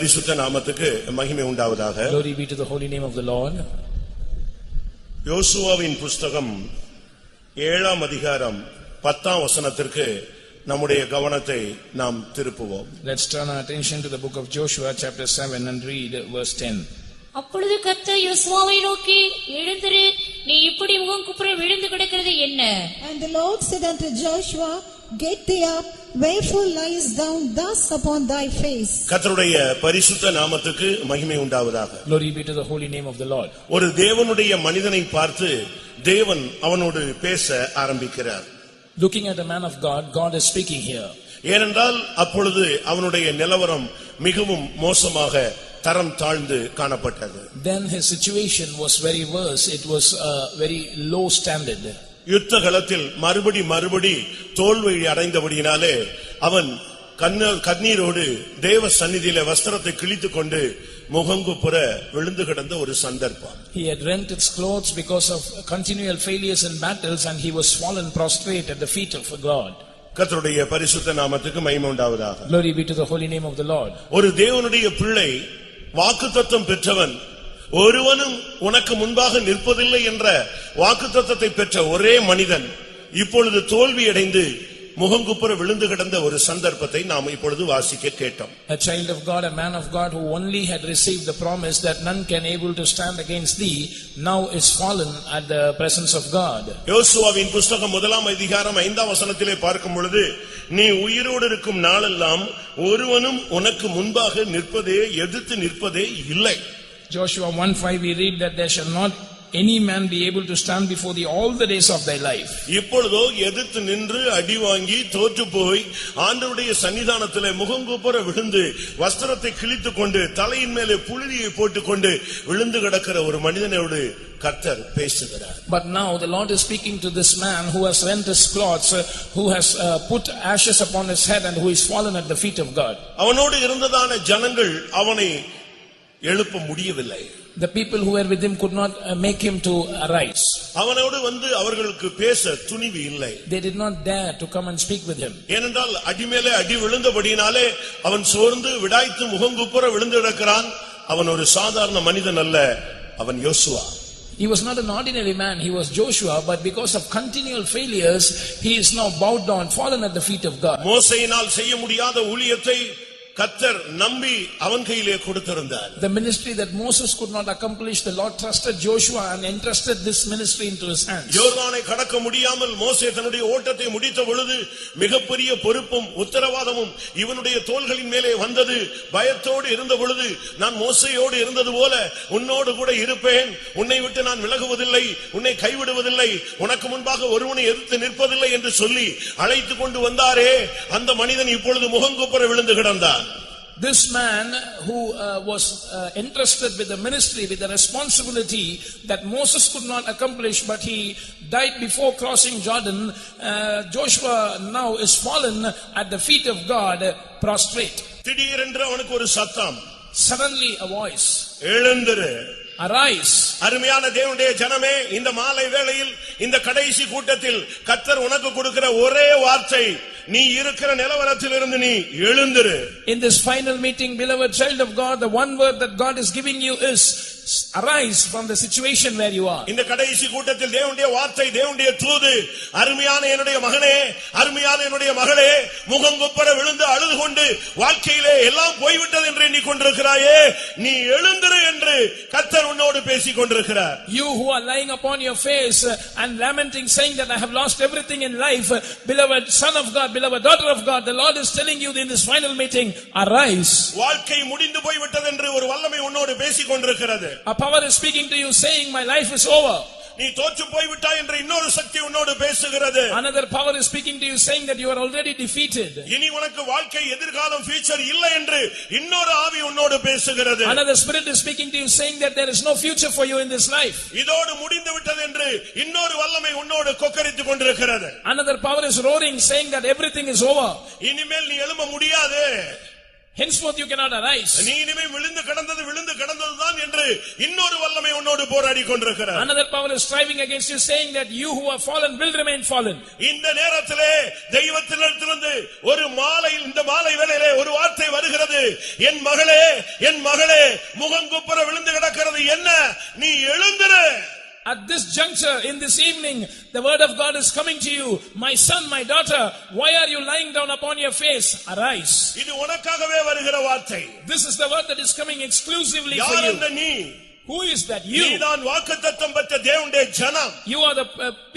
பரிசுத்த நாமத்துக்கு மகிமை உண்டாவதாக. Glory be to the holy name of the Lord. யோசுவாவின் புத்தகம் 7ஆம் அதிகாரம் 10ஆம் வசனத்திற்கு நம்முடைய கவனத்தை நாம் திருப்புவோம். Let's turn our attention to the book of Joshua chapter 7 and read verse 10. அப்பொழுது கர்த்தர் யோசுவாவை நோக்கி, எழுந்திரு, நீ இப்படி முகங்குப்புற விழுந்து கிடக்கிறது என்ன? And the Lord said unto Joshua, get thee up, wherefore liest thou thus upon thy face? கர்த்தருடைய பரிசுத்த நாமத்துக்கு மகிமை உண்டாவதாக. Glory be to the holy name of the Lord. ஒரு தேவனுடைய மனிதனை பார்த்து தேவன் அவனோடு பேச ஆரம்பிக்கிறார். Looking at a man of God, God is speaking here. ஏனென்றால் அப்பொழுது அவனுடைய நிலவரம் மிகவும் மோசமாக தரம் தாழ்ந்து காணப்பட்டது. Then his situation was very worse. It was a very low standard. யுத்த களத்தில் மறுபடி தோல்வி அடைந்தபடியினாலே அவன் கண்ணீரோடு தேவ சந்நிதியிலே வஸ்திரத்தை கிழித்துக் கொண்டு முகங்குப்புற விழுந்து கிடந்த ஒரு சந்தர்ப்பம். He had rent his clothes because of continual failures in battles, and he was fallen prostrate at the feet of God. கர்த்தருடைய பரிசுத்த நாமத்துக்கு மகிமை உண்டாவதாக. Glory be to the holy name of the Lord. ஒரு தேவனுடைய பிள்ளை வாக்குத்தத்தம் பெற்றவன், ஒருவனும் உனக்கு முன்பாக நிற்பதில்லை என்ற வாக்குத்தத்தத்தை பெற்ற ஒரே மனிதன் இப்பொழுது தோல்வியடைந்து முகங்குப்புற விழுந்து கிடந்த ஒரு சந்தர்ப்பத்தை நாம் இப்பொழுது வாசிக்க கேட்டோம். A child of God, a man of God who only had received the promise that none can able to stand against thee, now is fallen at the presence of God. யோசுவாவின் புத்தகம் 1ஆம் அதிகாரம் 5ஆம் வசனத்திலே பார்க்கும் பொழுது, நீ உயிரோடு இருக்கும் நாளெல்லாம் ஒருவனும் உனக்கு முன்பாக நிற்பதே எதிர்த்து நிற்பதே இல்லை. Joshua 1:5 we read that there shall not any man be able to stand before thee all the days of thy life. இப்பொழுதோ எதிர்த்து நின்று அடி வாங்கி தோற்று போய் ஆண்டவருடைய சன்னிதானத்திலே முகங்குப்புற விழுந்து வஸ்திரத்தை கிழித்துக் கொண்டு தலையின் மேலே புழுதியை போட்டுக்கொண்டு விழுந்து கிடக்கிற ஒரு மனிதனோடு கர்த்தர் பேசுகிறார். But now the Lord is speaking to this man who has rent his clothes, who has put ashes upon his head, and who is fallen at the feet of God. அவனோடு இருந்ததான ஜனங்கள் அவனை எழுப்ப முடியவில்லை. The people who were with him could not make him to arise. அவனோடு வந்து அவர்களுக்கு பேச துணிவு இல்லை. They did not dare to come and speak with him. ஏனென்றால் அடிமேலே அடி விழுந்தபடியினாலே அவன் சோர்ந்து விடாய்த்து முகங்குப்புற விழுந்து கிடக்கிறான். அவன் ஒரு சாதாரண மனிதன் அல்ல, அவன் யோசுவா. He was not an ordinary man, he was Joshua, but because of continual failures, he is now bowed down, fallen at the feet of God. மோசேயினால் செய்ய முடியாத ஊழியத்தை கர்த்தர் நம்பி அவன் கையிலே கொடுத்திருந்தார். The ministry that Moses could not accomplish, the Lord trusted Joshua and entrusted this ministry into his hands. யோர்தானை கடக்க முடியாமல் மோசே தன்னுடைய ஓட்டத்தை முடித்த பொழுது மிகப்பெரிய பொறுப்பும் உத்தரவாதமும் இவனுடைய தோள்களின் மேலே வந்தது. பயத்தோடு இருந்த பொழுது, நான் மோசேயோடு இருந்தது போல உன்னோடு கூட இருப்பேன், உன்னை விட்டு நான் விலகுவதில்லை, உன்னை கைவிடுவதில்லை, உனக்கு முன்பாக ஒருவனை எதிர்த்து நிற்பதில்லை என்று சொல்லி அழைத்து கொண்டு வந்தாரே, அந்த மனிதன் இப்பொழுது முகங்குப்புற விழுந்து கிடந்தார். This man who was entrusted with the ministry, with the responsibility that Moses could not accomplish, but he died before crossing Jordan, Joshua now is fallen at the feet of God, prostrate. திடீரென்று அவனுக்கு ஒரு சத்தம். Suddenly a voice. எழுந்திரு, arise. அருமையான தேவனுடைய ஜனமே, இந்த மாலை வேளையில் இந்த கடைசி கூட்டத்தில் கர்த்தர் உனக்கு கொடுக்கிற ஒரே வார்த்தை, நீ இருக்கிற நிலவரத்திலிருந்து நீ எழுந்திரு. In this final meeting, beloved child of God, the one word that God is giving you is arise from the situation where you are. இந்த கடைசி கூட்டத்தில் தேவனுடைய வார்த்தை, தேவனுடைய தூது, அருமையான என்னுடைய மகனே, அருமையான என்னுடைய மகளே, முகங்குப்புற விழுந்து அழுது கொண்டு வாழ்க்கையிலே எல்லாம் போய்விட்டது என்று எண்ணிக்கொண்டிருக்கிறாயே, நீ எழுந்திரு என்று கர்த்தர் உன்னோடு பேசிக் கொண்டிருக்கிறார். You who are lying upon your face and lamenting, saying that I have lost everything in life, beloved son of God, beloved daughter of God, the Lord is telling you in this final meeting, arise. வாழ்க்கை முடிந்து போய்விட்டது என்று ஒரு வல்லமை உன்னோடு பேசிக் கொண்டிருக்கிறது. A power is speaking to you, saying my life is over. நீ தோற்று போய்விட்டாய் என்று இன்னொரு சக்தி உன்னோடு பேசுகிறது. Another power is speaking to you, saying that you are already defeated. இனி உனக்கு வாழ்க்கை எதிர்காலம் ஃபியூச்சர் இல்லை என்று இன்னொரு ஆவி உன்னோடு பேசுகிறது. Another spirit is speaking to you, saying that there is no future for you in this life. இதோடு முடிந்து விட்டது என்று இன்னொரு வல்லமை உன்னோடு கொக்கரித்துக் கொண்டிருக்கிறது. Another power is roaring, saying that everything is over. இனிமேல் நீ எழும்ப முடியாது. Henceforth you cannot arise. நீ இனிமே விழுந்து கிடந்ததுதான் என்று என்று இன்னொரு வல்லமை உன்னோடு போராடி கொண்டிருக்கிறது. Another power is striving against you, saying that you who are fallen will remain fallen. இந்த நேரத்திலே தெய்வத்திலிருந்து ஒரு மாலையில் இந்த மாலை வேளையிலே ஒரு வார்த்தை வருகிறது. என் மகளே, என் மகளே, முகங்குப்புற விழுந்து கிடக்கிறது என்ன? நீ எழுந்திரு. At this juncture, in this evening, the word of God is coming to you. My son, my daughter, why are you lying down upon your face? Arise. இது உனக்காகவே வருகிற வார்த்தை. This is the word that is coming exclusively for யார் you. அந்த நீ? Who is that? You. நீதான் வாக்குத்தத்தம் பெற்ற தேவனுடைய ஜனம். You are the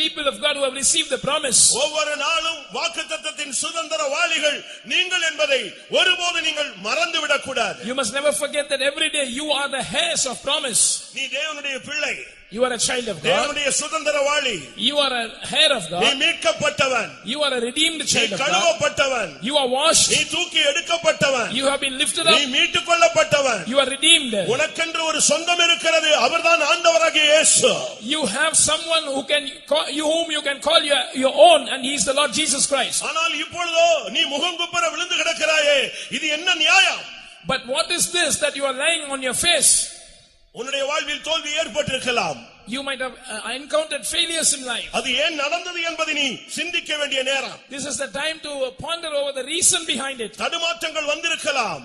people of God who have received the promise. ஒவ்வொரு நாளும் வாக்குத்தத்தத்தின் சுதந்திரவாளிகள் நீங்கள் என்பதை ஒருபோது நீங்கள் மறந்துவிடக் கூடாது. You must never forget that every day you are the heirs of promise. நீ தேவனுடைய பிள்ளை. You are a child of God. தேவனுடைய சுதந்திரவாளி. You are a heir of God. நீ மீட்கப்பட்டவன். You are a redeemed child of God. நீ கழுவப்பட்டவன். You are washed. நீ தூக்கி எடுக்கப்பட்டவன். You have been lifted up. நீ மீட்டுக் கொள்ளப்பட்டவன். You are redeemed. உனக்கென்று ஒரு சொந்தம் இருக்கிறது. அவர்தான் ஆண்டவராகிய இயேசு. You have someone who can call you, whom you can call your own, and he is the Lord Jesus Christ. ஆனால் இப்பொழுதோ நீ முகங்குப்புற விழுந்து கிடக்கிறாயே, இது என்ன நியாயம்? But what is this that you are lying on your face? உன்னுடைய வாழ்வில் தோல்வி ஏற்பட்டிருக்கலாம். You might have encountered failures in life. அது ஏன் நடந்தது என்பதை நீ சிந்திக்க வேண்டிய நேரம். This is the time to ponder over the reason behind it. தடுமாற்றங்கள் வந்திருக்கலாம்.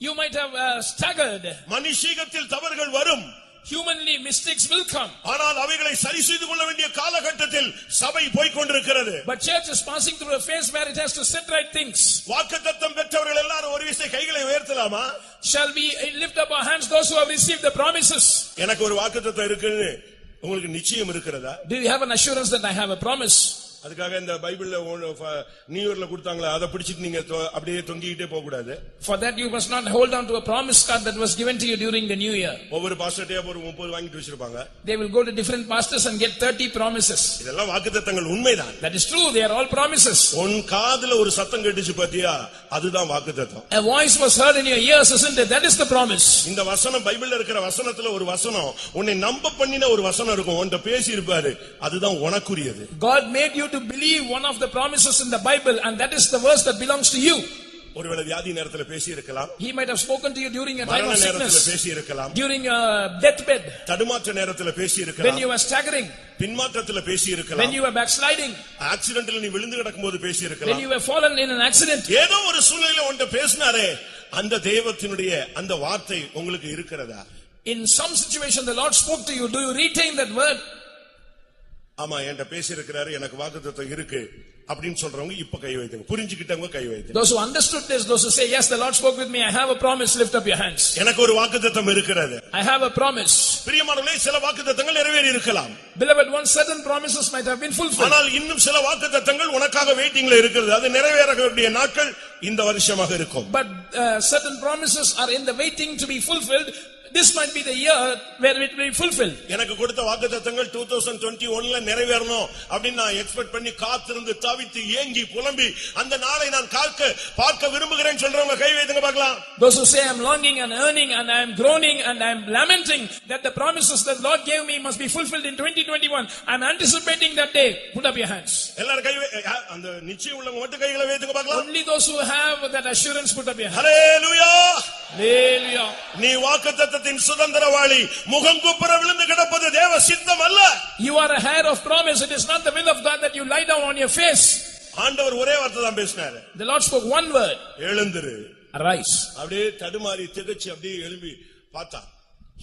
You might have staggered. மனுஷீகத்தில் தவறுகள் வரும். Humanly mistakes will come. ஆனால் அவைகளை சரி செய்து கொள்ள வேண்டிய காலகட்டத்தில் சபை போய் கொண்டிருக்கிறது. But church is passing through a phase where it has to set right things. வாக்குத்தத்தம் பெற்றவர்கள் எல்லாரும் ஒரு விசை கைகளை உயர்த்தலாமா? Shall we lift up our hands, those who have received the promises? எனக்கு ஒரு வாக்குத்தத்தம் இருக்குன்னு உங்களுக்கு நிச்சயம் இருக்கிறதா? Do you have an assurance that I have a promise? அதுக்காக இந்த பைபிள்ல நியூ இயர்ல கொடுத்தாங்களா அதை பிடிச்சிட்டு நீங்க அப்படியே தொங்கிட்டே போக கூடாது. For that you must not hold on to a promise card that was given to you during the new year. ஒவ்வொரு பாஸ்டர்ட்டே ஒரு 30 வாங்கிட்டு வச்சிருப்பாங்க. They will go to different pastors and get 30 promises. இதெல்லாம் வாக்குத்தத்தங்கள் உண்மைதான். That is true, they are all promises. உன் காதுல ஒரு சத்தம் கேட்டுச்சு பாத்தியா, அதுதான் வாக்குத்தத்தம். A voice was heard in your ears, isn't it? That is the promise. இந்த வசனம் பைபிள்ல இருக்கிற வசனத்துல ஒரு வசனம் உன்னை நம்ப பண்ணின ஒரு வசனம் இருக்கும். உன்கிட்ட பேசி இருப்பாரு, அதுதான் உனக்குரியது. God made you to believe one of the promises in the Bible, and that is the verse that belongs to you. ஒருவேளை வியாதி நேரத்துல பேசி இருக்கலாம். He might have spoken to you during a time of மரண நேரத்துல sickness, பேசி இருக்கலாம். during a deathbed, தடுமாற்ற நேரத்துல பேசி when இருக்கலாம். you were staggering, பின்மாற்றத்துல பேசி when இருக்கலாம். you were backsliding, ஆக்சிடென்ட்ல நீ விழுந்து கிடக்கும்போது பேசி when இருக்கலாம். you were fallen in an accident. ஏதோ ஒரு சூழ்நிலையில உன்கிட்ட பேசினாரே, அந்த தெய்வத்தினுடைய அந்த வார்த்தை உங்களுக்கு இருக்கிறதா? In some situation the Lord spoke to you. Do you retain that word? ஆமா, என்கிட்ட பேசி இருக்கிறாரு, எனக்கு வாக்குத்தத்தம் இருக்கு அப்படின்னு சொல்றவங்க இப்ப கை வைத்துங்க. புரிஞ்சுக்கிட்டவங்க கை வைத்துங்க. Those who understood this, those who say, yes, the Lord spoke with me, I have a promise, lift up your hands. எனக்கு ஒரு வாக்குத்தத்தம் இருக்கிறது. I have a promise. பிரியமானவர்களே, சில வாக்குத்தத்தங்கள் நிறைவேறி இருக்கலாம். Beloved, one certain promises might have been fulfilled. ஆனால் இன்னும் சில வாக்குத்தத்தங்கள் உனக்காக வெயிட்டிங்ல இருக்கிறது. அது நிறைவேற வேண்டிய நாட்கள் இந்த வருஷமாக இருக்கும். But certain promises are in the waiting to be fulfilled. This might be the year where it will be fulfilled. எனக்கு கொடுத்த வாக்குத்தத்தங்கள் 2021ல நிறைவேறணும் அப்படின்னு நான் எக்ஸ்பெக்ட் பண்ணி காத்திருந்து தவித்து ஏங்கி புலம்பி அந்த நாளை நான் பார்க்க விரும்புகிறேன் சொல்றவங்க கை வைத்துங்க பார்க்கலாம். Those who say I'm longing and yearning and I'm groaning and I'm lamenting that the promises that Lord gave me must be fulfilled in 2021. I'm anticipating that day. Put up your hands. எல்லாரும் கை அந்த நிச்சயம் உள்ளவங்க மட்டும் கைகளை வைத்துங்க பார்க்கலாம். Only those who have that assurance, put up your hands. Hallelujah. Hallelujah. நீ வாக்குத்தத்தத்தின் சுதந்திரவாளி. முகங்குப்புற விழுந்து கிடப்பது தேவ சித்தம் அல்ல. You are a heir of promise. It is not the will of God that you lie down on your face. ஆண்டவர் ஒரே வார்த்தை தான் பேசினாரு. The Lord spoke one word. எழுந்திரு. Arise. அப்படியே தடுமாறி திகைச்சு அப்படியே எழும்பி பார்த்தா.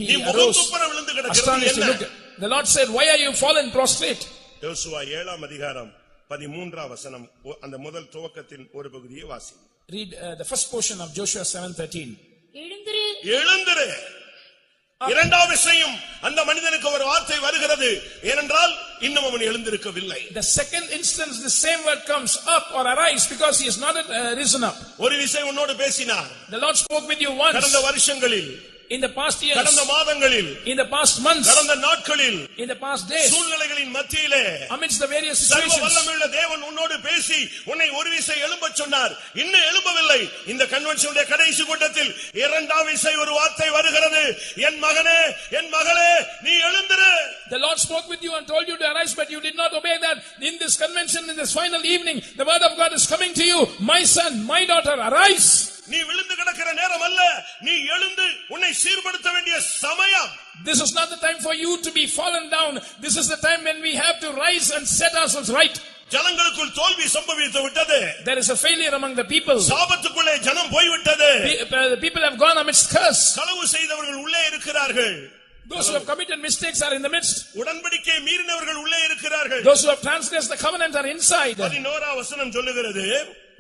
He நீ arose, முகங்குப்புற விழுந்து கிடக்கிறது astonished to என்ன? look. The Lord said, why are you fallen prostrate? யோசுவா 7ஆம் அதிகாரம் 13ஆம் வசனம் அந்த முதல் துவக்கத்தின் ஒரு பகுதியை வாசி. Read the first portion of Joshua 7:13. எழுந்திரு. இரண்டாவது விஷயம், அந்த மனிதனுக்கு ஒரு வார்த்தை வருகிறது. ஏனென்றால் இன்னும் அவன் எழுந்திருக்கவில்லை. The second instance the same word comes up or arise because he is not risen up. ஒரு விஷயம் உன்னோடு பேசினார். The Lord spoke with you once. கடந்த வருஷங்களில், in the past years, கடந்த மாதங்களில், in the past months, கடந்த நாட்களில், in the past days, சூழ்நிலைகளின் மத்தியிலே, amidst the various சர்வ situations, வல்லமையுள்ள தேவன் உன்னோடு பேசி உன்னை ஒரு விசை எழும்பச் சொன்னார். இன்னும் எழும்பவில்லை. இந்த கன்வென்ஷனுடைய கடைசி கூட்டத்தில் இரண்டாம் விசை ஒரு வார்த்தை வருகிறது. என் மகனே, என் மகளே, நீ எழுந்திரு. The Lord spoke with you and told you to arise, but you did not obey that. In this convention, in this final evening, the word of God is coming to you. My son, my daughter, arise. நீ விழுந்து கிடக்கிற நேரம் அல்ல, நீ எழுந்து உன்னை சீர்படுத்த வேண்டிய சமயம். This is not the time for you to be fallen down. This is the time when we have to rise and set ourselves right. ஜனங்களுக்குள் தோல்வி சம்பவித்து விட்டது. There is a failure among the people. சாபத்துக்குள்ளே ஜனம் போய் விட்டது. The people have gone amidst curse. களவு செய்தவர்கள் உள்ளே இருக்கிறார்கள். Those who have committed mistakes are in the midst. உடன்படிக்கை மீறினவர்கள் உள்ளே இருக்கிறார்கள். Those who have transgressed the covenant are inside. 11 வசனம் சொல்லுகிறது,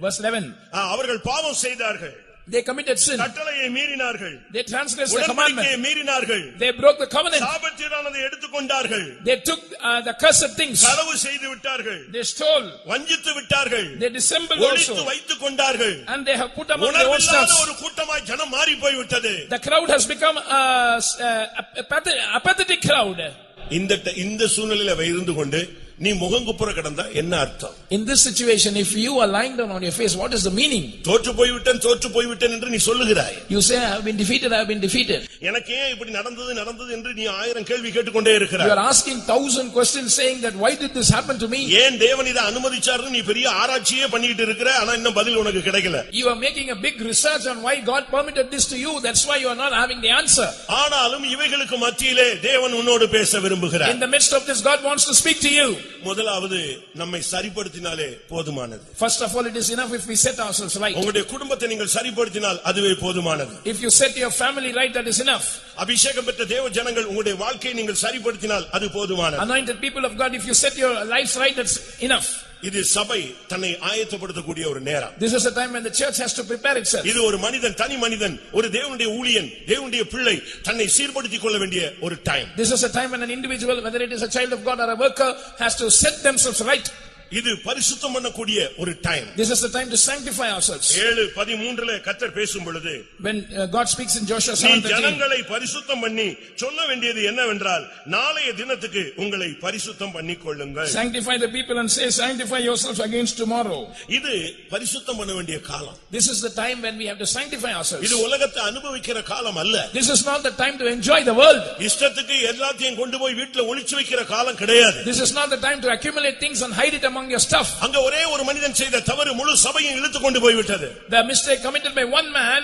Verse 11. அவர்கள் பாவம் செய்தார்கள். They committed sin. கட்டளையை மீறினார்கள். They transgressed the commandment. உடன்படிக்கையை மீறினார்கள். They broke the covenant. சாபத்தீடானதை எடுத்துக்கொண்டார்கள். They took the cursed things. களவு செய்து விட்டார்கள். They stole. வஞ்சித்து விட்டார்கள். They dissembled also. ஒளித்து வைத்துக் கொண்டார்கள். And they have put among their own stuff. ஒரு கூட்டமாய் ஜனம் மாறி போய் விட்டது. The crowd has become a apathetic crowd. இந்த சூழ்நிலையில இருந்து கொண்டு நீ முகங்குப்புற கிடந்தா என்ன அர்த்தம்? In this situation, if you are lying down on your face, what is the meaning? தோற்று போய்விட்டேன் என்று நீ சொல்லுகிறாய். You say, I have been defeated. எனக்கு ஏன் இப்படி நடந்தது என்று நீ 1000 கேள்வி கேட்டுக்கொண்டே இருக்கிறாய். You are asking 1000 questions saying that why did this happen to me? ஏன் தேவன் இதை அனுமதிச்சாருன்னு நீ பெரிய ஆராய்ச்சியே பண்ணிட்டு இருக்கிற, ஆனா இன்னும் பதில் உனக்கு கிடைக்கல. You are making a big research on why God permitted this to you. That's why you are not having the answer. ஆனாலும் இவைகளுக்கு மத்தியிலே தேவன் உன்னோடு பேச விரும்புகிறார். In the midst of this, God wants to speak to you. முதலாவது நம்மை சரிப்படுத்தினாலே போதுமானது. First of all, it is enough if we set ourselves right. உங்களுடைய குடும்பத்தை நீங்கள் சரிப்படுத்தினால் அதுவே போதுமானது. If you set your family right, that is enough. அபிஷேகம் பெற்ற தேவ ஜனங்கள் உங்களுடைய வாழ்க்கையை நீங்கள் சரிப்படுத்தினால் அது போதுமானது. Anointed people of God, if you set your lives right, that's enough. இது சபை தன்னை ஆயத்தப்படுத்தக்கூடிய ஒரு நேரம். This is a time when the church has to prepare itself. இது ஒரு மனிதன், தனி மனிதன், ஒரு தேவனுடைய ஊழியன், தேவனுடைய பிள்ளை தன்னை சீர்படுத்திக் கொள்ள வேண்டிய ஒரு time. This is a time when an individual, whether it is a child of God or a worker, has to set themselves right. இது பரிசுத்தம் பண்ணக்கூடிய ஒரு time. This is the time to sanctify ourselves. 7:13 கர்த்தர் பேசும் பொழுது, when God speaks in Joshua 7:13, ஜனங்களை பரிசுத்தம் பண்ணி சொல்ல வேண்டியது என்னவென்றால், நாளைய தினத்துக்கு உங்களை பரிசுத்தம் பண்ணிக்கொள்ளுங்கள். Sanctify the people and say, sanctify yourselves against tomorrow. இது பரிசுத்தம் பண்ண வேண்டிய காலம். This is the time when we have to sanctify ourselves. இது உலகத்தை அனுபவிக்கிற காலம் அல்ல. This is not the time to enjoy the world. இஷ்டத்துக்கு எல்லாத்தையும் கொண்டு போய் வீட்ல ஒளிச்சு வைக்கிற காலம் கிடையாது. This is not the time to accumulate things and hide it among your stuff. அங்க ஒரே ஒரு மனிதன் செய்த தவறு முழு சபையும் இழுத்து கொண்டு போய் விட்டது. The mistake committed by one man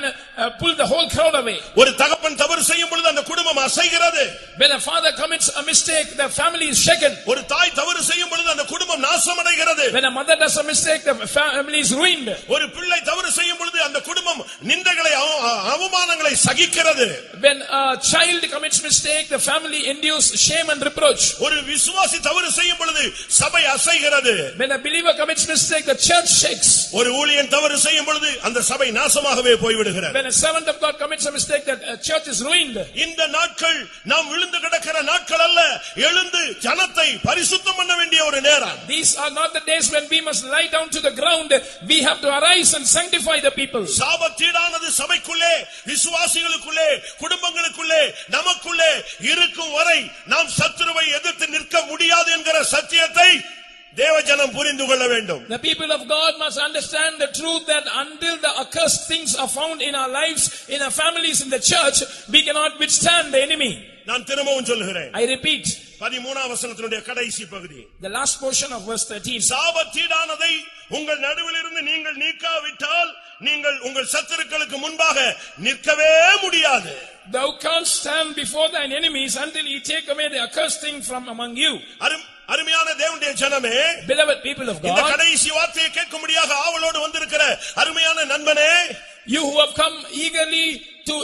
pulled the whole crowd away. ஒரு தகப்பன் தவறு செய்யும் பொழுது அந்த குடும்பம் அசைகிறது. When a father commits a mistake, the family is shaken. ஒரு தாய் தவறு செய்யும் பொழுது அந்த குடும்பம் நாசமடைகிறது. When a mother does a mistake, the family is ruined. ஒரு பிள்ளை தவறு செய்யும் பொழுது அந்த குடும்பம் நிந்தைகளை அவமானங்களை சகிக்கிறது. When a child commits mistake, the family endures shame and reproach. ஒரு விசுவாசி தவறு செய்யும் பொழுது சபை அசைகிறது. When a believer commits mistake, the church shakes. ஒரு ஊழியன் தவறு செய்யும் பொழுது அந்த சபை நாசமாகவே போய் விடுகிறது. When a servant of God commits a mistake, the church is ruined. இந்த நாட்கள் நாம் விழுந்து கிடக்கிற நாட்கள் அல்ல, எழுந்து ஜனத்தை பரிசுத்தம் பண்ண வேண்டிய ஒரு நேரம். These are not the days when we must lie down to the ground. We have to arise and sanctify the people. சாபத்தீடானது சபைக்குள்ளே, விசுவாசிகளுக்குள்ளே, குடும்பங்களுக்குள்ளே, நமக்குள்ளே இருக்கும் வரை நாம் சத்துருவை எதிர்த்து நிற்க முடியாது என்கிற சத்தியத்தை தேவஜனம் புரிந்து கொள்ள வேண்டும். The people of God must understand the truth that until the accursed things are found in our lives, in our families, in the church, we cannot withstand the enemy. நான் திரும்பவும் சொல்லுகிறேன். I repeat. 13ஆம் வசனத்தினுடைய கடைசி பகுதி. The last portion of verse 13. சாபத்தீடானதை உங்கள் நடுவிலிருந்து நீங்கள் நீக்காவிட்டால் நீங்கள் உங்கள் சத்துருக்களுக்கு முன்பாக நிற்கவே முடியாது. Thou can't stand before thine enemies until he take away the accursed thing from among you. அருமையான தேவனுடைய ஜனமே, beloved people of God, இந்த கடைசி வார்த்தையை கேட்கும்படியாக ஆவலோடு வந்திருக்கிற அருமையான நண்பனே, you who have come eagerly to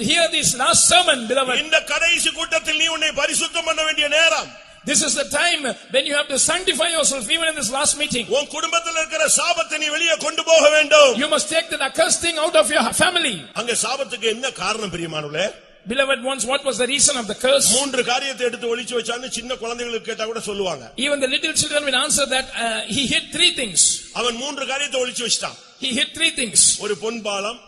hear this last sermon, beloved, இந்த கடைசி கூட்டத்தில் நீ உன்னை பரிசுத்தம் பண்ண வேண்டிய நேரம். This is the time when you have to sanctify yourself even in this last meeting. உன் குடும்பத்தில் இருக்கிற சாபத்தை நீ வெளியே கொண்டு போக வேண்டும். You must take that accursed thing out of your family. அங்க சாபத்துக்கு என்ன காரணம் பிரியமானவர்களே? Beloved ones, what was the reason of the curse? 3 காரியத்தை எடுத்து ஒளிச்சு வச்சான்னு சின்ன குழந்தைகளுக்கு கேட்டா கூட சொல்லுவாங்க. Even the little children will answer that he hid 3 things. அவன் 3 காரியத்தை ஒளிச்சு வச்சிட்டான். He hid 3 things. ஒரு பொன் பாலம்,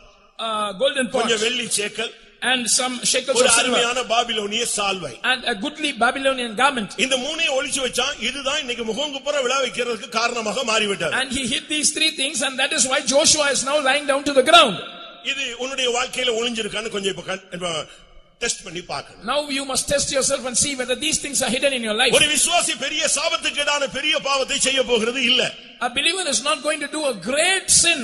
golden pot, கொஞ்சம் வெள்ளி சேக்கல், and some shekels ஒரு of silver, அருமையான பாபிலோனிய சால்வை, and a goodly Babylonian garment. இந்த மூணையும் ஒளிச்சு வச்சான். இதுதான் இன்னைக்கு முகங்குப்புற விழா வைக்கிறதுக்கு காரணமாக மாறிவிட்டது. And he hid these 3 things, and that is why Joshua is now lying down to the ground. இது உன்னுடைய வாழ்க்கையில ஒளிஞ்சிருக்கான்னு கொஞ்சம் இப்ப டெஸ்ட் பண்ணி பார்க்கணும். Now you must test yourself and see whether these things are hidden in your life. ஒரு விசுவாசி பெரிய சாபத்துக்கேடான பெரிய பாவத்தை செய்ய போகிறது இல்ல. A believer is not going to do a great sin.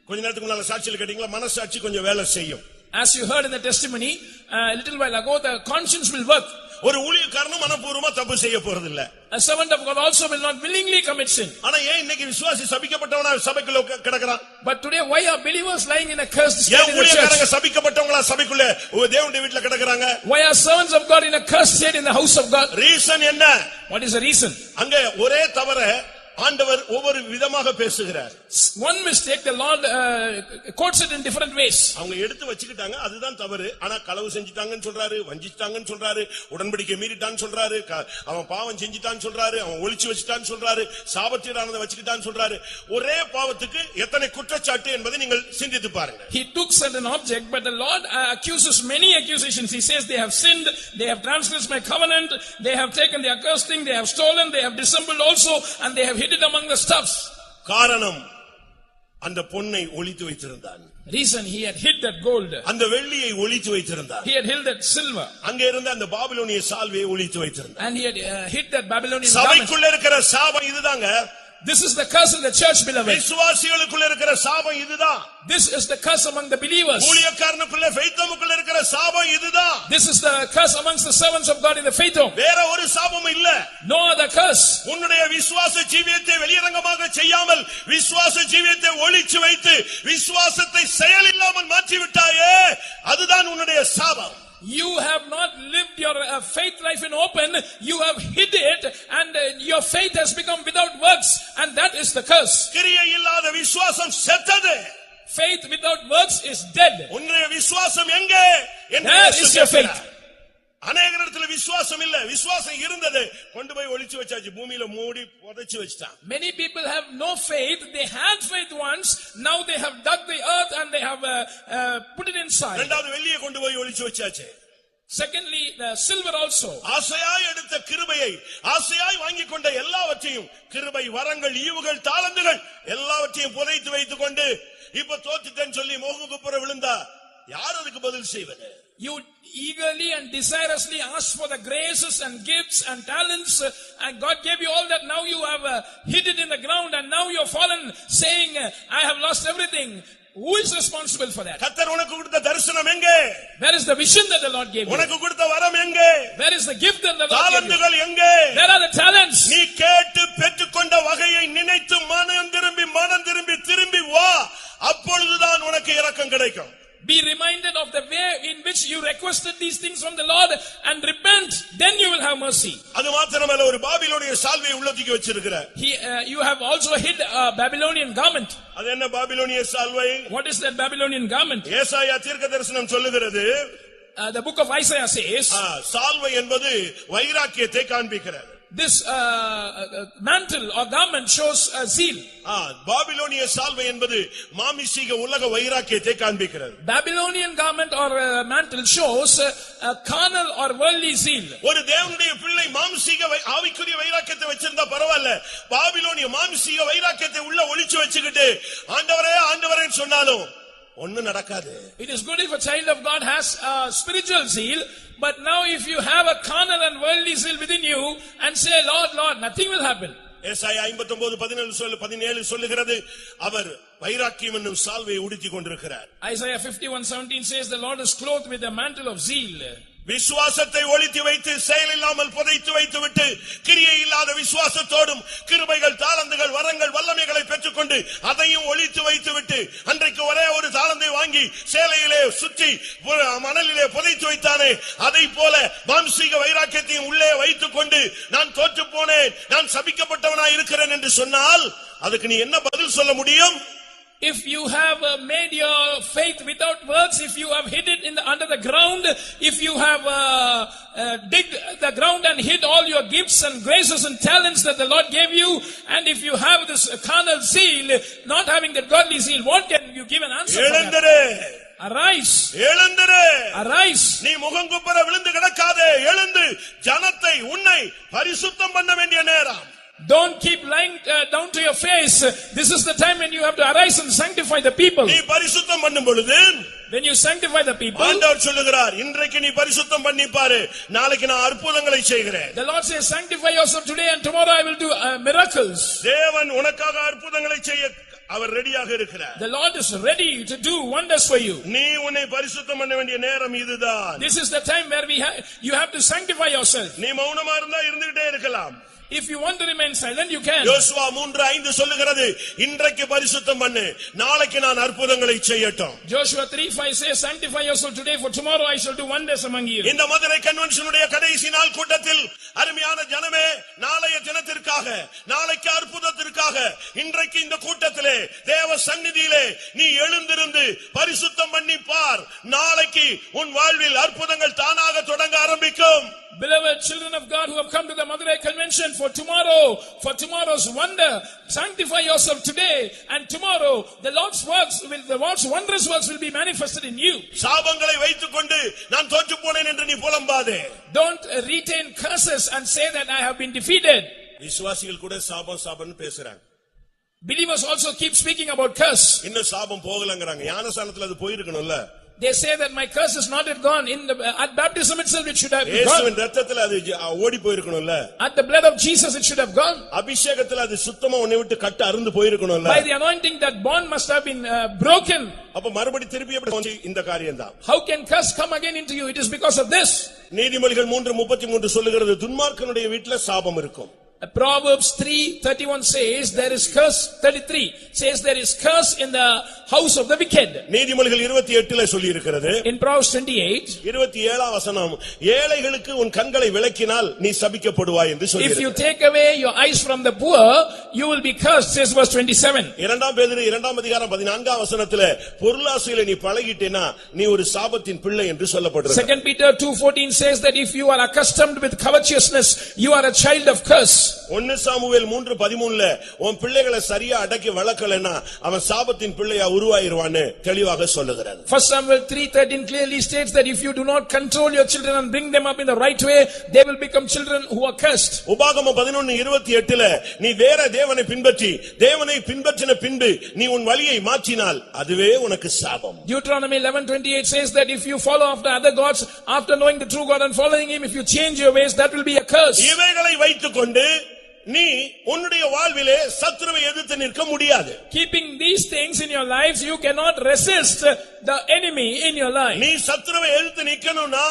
கொஞ்ச நேரத்துக்கு முன்னால சாட்சியில் கேட்டீங்களா, மனசாட்சி கொஞ்சம் வேலை செய்யும். As you heard in the testimony a little while ago, the conscience will work. ஒரு ஊழியக்காரனும் மனப்பூர்வமா தப்பு செய்ய போறதில்ல. A servant of God also will not willingly commit sin. ஆனா ஏன் இன்னைக்கு விசுவாசி சபிக்கப்பட்டவனா சபைக்குள்ள கிடக்குறான்? But today why are believers lying in a cursed state in the ஊழியக்காரங்க church? சபிக்கப்பட்டவங்களா சபைக்குள்ள தேவனுடைய வீட்ல கிடக்குறாங்க? Why are servants of God in a cursed state in the house of God? Reason என்ன? What is the reason? அங்க ஒரே தவற ஆண்டவர் ஒவ்வொரு விதமாக பேசுகிறார். One mistake the Lord quotes it in different ways. அவங்க எடுத்து வச்சிட்டாங்க, அதுதான் தவறு. ஆனா களவு செஞ்சிட்டாங்கன்னு சொல்றாரு, வஞ்சிட்டாங்கன்னு சொல்றாரு, உடன்படிக்கை மீறிட்டான்னு சொல்றாரு, அவன் பாவம் செஞ்சிட்டான்னு சொல்றாரு, அவன் ஒளிச்சு வச்சிட்டான்னு சொல்றாரு, சாபத்தீடானதை வச்சிட்டான்னு சொல்றாரு. ஒரே பாவத்துக்கு எத்தனை குற்றச்சாட்டு என்பதை நீங்கள் சிந்தித்து பாருங்க. He took certain object, but the Lord accuses many accusations. He says they have sinned, they have transgressed my covenant, they have taken the accursed thing, they have stolen, they have dissembled also, and they have hid it among the stuffs. காரணம், அந்த பொன்னை ஒளித்து வைத்திருந்தான். Reason, he had hid that gold. அந்த வெள்ளியை ஒளித்து வைத்திருந்தான். He had hid that silver. அங்கே இருந்த அந்த பாபிலோனிய சால்வையை ஒளித்து வைத்திருந்தான். And he had hid that Babylonian garment. சபைக்குள்ள இருக்கிற சாபம் இதுதாங்க. This is the curse in the church, beloved. விசுவாசிகளுக்குள்ள இருக்கிற சாபம் இதுதான். This is the curse among the believers. ஊழியக்காரனுக்குள்ள ஃபெய்த்தமுக்குள்ள இருக்கிற சாபம் இதுதான். This is the curse amongst the servants of God in the faith home. வேற ஒரு சாபமும் இல்ல. No other curse. உன்னுடைய விசுவாச ஜீவியத்தை வெளியரங்கமாக செய்யாமல் விசுவாச ஜீவியத்தை ஒளிச்சு வைத்து விசுவாசத்தை செயலில்லாமல் மாற்றி விட்டாயே, அதுதான் உன்னுடைய சாபம். You have not lived your faith life in open, you have hid it, and your faith has become without works, and that is the curse. கிரியை இல்லாத விசுவாசம் செத்தது. Faith without works is dead. உன்னுடைய விசுவாசம் எங்கே? Where is your faith? அநேகரிடத்துல விசுவாசம் இல்ல. விசுவாசம் இருந்தது, கொண்டு போய் ஒளிச்சு வச்சாச்சு, பூமியில மூடி புதைச்சு வச்சிட்டான். Many people have no faith. They had faith once, now they have dug the earth and they have put it inside. இரண்டாவது வெள்ளியை கொண்டு போய் ஒளிச்சு வச்சாச்சு. Secondly, the silver also. ஆசையாய் எடுத்த கிருபையை, ஆசையாய் வாங்கி கொண்ட எல்லாவற்றையும், கிருபை, வரங்கள், ஈவுகள், தாளந்துகள் எல்லாவற்றையும் புதைத்து வைத்துக் கொண்டு இப்ப தோத்துட்டேன்னு சொல்லி முகங்குப்புற விழுந்தா யார் அதுக்கு பதில் செய்வது? You eagerly and desirously asked for the graces and gifts and talents, and God gave you all that. Now you have hid it in the ground, and now you have fallen, saying, I have lost everything. Who is responsible for that? கர்த்தர் உனக்கு கொடுத்த தரிசனம் எங்கே? Where is the vision that the Lord gave you? உனக்கு கொடுத்த வரம் எங்கே? Where is the gift that the Lord gave you? தாளந்துகள் எங்கே? Where are the talents? நீ கேட்டு பெற்றுக்கொண்ட வகையை நினைத்து மனம் திரும்பி திரும்பி வா, அப்பொழுதுதான் உனக்கு இரக்கம் கிடைக்கும். Be reminded of the way in which you requested these things from the Lord and repent, then you will have mercy. அது மாத்திரமல்ல, ஒரு பாபிலோனிய சால்வையை உள்ளத்துக்கு வச்சிருக்கிற. You have also hid a Babylonian garment. அது என்ன பாபிலோனிய சால்வை? What is that Babylonian garment? ஏசாயா தீர்க்கதரிசனம் சொல்லுகிறது, The book of Isaiah says, சால்வை என்பது வைராக்கியத்தை காண்பிக்கிறது. This mantle or garment shows zeal. பாபிலோனிய சால்வை என்பது மாமிசீக உலக வைராக்கியத்தை காண்பிக்கிறது. Babylonian garment or mantle shows carnal or worldly zeal. ஒரு தேவனுடைய பிள்ளை மாமிசீக ஆவிக்குரிய வைராக்கியத்தை வச்சிருந்தா பரவாயில்ல, பாபிலோனிய மாமிசீக வைராக்கியத்தை உள்ள ஒளிச்சு வச்சுக்கிட்டு ஆண்டவரே ஆண்டவரேன்னு சொன்னாலும் ஒண்ணும் நடக்காது. It is good if a child of God has spiritual zeal, but now if you have a carnal and worldly zeal within you and say, Lord, Lord, nothing will happen. ஏசாயா 59:17 சொல்லுகிறது, அவர் வைராக்கியம் என்னும் சால்வையை உடுத்திக் கொண்டிருக்கிறார். Isaiah 51:17 says, the Lord is clothed with a mantle of zeal. விசுவாசத்தை ஒளித்து வைத்து செயலில்லாமல் புதைத்து வைத்து விட்டு கிரியை இல்லாத விசுவாசத்தோடும் கிருபைகள், தாளந்துகள், வரங்கள், வல்லமைகளை பெற்றுக்கொண்டு அதையும் ஒளித்து வைத்து விட்டு அன்றைக்கு ஒரே ஒரு தாளந்தை வாங்கி சேலையிலே சுற்றி மணலிலே புதைத்து வைத்தானே, அதை போல மாம்சீக வைராக்கியத்தையும் உள்ளே வைத்துக் கொண்டு நான் தோற்று போனேன், நான் சபிக்கப்பட்டவனாய் இருக்கிறேன் என்று சொன்னால் அதுக்கு நீ என்ன பதில் சொல்ல முடியும்? If you have made your faith without works, if you have hid it under the ground, if you have digged the ground and hid all your gifts and graces and talents that the Lord gave you, and if you have this carnal zeal, not having that godly zeal, what can you give an answer for that? Arise. எழுந்திரு. Arise. நீ முகங்குப்புற விழுந்து கிடக்காதே, எழுந்து ஜனத்தை உன்னை பரிசுத்தம் பண்ண வேண்டிய நேரம். Don't keep lying down to your face. This is the time when you have to arise and sanctify the people. நீ பரிசுத்தம் பண்ணும் பொழுது, when you sanctify the people, ஆண்டவர் சொல்லுகிறார், இன்றைக்கு நீ பரிசுத்தம் பண்ணி பாரு, நாளைக்கு நான் அற்புதங்களை செய்கிறேன். The Lord says, sanctify yourself today and tomorrow I will do miracles. தேவன் உனக்காக அற்புதங்களை செய்ய அவர் ரெடியாக இருக்கிறார். The Lord is ready to do wonders for you. நீ உன்னை பரிசுத்தம் பண்ண வேண்டிய நேரம் இதுதான். This is the time where you have to sanctify yourself. நீ மௌனமா இருந்தா இருந்துட்டே இருக்கலாம். If you want to remain silent, you can. யோசுவா 3:5 சொல்லுகிறது, இன்றைக்கு பரிசுத்தம் பண்ணு, நாளைக்கு நான் அற்புதங்களை செய்யட்டும். Joshua 3:5 says, sanctify yourself today, for tomorrow I shall do wonders among you. இந்த மதுரை கன்வென்ஷனுடைய கடைசி நாள் கூட்டத்தில் அருமையான ஜனமே, நாளைய தினத்திற்காக, நாளைக்கு அற்புதத்திற்காக, இன்றைக்கு இந்த கூட்டத்திலே தேவ சந்நிதியிலே நீ எழுந்திருந்து பரிசுத்தம் பண்ணி பார். நாளைக்கு உன் வாழ்வில் அற்புதங்கள் தானாக தொடங்க ஆரம்பிக்கும். Beloved children of God who have come to the Madurai convention for tomorrow's wonder, sanctify yourself today, and tomorrow the Lord's wondrous works will be manifested in you. சாபங்களை வைத்துக்கொண்டு நான் தோற்று போனேன் என்று நீ புலம்பாதே. Don't retain curses and say that I have been defeated. விசுவாசிகள் கூட சாபம் பேசுறாங்க. Believers also keep speaking about curse. இன்னும் சாபம் போகலங்கறாங்க. ஞானஸ்நானத்துல அது போயிருக்கணும்ல. They say that my curse is not yet gone. At baptism itself it should have gone. இயேசுவின் இரத்தத்துல அது ஓடி போயிருக்கணும்ல. At the blood of Jesus it should have gone. அபிஷேகத்துல அது சுத்தமா உன்னை விட்டு கட்ட அறுந்து போயிருக்கணும்ல. By the anointing that bond must have been broken. அப்ப மறுபடி திருப்பி எப்படி இந்த காரியம்தான். How can curse come again into you? It is because of this. நீதிமொழிகள் 3:33 சொல்லுகிறது, துன்மார்க்கனுடைய வீட்டுல சாபம் இருக்கும். Proverbs 3:31 says there is curse. 33 says there is curse in the house of the wicked. நீதிமொழிகள் 28ல சொல்லி இருக்கிறது. In Proverbs 28, 27ஆம் வசனம், ஏழைகளுக்கு உன் கண்களை விலக்கினால் நீ சபிக்கப்படுவாய் என்று சொல்லி. If you take away your eyes from the poor, you will be cursed, says verse 27. 2 பேதுரு 2ஆம் அதிகாரம் 14ஆம் வசனத்திலே பொருளாசையில நீ பழகிட்டேனா நீ ஒரு சாபத்தின் பிள்ளை என்று சொல்லப்படுகிறது. 2 Peter 2:14 says that if you are accustomed with covetousness, you are a child of curse. 1 Samuel 3:13ல உன் பிள்ளைகளை சரியா அடக்கி வளர்க்கலனா அவன் சாபத்தின் பிள்ளையா உருவாயிருவான்னு தெளிவாக சொல்லுகிறது. 1 Samuel 3:13 clearly states that if you do not control your children and bring them up in the right way, they will become children who are cursed. உபாகமம் 11:28ல நீ வேற தேவனை பின்பற்றி தேவனை பின்பற்றின பின்பு நீ உன் வழியை மாற்றினால் அதுவே உனக்கு சாபம். Deuteronomy 11:28 says that if you follow after other gods after knowing the true God and following him, if you change your ways, that will be a curse. இவைகளை வைத்துக்கொண்டு நீ உன்னுடைய வாழ்விலே சத்துருவை எதிர்த்து நிற்க முடியாது. Keeping these things in your lives, you cannot resist the enemy in your life. நீ சத்துருவை எதிர்த்து நிக்கணும்னா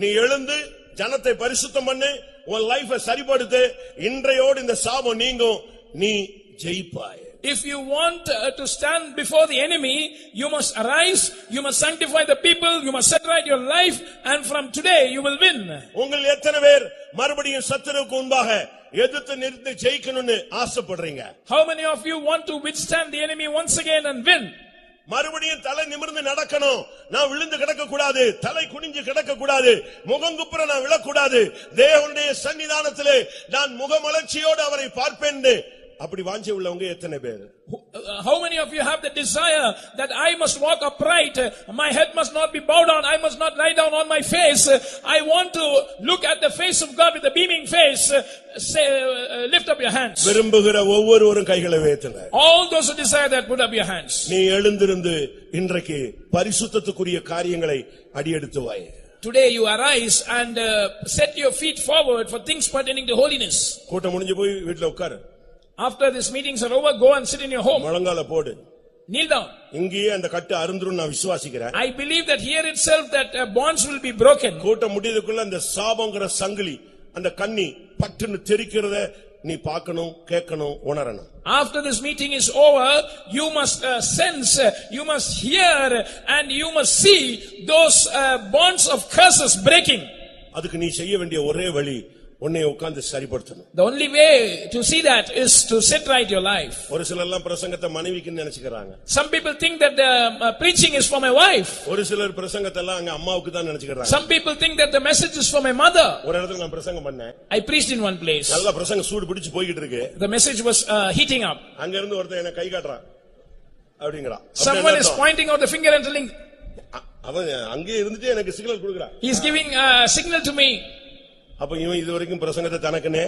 நீ எழுந்து ஜனத்தை பரிசுத்தம் பண்ணு, உன் லைஃபை சரிப்படுத்து. இன்றையோடு இந்த சாபம் நீங்கும், நீ ஜெயிப்பாய். If you want to stand before the enemy, you must arise, you must sanctify the people, you must set right your life, and from today you will win. உங்கள் எத்தனை பேர் மறுபடியும் சத்துருவுக்கு முன்பாக எதிர்த்து நிறுத்தி ஜெயிக்கணும்னு ஆசைப்படுறீங்க? How many of you want to withstand the enemy once again and win? மறுபடியும் தலை நிமிர்ந்து நடக்கணும், நான் விழுந்து கிடக்க கூடாது, தலை குனிஞ்சு கிடக்க கூடாது, முகங்குப்புற நான் விழக்கூடாது, தேவனுடைய சன்னிதானத்திலே நான் முகமலர்ச்சியோடு அவரை பார்ப்பேன். அப்படி வாஞ்சை உள்ளவங்க எத்தனை பேர்? How many of you have the desire that I must walk upright, my head must not be bowed down, I must not lie down on my face, I want to look at the face of God with a beaming face? Say, lift up your hands. விரும்புகிற ஒவ்வொருவரும் கைகளை உயர்த்துங்க. All those who desire that, put up your hands. நீ எழுந்திருந்து இன்றைக்கு பரிசுத்தத்துக்குரிய காரியங்களை அடியெடுத்து வை. Today you arise and set your feet forward for things pertaining to holiness. கூட்டம் முடிஞ்சு போய் வீட்டுல உட்காரு. After these meetings are over, go and sit in your home. முழங்கால போடு. Kneel down. இங்கேயே அந்த கட்டு அறுந்துரும் நான் விசுவாசிக்கிறேன். I believe that here itself that bonds will be broken. கூட்டம் முடியதுக்குள்ள அந்த சாபம்ங்கற சங்கிலி, அந்த கண்ணி பட்டுன்னு தெரிக்கிறத நீ பார்க்கணும், கேட்கணும், உணரணும். After this meeting is over, you must sense, you must hear, and you must see those bonds of curses breaking. அதுக்கு நீ செய்ய வேண்டிய ஒரே வழி உன்னை உட்கார்ந்து சரிப்படுத்தணும். The only way to see that is to set right your life. ஒரு சிலர் எல்லாம் பிரசங்கத்தை மனைவிக்கு நினைச்சுக்கறாங்க. Some people think that the preaching is for my wife. ஒரு சிலர் பிரசங்கத்தை எல்லாம் அங்க அம்மாவுக்கு தான் நினைச்சுக்கறாங்க. Some people think that the message is for my mother. ஒரு இடத்துல நான் பிரசங்கம் பண்ணேன். I preached in one place. நல்ல பிரசங்கம் சூடு பிடிச்சு போயிட்டு இருக்கு. The message was heating up. அங்க இருந்து ஒருத்தன் என்ன கை காட்றான் அப்படிங்கறான். Someone is pointing out the finger and telling, அவன் அங்கே இருந்துட்டு எனக்கு சிக்னல் கொடுக்கறான். he is giving a signal to me. அப்ப இவன் இதுவரைக்கும் பிரசங்கத்தை தனக்குனே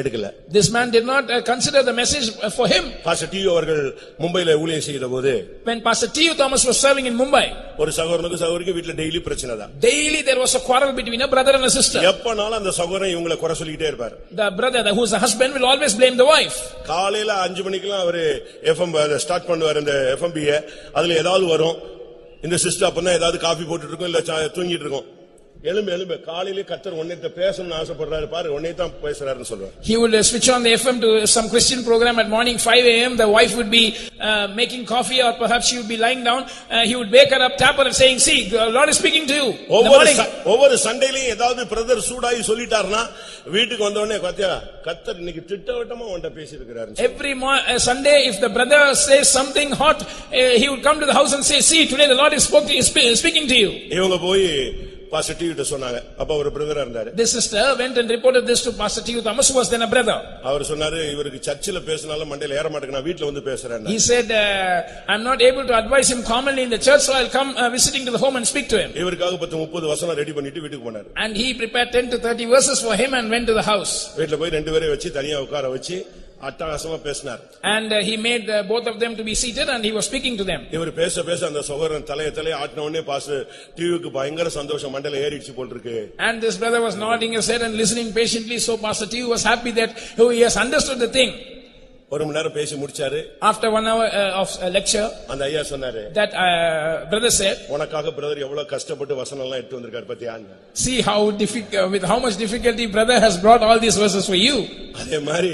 எடுக்கல. This man did not consider the message for him. Pastor டியோ அவர்கள் மும்பைல ஊழியம் செய்தபோது, When Pastor T.U. Thomas was serving in Mumbai, ஒரு சகோதரனுக்கு சகோதரிக்கு வீட்ல டெய்லி பிரச்சனை தான். daily there was a quarrel between a brother and a sister. எப்பனாலும் அந்த சகோதரன் இவங்களை குறை சொல்லிட்டே இருப்பார். The brother who is the husband will always blame the wife. காலையில 5 மணிக்கெல்லாம் அவரு FM ஸ்டார்ட் பண்ணுவார். இந்த FMB அதுல ஏதாவது வரும். இந்த சிஸ்டர் அப்பதான் ஏதாவது காபி போட்டுட்டு இருக்கும், இல்ல தூங்கிட்டு இருக்கும். எழும்பு காலையிலே கர்த்தர் உன்னைட்ட பேசணும்னு ஆசைப்படுறாரு பாரு, உன்னை தான் பேசுறாருன்னு சொல்லுவார். He would switch on the FM to some Christian program at morning 5 a.m. The wife would be making coffee, or perhaps she would be lying down. He would wake her up, tap her and saying, see, the Lord is speaking to you. ஒவ்வொரு சண்டேலயும் ஏதாவது brother சூடாயி சொல்லிட்டாருன்னா வீட்டுக்கு வந்த உடனே கர்த்தர் இன்னைக்கு திட்டவட்டமா உன்கிட்ட பேசி இருக்கிறாரு. Every Sunday, if the brother says something hot, he would come to the house and say, see, today the Lord is speaking to you. இவங்க போய் பாஸ்டர் டியு கிட்ட சொன்னாங்க. அப்ப ஒரு பிரதரா இருந்தாரு. This sister went and reported this to Pastor T.U. Thomas, who was then a brother. அவர் சொன்னாரு, இவருக்கு சர்ச்சில பேசினாலும் மண்டையில ஏற மாட்டேங்குது, நான் வீட்ல வந்து பேசுறேன். He said, I'm not able to advise him commonly in the church, so I'll come visiting to the home and speak to him. இவருக்காக 10-30 வசனம் ரெடி பண்ணிட்டு வீட்டுக்கு போனாரு. And he prepared 10 to 30 verses for him and went to the house. வீட்ல போய் ரெண்டு பேரை வச்சு தனியா உட்கார வச்சு அட்டகாசமா பேசினார். And he made both of them to be seated and he was speaking to them. இவர் பேச அந்த சகோதரன் தலையை ஆட்டின உடனே பாஸ்டர் டிவிக்கு பயங்கர சந்தோஷம், மண்டையில ஏறிச்சு போல் இருக்கு. And this brother was nodding his head and listening patiently, so Pastor T.U. was happy that he has understood the thing. ஒரு மணி நேரம் பேசி முடிச்சாரு. After 1 hour of lecture, அந்த ஐயா சொன்னாரு, that brother said, உனக்காக பிரதர் எவ்வளவு கஷ்டப்பட்டு வசனம் எல்லாம் எடுத்து வந்திருக்காரு பாத்தியா. see how with how much difficulty brother has brought all these verses for you. அதே மாதிரி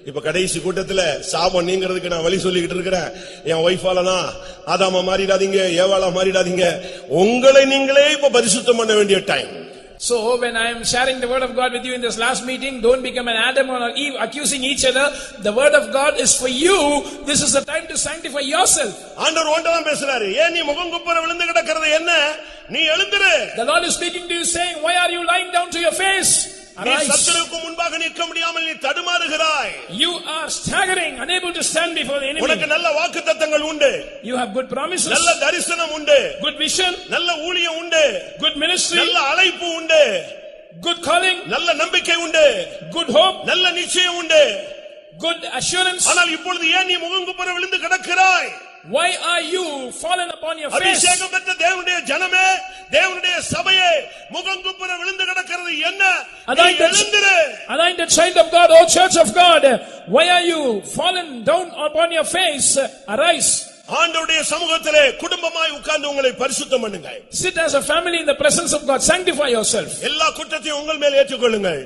இப்ப கடைசி கூட்டத்துல சாபம் நீங்கிறதுக்கு நான் வழி சொல்லிக்கிட்டு இருக்கிறேன். என் வைஃபால தான் ஆதாமா மாறிடாதீங்க, ஏவாளா மாறிடாதீங்க, உங்களை நீங்களே இப்ப பரிசுத்தம் பண்ண வேண்டிய time. So when I am sharing the word of God with you in this last meeting, don't become an Adam or Eve accusing each other. The word of God is for you. This is the time to sanctify yourself. ஆண்டவர் ஒன்றதான் பேசுறாரு. ஏன் நீ முகங்குப்புற விழுந்து கிடக்கிறது என்ன? நீ எழுந்திரு. The Lord is speaking to you saying, why are you lying down to your face? நீ சத்துருவுக்கு முன்பாக நிற்க முடியாமல் நீ தடுமாறுகிறாய். You are staggering, unable to stand before the enemy. உனக்கு நல்ல வாக்குத்தத்தங்கள் உண்டு. You have good promises. நல்ல தரிசனம் உண்டு. Good vision. நல்ல ஊழியம் உண்டு. Good ministry. நல்ல அழைப்பு உண்டு. Good calling. நல்ல நம்பிக்கை உண்டு. Good hope. நல்ல நிச்சயம் உண்டு. Good assurance. ஆனால் இப்பொழுது ஏன் நீ முகங்குப்புற விழுந்து கிடக்கிறாய்? Why are you fallen upon your face? அபிஷேகம் பெற்ற தேவனுடைய ஜனமே, தேவனுடைய சபையே, முகங்குப்புற விழுந்து கிடக்கிறது என்ன? எழுந்திரு. Anointed child of God, O church of God, why are you fallen down upon your face? Arise. ஆண்டவருடைய சமூகத்திலே குடும்பமாய் உட்கார்ந்து உங்களை பரிசுத்தம் பண்ணுங்க. Sit as a family in the presence of God. Sanctify yourself. எல்லா குற்றத்தையும் உங்கள் மேல் ஏற்றுக்கொள்ளுங்கள்.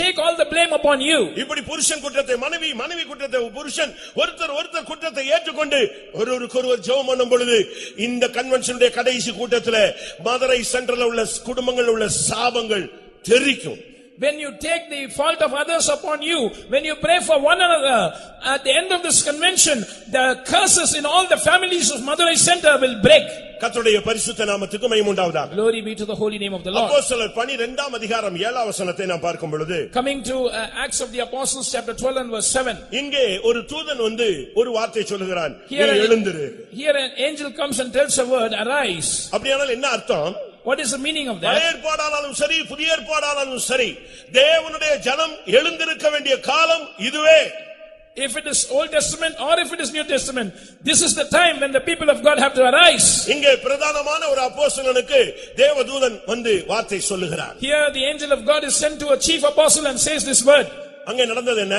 Take all the blame upon you. இப்படி புருஷன் குற்றத்தை மனைவி குற்றத்தை புருஷன் ஒருத்தர் குற்றத்தை ஏற்றுக்கொண்டு ஒருவருக்கொருவர் ஜெபம் பண்ணும் பொழுது இந்த கன்வென்ஷனுடைய கடைசி கூட்டத்திலே மதுரை சென்ட்ரல்ல உள்ள குடும்பங்கள் உள்ள சாபங்கள் தெரிக்கும். When you take the fault of others upon you, when you pray for one another, at the end of this convention, the curses in all the families of Madurai Center will break. கர்த்தருடைய பரிசுத்த நாமத்துக்கு மகிமை உண்டாவதாக. Glory be to the holy name of the Lord. அப்போஸ்தலர் 12 அதிகாரம் 7 வசனத்தை நாம் பார்க்கும் பொழுது, coming to Acts of the Apostles chapter 12 and verse 7, இங்கே ஒரு தூதன் வந்து ஒரு வார்த்தை சொல்லுகிறான், நீ எழுந்திரு. Here an angel comes and tells a word, arise. அப்படியானால் என்ன அர்த்தம்? What is the meaning of that? பழைய ஏற்பாடானாலும் சரி புதிய ஏற்பாடானாலும் சரி தேவனுடைய ஜனம் எழுந்திருக்க வேண்டிய காலம் இதுவே. If it is Old Testament or if it is New Testament, this is the time when the people of God have to arise. இங்கே பிரதானமான ஒரு அப்போஸ்தலனுக்கு தேவதூதன் வந்து வார்த்தை சொல்லுகிறார். Here the angel of God is sent to a chief apostle and says this word. அங்கே நடந்தது என்ன?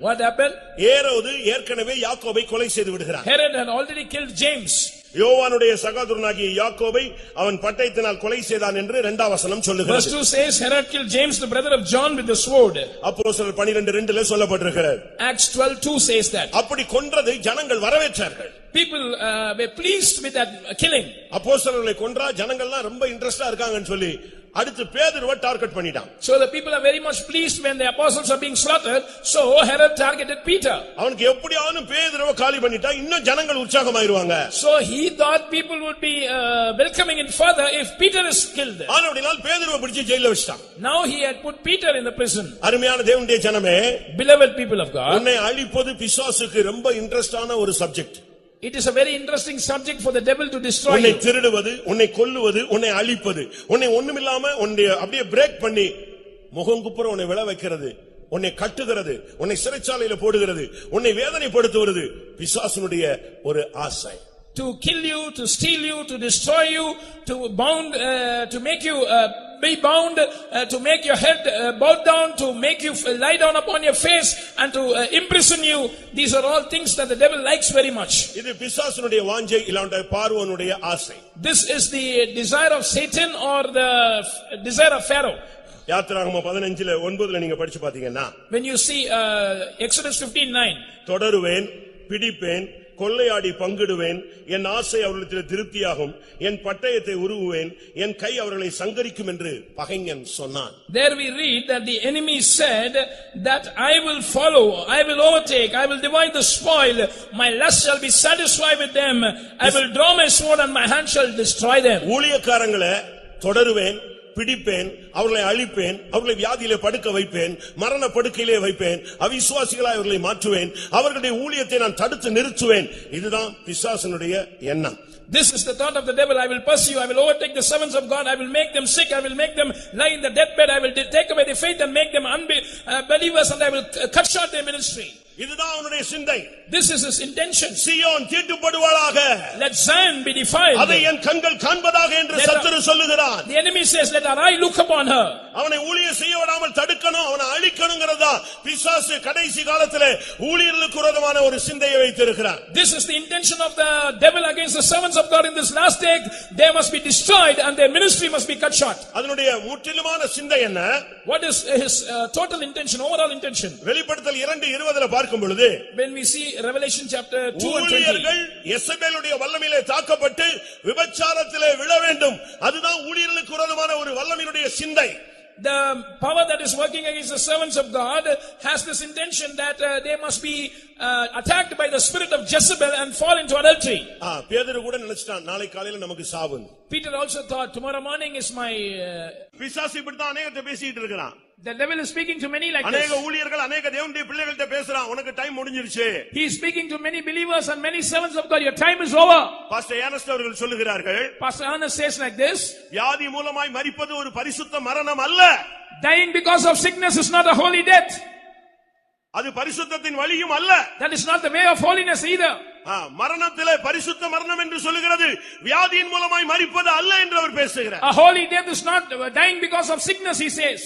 What happened? ஏரோது ஏற்கனவே யாக்கோபை கொலை செய்து விடுகிறார். Herod had already killed James. யோவானுடைய சகோதரனாகிய யாக்கோபை அவன் பட்டயத்தினால் கொலை செய்தான் என்று 2 வசனம் சொல்லுகிறது. Verse 2 says Herod killed James the brother of John with the sword. அப்போஸ்தலர் 12:2ல சொல்லப்பட்டிருக்கிறது. Acts 12:2 says that. அப்படி கொன்றதை ஜனங்கள் வரவேற்றார்கள். People were pleased with that killing. அப்போஸ்தலர்களை கொன்றா ஜனங்கள்லாம் ரொம்ப இன்ட்ரஸ்டா இருக்காங்கன்னு சொல்லி அடுத்து பேதுருவை டார்கெட் பண்ணிட்டான். So the people are very much pleased when the apostles are being slaughtered. So Herod targeted Peter. அவனுக்கு எப்படியாவது பேதுருவை காலி பண்ணிட்டா இன்னும் ஜனங்கள் உற்சாகமாயிருவாங்க. So he thought people would be welcoming it further if Peter is killed. ஆனபடியால் பேதுருவை பிடிச்சு ஜெயில்ல வச்சிட்டான். Now he had put Peter in the prison. அருமையான தேவனுடைய ஜனமே, beloved people of God, உன்னை அழிப்பது பிசாசுக்கு ரொம்ப இன்ட்ரஸ்டான ஒரு subject. It is a very interesting subject for the devil to destroy you. உன்னை திருடுவது, உன்னை கொல்லுவது, உன்னை அழிப்பது, உன்னை ஒண்ணுமில்லாம உன்னை அப்படியே பிரேக் பண்ணி முகங்குப்புற உன்னை விழ வைக்கிறது உன்னை கட்டுகிறது, உன்னை சிறைச்சாலையில போடுகிறது, உன்னை வேதனைப்படுத்துவது பிசாசுனுடைய ஒரு ஆசை. To kill you, to steal you, to destroy you, to bound, to make you be bound, to make your head bowed down, to make you lie down upon your face, and to imprison you. These are all things that the devil likes very much. இது பிசாசுனுடைய வாஞ்சை, இல்லாண்ட பார்வோனுடைய ஆசை. This is the desire of Satan or the desire of Pharaoh. யாத்திராகமம் 15:9 நீங்க படிச்சு பாத்தீங்கன்னா, When you see Exodus 15:9, தொடருவேன், பிடிப்பேன், கொள்ளையாடி பங்கிடுவேன், என் ஆசை அவர்களிடத்தில் திருப்தியாகும், என் பட்டயத்தை உருவுவேன், என் கை அவர்களை சங்கரிக்கும் என்று பகைஞன் சொன்னான். There we read that the enemy said that I will follow, I will overtake, I will divide the spoil, my lust shall be satisfied with them, I will draw my sword and my hand shall destroy them. ஊழியக்காரங்களை தொடருவேன், பிடிப்பேன், அவர்களை அழிப்பேன், அவர்களை வியாதியிலே படுக்க வைப்பேன், மரண படுக்கையிலே வைப்பேன், அவிசுவாசிகளாய் அவர்களை மாற்றுவேன், அவர்களுடைய ஊழியத்தை நான் தடுத்து நிறுத்துவேன். இதுதான் பிசாசனுடைய எண்ணம். This is the thought of the devil. I will pursue, I will overtake the servants of God, I will make them sick, I will make them lie in the deathbed, I will take away their faith and make them unbelievers, and I will cut short their ministry. இதுதான் அவனுடைய சிந்தை. This is his intention. Zion தீட்டுப்படுவாளாக, Let Zion be defiled. அதை என் கண்கள் காண்பதாக என்று சத்துரு சொல்லுகிறான். The enemy says, let our eye look upon her. அவனை ஊழியம் செய்ய விடாமல் தடுக்கணும், அவனை அழிக்கணும்ங்கறதா பிசாசு கடைசி காலத்திலே ஊழியர்களுக்கு விரோதமான ஒரு சிந்தையை வைத்திருக்கிறான். This is the intention of the devil against the servants of God in this last day. They must be destroyed and their ministry must be cut short. அதனுடைய முற்றிலுமான சிந்தை என்ன? What is his total intention, overall intention? வெளிப்படுத்தல் 2:20 பார்க்கும் பொழுது, when we see Revelation chapter 2 and 20, ஊழியர்கள் யெசபேலுடைய வல்லமையிலே தாக்கப்பட்டு விபச்சாரத்திலே விழ வேண்டும். அதுதான் ஊழியர்களுக்கு விரோதமான ஒரு வல்லமையினுடைய சிந்தை. The power that is working against the servants of God has this intention that they must be attacked by the spirit of Jezebel and fall into adultery. பேதுரு கூட நினைச்சிட்டான், நாளை காலையில நமக்கு சாவு. Peter also thought, tomorrow morning is my பிசாசு இப்படி தான் அநேகத்தை பேசிட்டு இருக்கான். The devil is speaking to many like this. அநேக ஊழியர்கள் அநேக தேவனுடைய பிள்ளைகள்ட்ட பேசுறான், உனக்கு டைம் முடிஞ்சிருச்சு. He is speaking to many believers and many servants of God, your time is over. Pastor Ernest அவர்கள் சொல்லுகிறார்கள், Pastor Ernest says like this, வியாதி மூலமாய் மரிப்பது ஒரு பரிசுத்த மரணம் அல்ல. dying because of sickness is not a holy death. அது பரிசுத்தத்தின் வழியும் அல்ல. That is not the way of holiness either. மரணத்திலே பரிசுத்த மரணம் என்று சொல்லுகிறது, வியாதியின் மூலமாய் மரிப்பது அல்ல என்று அவர் பேசுகிறார். A holy death is not dying because of sickness, he says.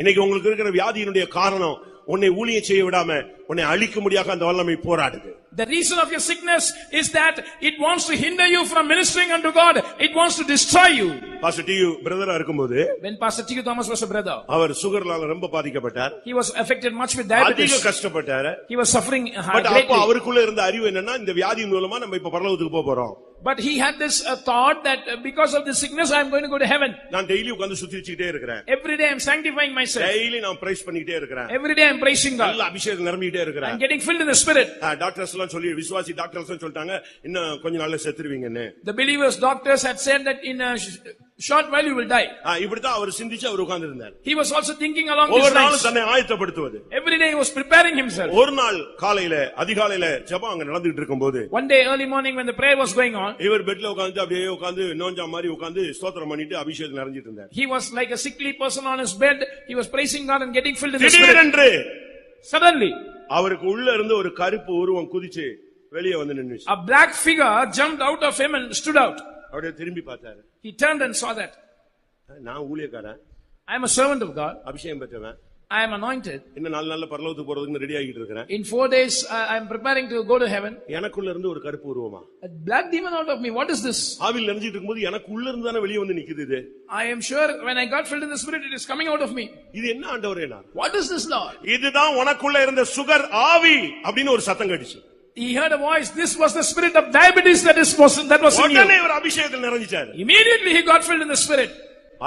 இன்னைக்கு உங்களுக்கு இருக்கிற வியாதியினுடைய காரணம் உன்னை ஊழியம் செய்ய விடாம உன்னை அழிக்க முடியாத அந்த வல்லமை போராடுது. The reason of your sickness is that it wants to hinder you from ministering unto God. It wants to destroy you. Pastor டியூ பிரதரா இருக்கும்போது, when Pastor T.U. Thomas was a brother, அவர் சுகர்னால ரொம்ப பாதிக்கப்பட்டார். he was affected much with diabetes. அதிக கஷ்டப்பட்டார். He was suffering but அப்ப greatly. அவருக்குள்ள இருந்த அறிவு என்னன்னா, இந்த வியாதியின் மூலமா நம்ம இப்ப பரலோகத்துக்கு போறோம். But he had this thought that because of this sickness I am going to go to heaven. நான் டெய்லி உட்கார்ந்து சுத்திச்சிட்டே இருக்கேன். Every day I am sanctifying myself. Daily நான் பிரைஸ் பண்ணிட்டே இருக்கேன். Every day I am praising God. நல்ல அபிஷேகம் நிரம்பிட்டே இருக்கேன். I am getting filled in the spirit. Doctors எல்லாம் சொல்லி, விசுவாசி டாக்டர்ஸ் சொல்லிட்டாங்க, இன்னும் கொஞ்ச நாள்ல செத்துருவீங்கன்னு. The believers doctors had said that in a short while you will die. இப்படிதான் அவர் சிந்திச்சு அவர் உட்கார்ந்து இருந்தார். He was also thinking along these ஒவ்வொரு lines. நாளும் தன்னை ஆயத்தப்படுத்துவது. Every day he was preparing himself. ஒரு நாள் காலையில அதிகாலையில ஜெபம் அங்க நடந்துட்டு இருக்கும்போது, one day early morning when the prayer was going on, இவர் பெட்ல உட்கார்ந்து அப்படியே உட்கார்ந்து நோஞ்சா மாதிரி உட்கார்ந்து ஸ்தோத்திரம் பண்ணிட்டு அபிஷேகம் நிறைஞ்சிட்டு இருந்தார். he was like a sickly person on his bed. He was praising God and getting filled in the spirit. Suddenly அவருக்கு உள்ள இருந்து ஒரு கருப்பு உருவம் குதிச்சு வெளியே வந்து நின்னுச்சு. a black figure jumped out of him and stood out. அப்படியே திரும்பி பார்த்தாரு. He turned and saw that. நான் ஊழியக்காரன், I am a servant of God, அபிஷேகம் பெற்றவன், I am anointed. இன்னும் நாலு பரலோகத்துக்கு போறதுக்கு ரெடி ஆகிட்டு இருக்கேன். in 4 days I am preparing to go to heaven. எனக்குள்ள இருந்து ஒரு கருப்பு உருவமா, a black demon out of me. What is this? ஆவியில் நிறைஞ்சிட்டு இருக்கும்போது எனக்குள்ள இருந்து தானே வெளியே வந்து நிக்குது. இது I am sure when I got filled in the spirit it is coming out of me. இது என்ன ஆண்டவரே? நான் what is this, Lord? இதுதான் உனக்குள்ள இருந்த சுகர் ஆவி அப்படின்னு ஒரு சத்தம் கேட்டுச்சு. He heard a voice. This was the spirit of diabetes that was in you. உடனே ஒரு அபிஷேகத்தில் நிறைஞ்சிட்டாரு. Immediately he got filled in the spirit.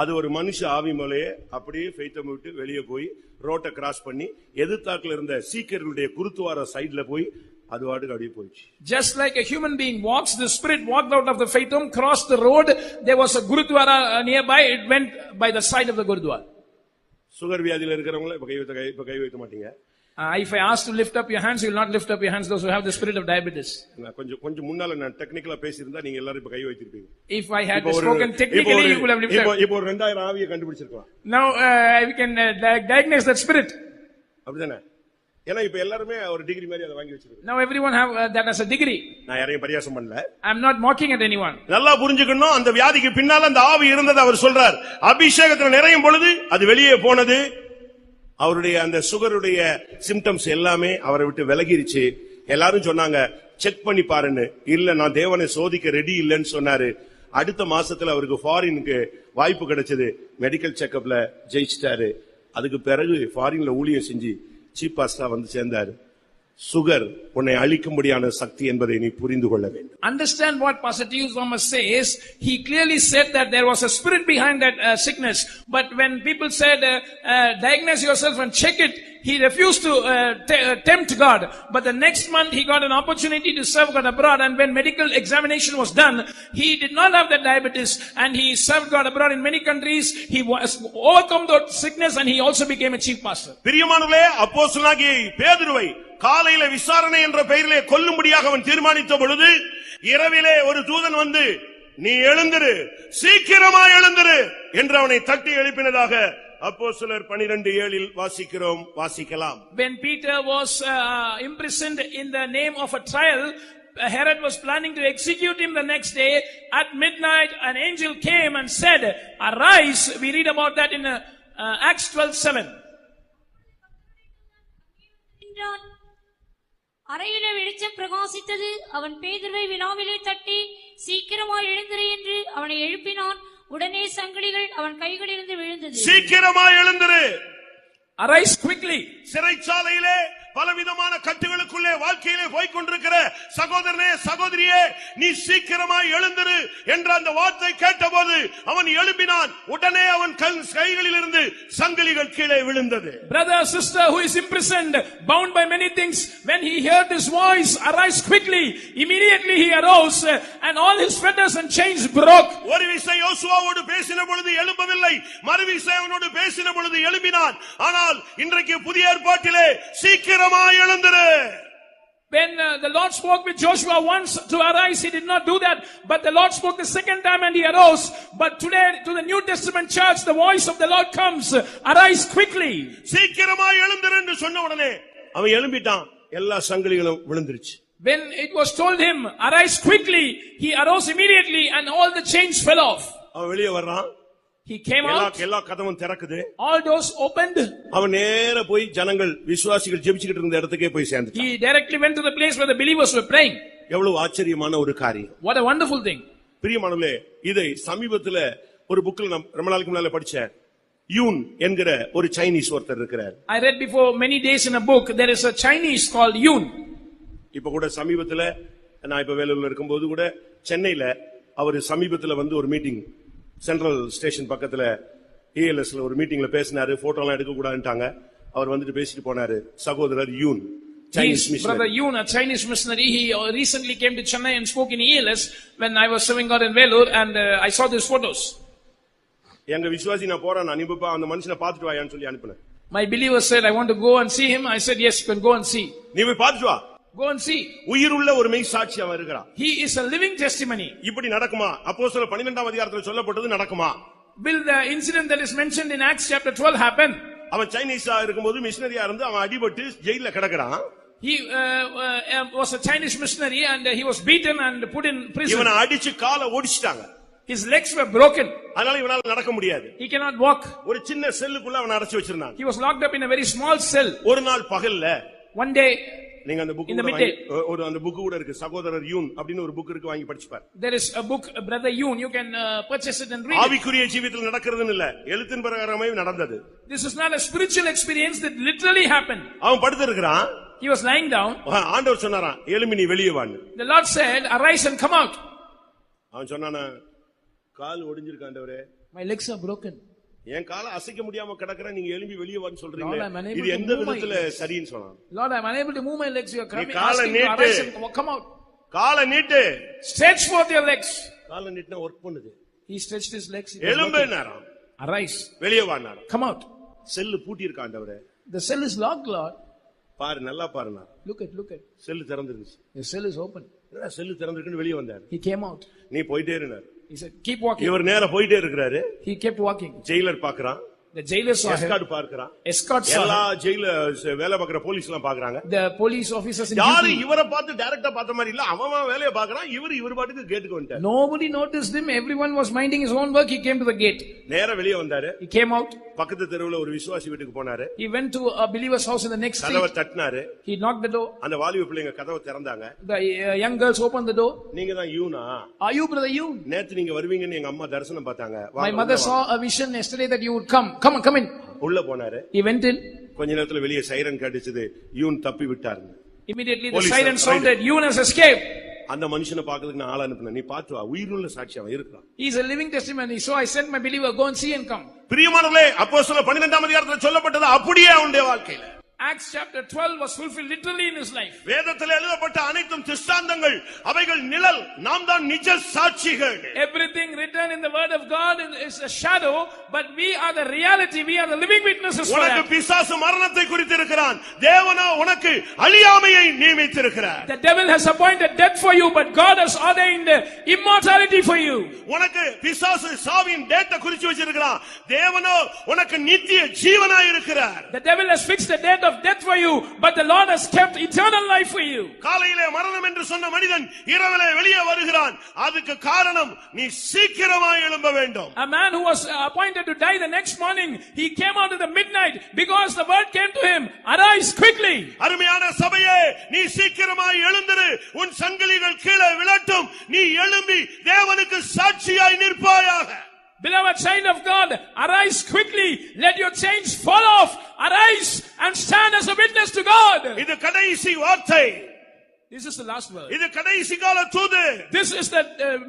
அது ஒரு மனுஷ ஆவி மேலயே அப்படியே ஃபெய்த்தம் விட்டு வெளியே போய் ரோட்டை கிராஸ் பண்ணி எதிர்த்தாக்குல இருந்த சீக்கியர்களுடைய குருத்துவார சைடுல போய் அது வாட்டுக்கு அப்படியே போயிடுச்சு. Just like a human being walks, the spirit walked out of the Faitum, crossed the road. There was a Gurudwara nearby. It went by the side of the Gurudwara. Sugar வியாதியில இருக்கிறவங்க இப்ப கை வைக்க மாட்டீங்க. If I ask to lift up your hands, you will not lift up your hands, those who have the spirit of diabetes. கொஞ்சம் முன்னால நான் டெக்னிக்கலா பேசியிருந்தா நீங்க எல்லாரும் இப்ப கை வைத்திருப்பீங்க. If I had spoken technically, you could have lifted up. இப்போ 2000 ஆவியை கண்டுபிடிச்சிருக்கலாம். Now we can diagnose that spirit. அப்படிதானே? ஏன்னா இப்ப எல்லாருமே ஒரு டிகிரி மாதிரி அதை வாங்கி வச்சிருக்கு. Now everyone have that as a degree. நான் யாரையும் பரியாசம் பண்ணல. I am not mocking at anyone. நல்லா புரிஞ்சுக்கணும், அந்த வியாதிக்கு பின்னால அந்த ஆவி இருந்தது அவர் சொல்றார். அபிஷேகத்துல நிறையும் பொழுது அது வெளியே போனது. அவருடைய அந்த சுகருடைய சிம்டம்ஸ் எல்லாமே அவரை விட்டு விலகிருச்சு. எல்லாரும் சொன்னாங்க செக் பண்ணி பாருன்னு. இல்ல நான் தேவனை சோதிக்க ரெடி இல்லைன்னு சொன்னாரு. அடுத்த மாசத்துல அவருக்கு ஃபாரினுக்கு வாய்ப்பு கிடைச்சது. மெடிக்கல் செக்கப்ல ஜெயிச்சிட்டாரு. அதுக்கு பிறகு ஃபாரின்ல ஊழியம் செஞ்சு சீப் பாஸ்டா வந்து சேர்ந்தாரு. சுகர் உன்னை அழிக்கும்படியான சக்தி என்பதை நீ புரிந்து கொள்ள வேண்டும். Understand what Pastor T. Thomas says. He clearly said that there was a spirit behind that sickness. But when people said, diagnose yourself and check it, he refused to tempt God. But the next month he got an opportunity to serve God abroad. And when medical examination was done, he did not have that diabetes. And he served God abroad in many countries. He was overcome that sickness and he also became a chief pastor. பிரியமானவர்களே, அப்போஸ்தலனாகிய பேதுருவை காலையில விசாரணை என்ற பெயரிலே கொல்லும்படியாக அவன் தீர்மானித்த பொழுது, இரவிலே ஒரு தூதன் வந்து நீ எழுந்திரு, சீக்கிரமா எழுந்திரு என்று அவனை தட்டி எழுப்பினதாக அப்போஸ்தலர் 12:7 வாசிக்கிறோம். வாசிக்கலாம். When Peter was imprisoned in the name of a trial, Herod was planning to execute him the next day. At midnight an angel came and said, arise. We read about that in Acts 12:7. அறையிலே வெளிச்சம் பிரகாசித்தது. அவன் பேதுருவை வினாவிலே தட்டி சீக்கிரமாய் எழுந்திரு என்று அவனை எழுப்பினான். உடனே சங்கிலிகள் அவன் கைகளிலிருந்து விழுந்தது. சீக்கிரமாய் எழுந்திரு, Arise quickly. சிறைச்சாலையிலே பலவிதமான கட்டுகளுக்குள்ளே வாழ்க்கையிலே போய்கொண்டிருக்கிற சகோதரனே சகோதரியே, நீ சீக்கிரமாய் எழுந்திரு என்ற அந்த வார்த்தை கேட்டபோது அவன் எழும்பினான். உடனே அவன் கைகளிலிருந்து சங்கிலிகள் கீழே விழுந்தது. Brother, sister who is imprisoned, bound by many things, when he heard this voice, arise quickly, immediately he arose and all his fetters and chains broke. ஒரு விசை யோசுவாவோடு பேசின பொழுது எழும்பவில்லை, மறுவிசை அவனோடு பேசின பொழுது எழும்பினான். ஆனால் இன்றைக்கு புதிய ஏற்பாட்டிலே சீக்கிரமாய் எழுந்திரு. When the Lord spoke with Joshua once to arise, he did not do that. But the Lord spoke the second time and he arose. But today to the New Testament church, the voice of the Lord comes, arise quickly. சீக்கிரமாய் எழுந்திரு என்று சொன்ன உடனே அவன் எழும்பிட்டான். எல்லா சங்கிலிகளும் விழுந்துருச்சு. When it was told him, arise quickly, he arose immediately and all the chains fell off. அவன் வெளியே வர்றான். He came out. எல்லா கதவும் திறக்குது. All doors opened. அவன் நேரா போய் ஜனங்கள் விசுவாசிகள் ஜெபிச்சிட்டு இருந்த இடத்துக்கே போய் சேர்ந்துட்டான். He directly went to the place where the believers were praying. எவ்வளவு ஆச்சரியமான ஒரு காரியம். What a wonderful thing. பிரியமானவர்களே, இதை சமீபத்துல ஒரு புக்ல நான் ரொம்ப நாளைக்கு முன்னால படிச்சேன். யூன் என்கிற ஒரு சைனீஸ் ஒருத்தர் இருக்கிறார். I read before many days in a book, there is a Chinese called Yun. இப்ப கூட சமீபத்துல நான் இப்ப வேலூர்ல இருக்கும்போது கூட சென்னையில அவர் சமீபத்துல வந்து ஒரு மீட்டிங் சென்ட்ரல் ஸ்டேஷன் பக்கத்துல ஏஎல்எஸ்ல ஒரு மீட்டிங்ல பேசினாரு. போட்டோ எல்லாம் எடுக்க கூடாதுட்டாங்க. அவர் வந்துட்டு பேசிட்டு போனாரு. சகோதரர் யூன், Chinese missionary. Brother Yun, a Chinese missionary, he recently came to Chennai and spoke in ELS when I was serving God in Vellore, and I saw these photos. எங்க விசுவாசி நான் போறேன், அனுப்பா அந்த மனுஷனை பார்த்துட்டு வாயான்னு சொல்லி அனுப்புனேன். My believer said, I want to go and see him. I said, yes, you can go and see. நீ போய் பார்த்துட்டு வா. Go and see. உயிருள்ள ஒரு மெய் சாட்சி அவன் இருக்கிறான். He is a living testimony. இப்படி நடக்குமா? அப்போஸ்தலர் 12ஆம் அதிகாரத்தில் சொல்லப்பட்டது நடக்குமா? Will the incident that is mentioned in Acts chapter 12 happen? அவன் சைனீஸா இருக்கும்போது மிஷனரியா இருந்து அவன் அடிபட்டு ஜெயில்ல கிடக்குறான். He was a Chinese missionary and he was beaten and put in prison. இவனை அடிச்சு காலை ஒடிச்சிட்டாங்க. His legs were broken. அதனால இவனால நடக்க முடியாது. He cannot walk. ஒரு சின்ன செல்லுக்குள்ள அவனை அடைச்சு வச்சிருந்தாங்க. He was locked up in a very small cell. ஒரு நாள் பகல்ல One day, நீங்க அந்த புக் ஒரு அந்த புக் கூட இருக்கு, சகோதரர் யூன் அப்படினு ஒரு புக் இருக்கு, வாங்கி படிச்சு பாரு. There is a book, Brother Yun, you can purchase it and read it. ஆவிக்குரிய ஜீவிதத்தில் நடக்கிறதுன்னு இல்ல, எழுத்தின் பிரகாரமே நடந்தது. This is not a spiritual experience that literally happened. அவன் படுத்து இருக்கிறான். He was lying down. ஆண்டவர் சொன்னாராம், எழும்பி நீ வெளியே வான்னு. The Lord said, arise and come out. அவன் சொன்னானா, கால் ஒடிஞ்சிருக்கு ஆண்டவரே. My legs are broken. என் காலை அசைக்க முடியாம கிடக்குற, நீங்க எழும்பி வெளியே வான்னு சொல்றீங்க. Lord, I'm unable இது எந்த to move my விதத்துல சரின்னு சொன்னான். Lord, I'm unable to move my legs. You are coming, காலை asking to arise and come out. காலை நீட்டு. Stretch forth your legs. காலை நீட்டினா ஒர்க் பண்ணுது. He stretched his legs. எழும்புனாராம். Arise. வெளியே வான்னாராம். Come out. செல்லு பூட்டி இருக்கு ஆண்டவரே. The cell is locked, Lord. பாரு, நல்லா பாருனா. Look at. செல்லு திறந்திருந்துச்சு. The cell is open. என்னடா செல்லு திறந்திருக்குன்னு வெளியே வந்தார். He came out. நீ போயிட்டே இருந்தார். He said, keep walking. இவர் நேரா போயிட்டே இருக்கிறாரு. He kept walking. ஜெயிலர் பார்க்கறான். The jailer saw him. Escort பார்க்கறான். Escort saw எல்லா him. ஜெயில வேலை பார்க்கற போலீஸ் எல்லாம் பார்க்கறாங்க. The police officers in யாரு duty. இவரை பார்த்து டைரக்டா பார்த்த மாதிரி இல்ல, அவன் வேலைய பார்க்கறான், இவர் பாட்டுக்கு கேட்டுக்கு வந்துட்டார். Nobody noticed him. Everyone was minding his own work. He came to the gate. நேரா வெளிய வந்தாரு. He came out. பக்கத்து தெருவுல ஒரு விசுவாசி வீட்டுக்கு போனாரு. He went to a believer's house in the next கதவை street. தட்டினாரு. He knocked the door. அந்த வாலிப பிள்ளைங்க கதவை திறந்தாங்க. The young girls opened the door. நீங்க தான் யூனா? Are you brother you? நேத்து நீங்க வருவீங்கன்னு எங்க அம்மா தரிசனம் பார்த்தாங்க. My mother saw a vision yesterday that you would come. Come in. உள்ள போனாரு. He went in. கொஞ்ச நேரத்துல வெளிய சைரன் கேட்டுச்சு, யூன் தப்பி விட்டாருன்னு. Immediately the Police siren are sounded. You has escaped. அந்த மனுஷனை பார்க்கிறதுக்கு நான் ஆள் அனுப்புனேன். நீ பாத்து வா, உயிருள்ள சாட்சி அவன் இருக்கான். He is a living testimony. So I sent my believer, go and see and come. பிரியமானவர்களே, அப்போஸ்தலர் 12ஆம் அதிகாரத்துல சொல்லப்பட்டது அப்படியே அவனுடைய வாழ்க்கையில. Acts chapter 12 was fulfilled literally in his life. வேதத்தில் எழுதப்பட்ட அனைத்தும் திஷ்டாந்தங்கள், அவைகள் நிழல், நாம் தான் நிஜ சாட்சிகள். Everything written in the word of God is a shadow, but we are the reality. We are the living witnesses for உனக்கு that. பிசாசு மரணத்தை குறித்திருக்கிறான், தேவனோ உனக்கு அழியாமையை நியமித்திருக்கிறார். The devil has appointed death for you, but God has ordained immortality for you. உனக்கு பிசாசு சாவின் டேட்டை குறிச்சு வச்சிருக்கிறான், தேவனோ உனக்கு நித்திய ஜீவனாய் இருக்கிறார். The devil has fixed the date of death for you, but the Lord has kept eternal life for you. காலையிலே மரணம் என்று சொன்ன மனிதன் இரவிலே வெளியே வருகிறான். அதுக்கு காரணம் நீ சீக்கிரமாய் எழும்ப வேண்டும். A man who was appointed to die the next morning, he came out in the midnight because the word came to him, arise quickly. அருமையான சபையே, நீ சீக்கிரமாய் எழுந்திரு, உன் சங்கிலிகள் கீழே விழட்டும், நீ எழும்பி தேவனுக்கு சாட்சியாய் நிற்பாயாக. Beloved child of God, arise quickly. Let your chains fall off. Arise and stand as a witness to God. இது கடைசி வார்த்தை. This is the last word. இது கடைசி கால தூது. This is the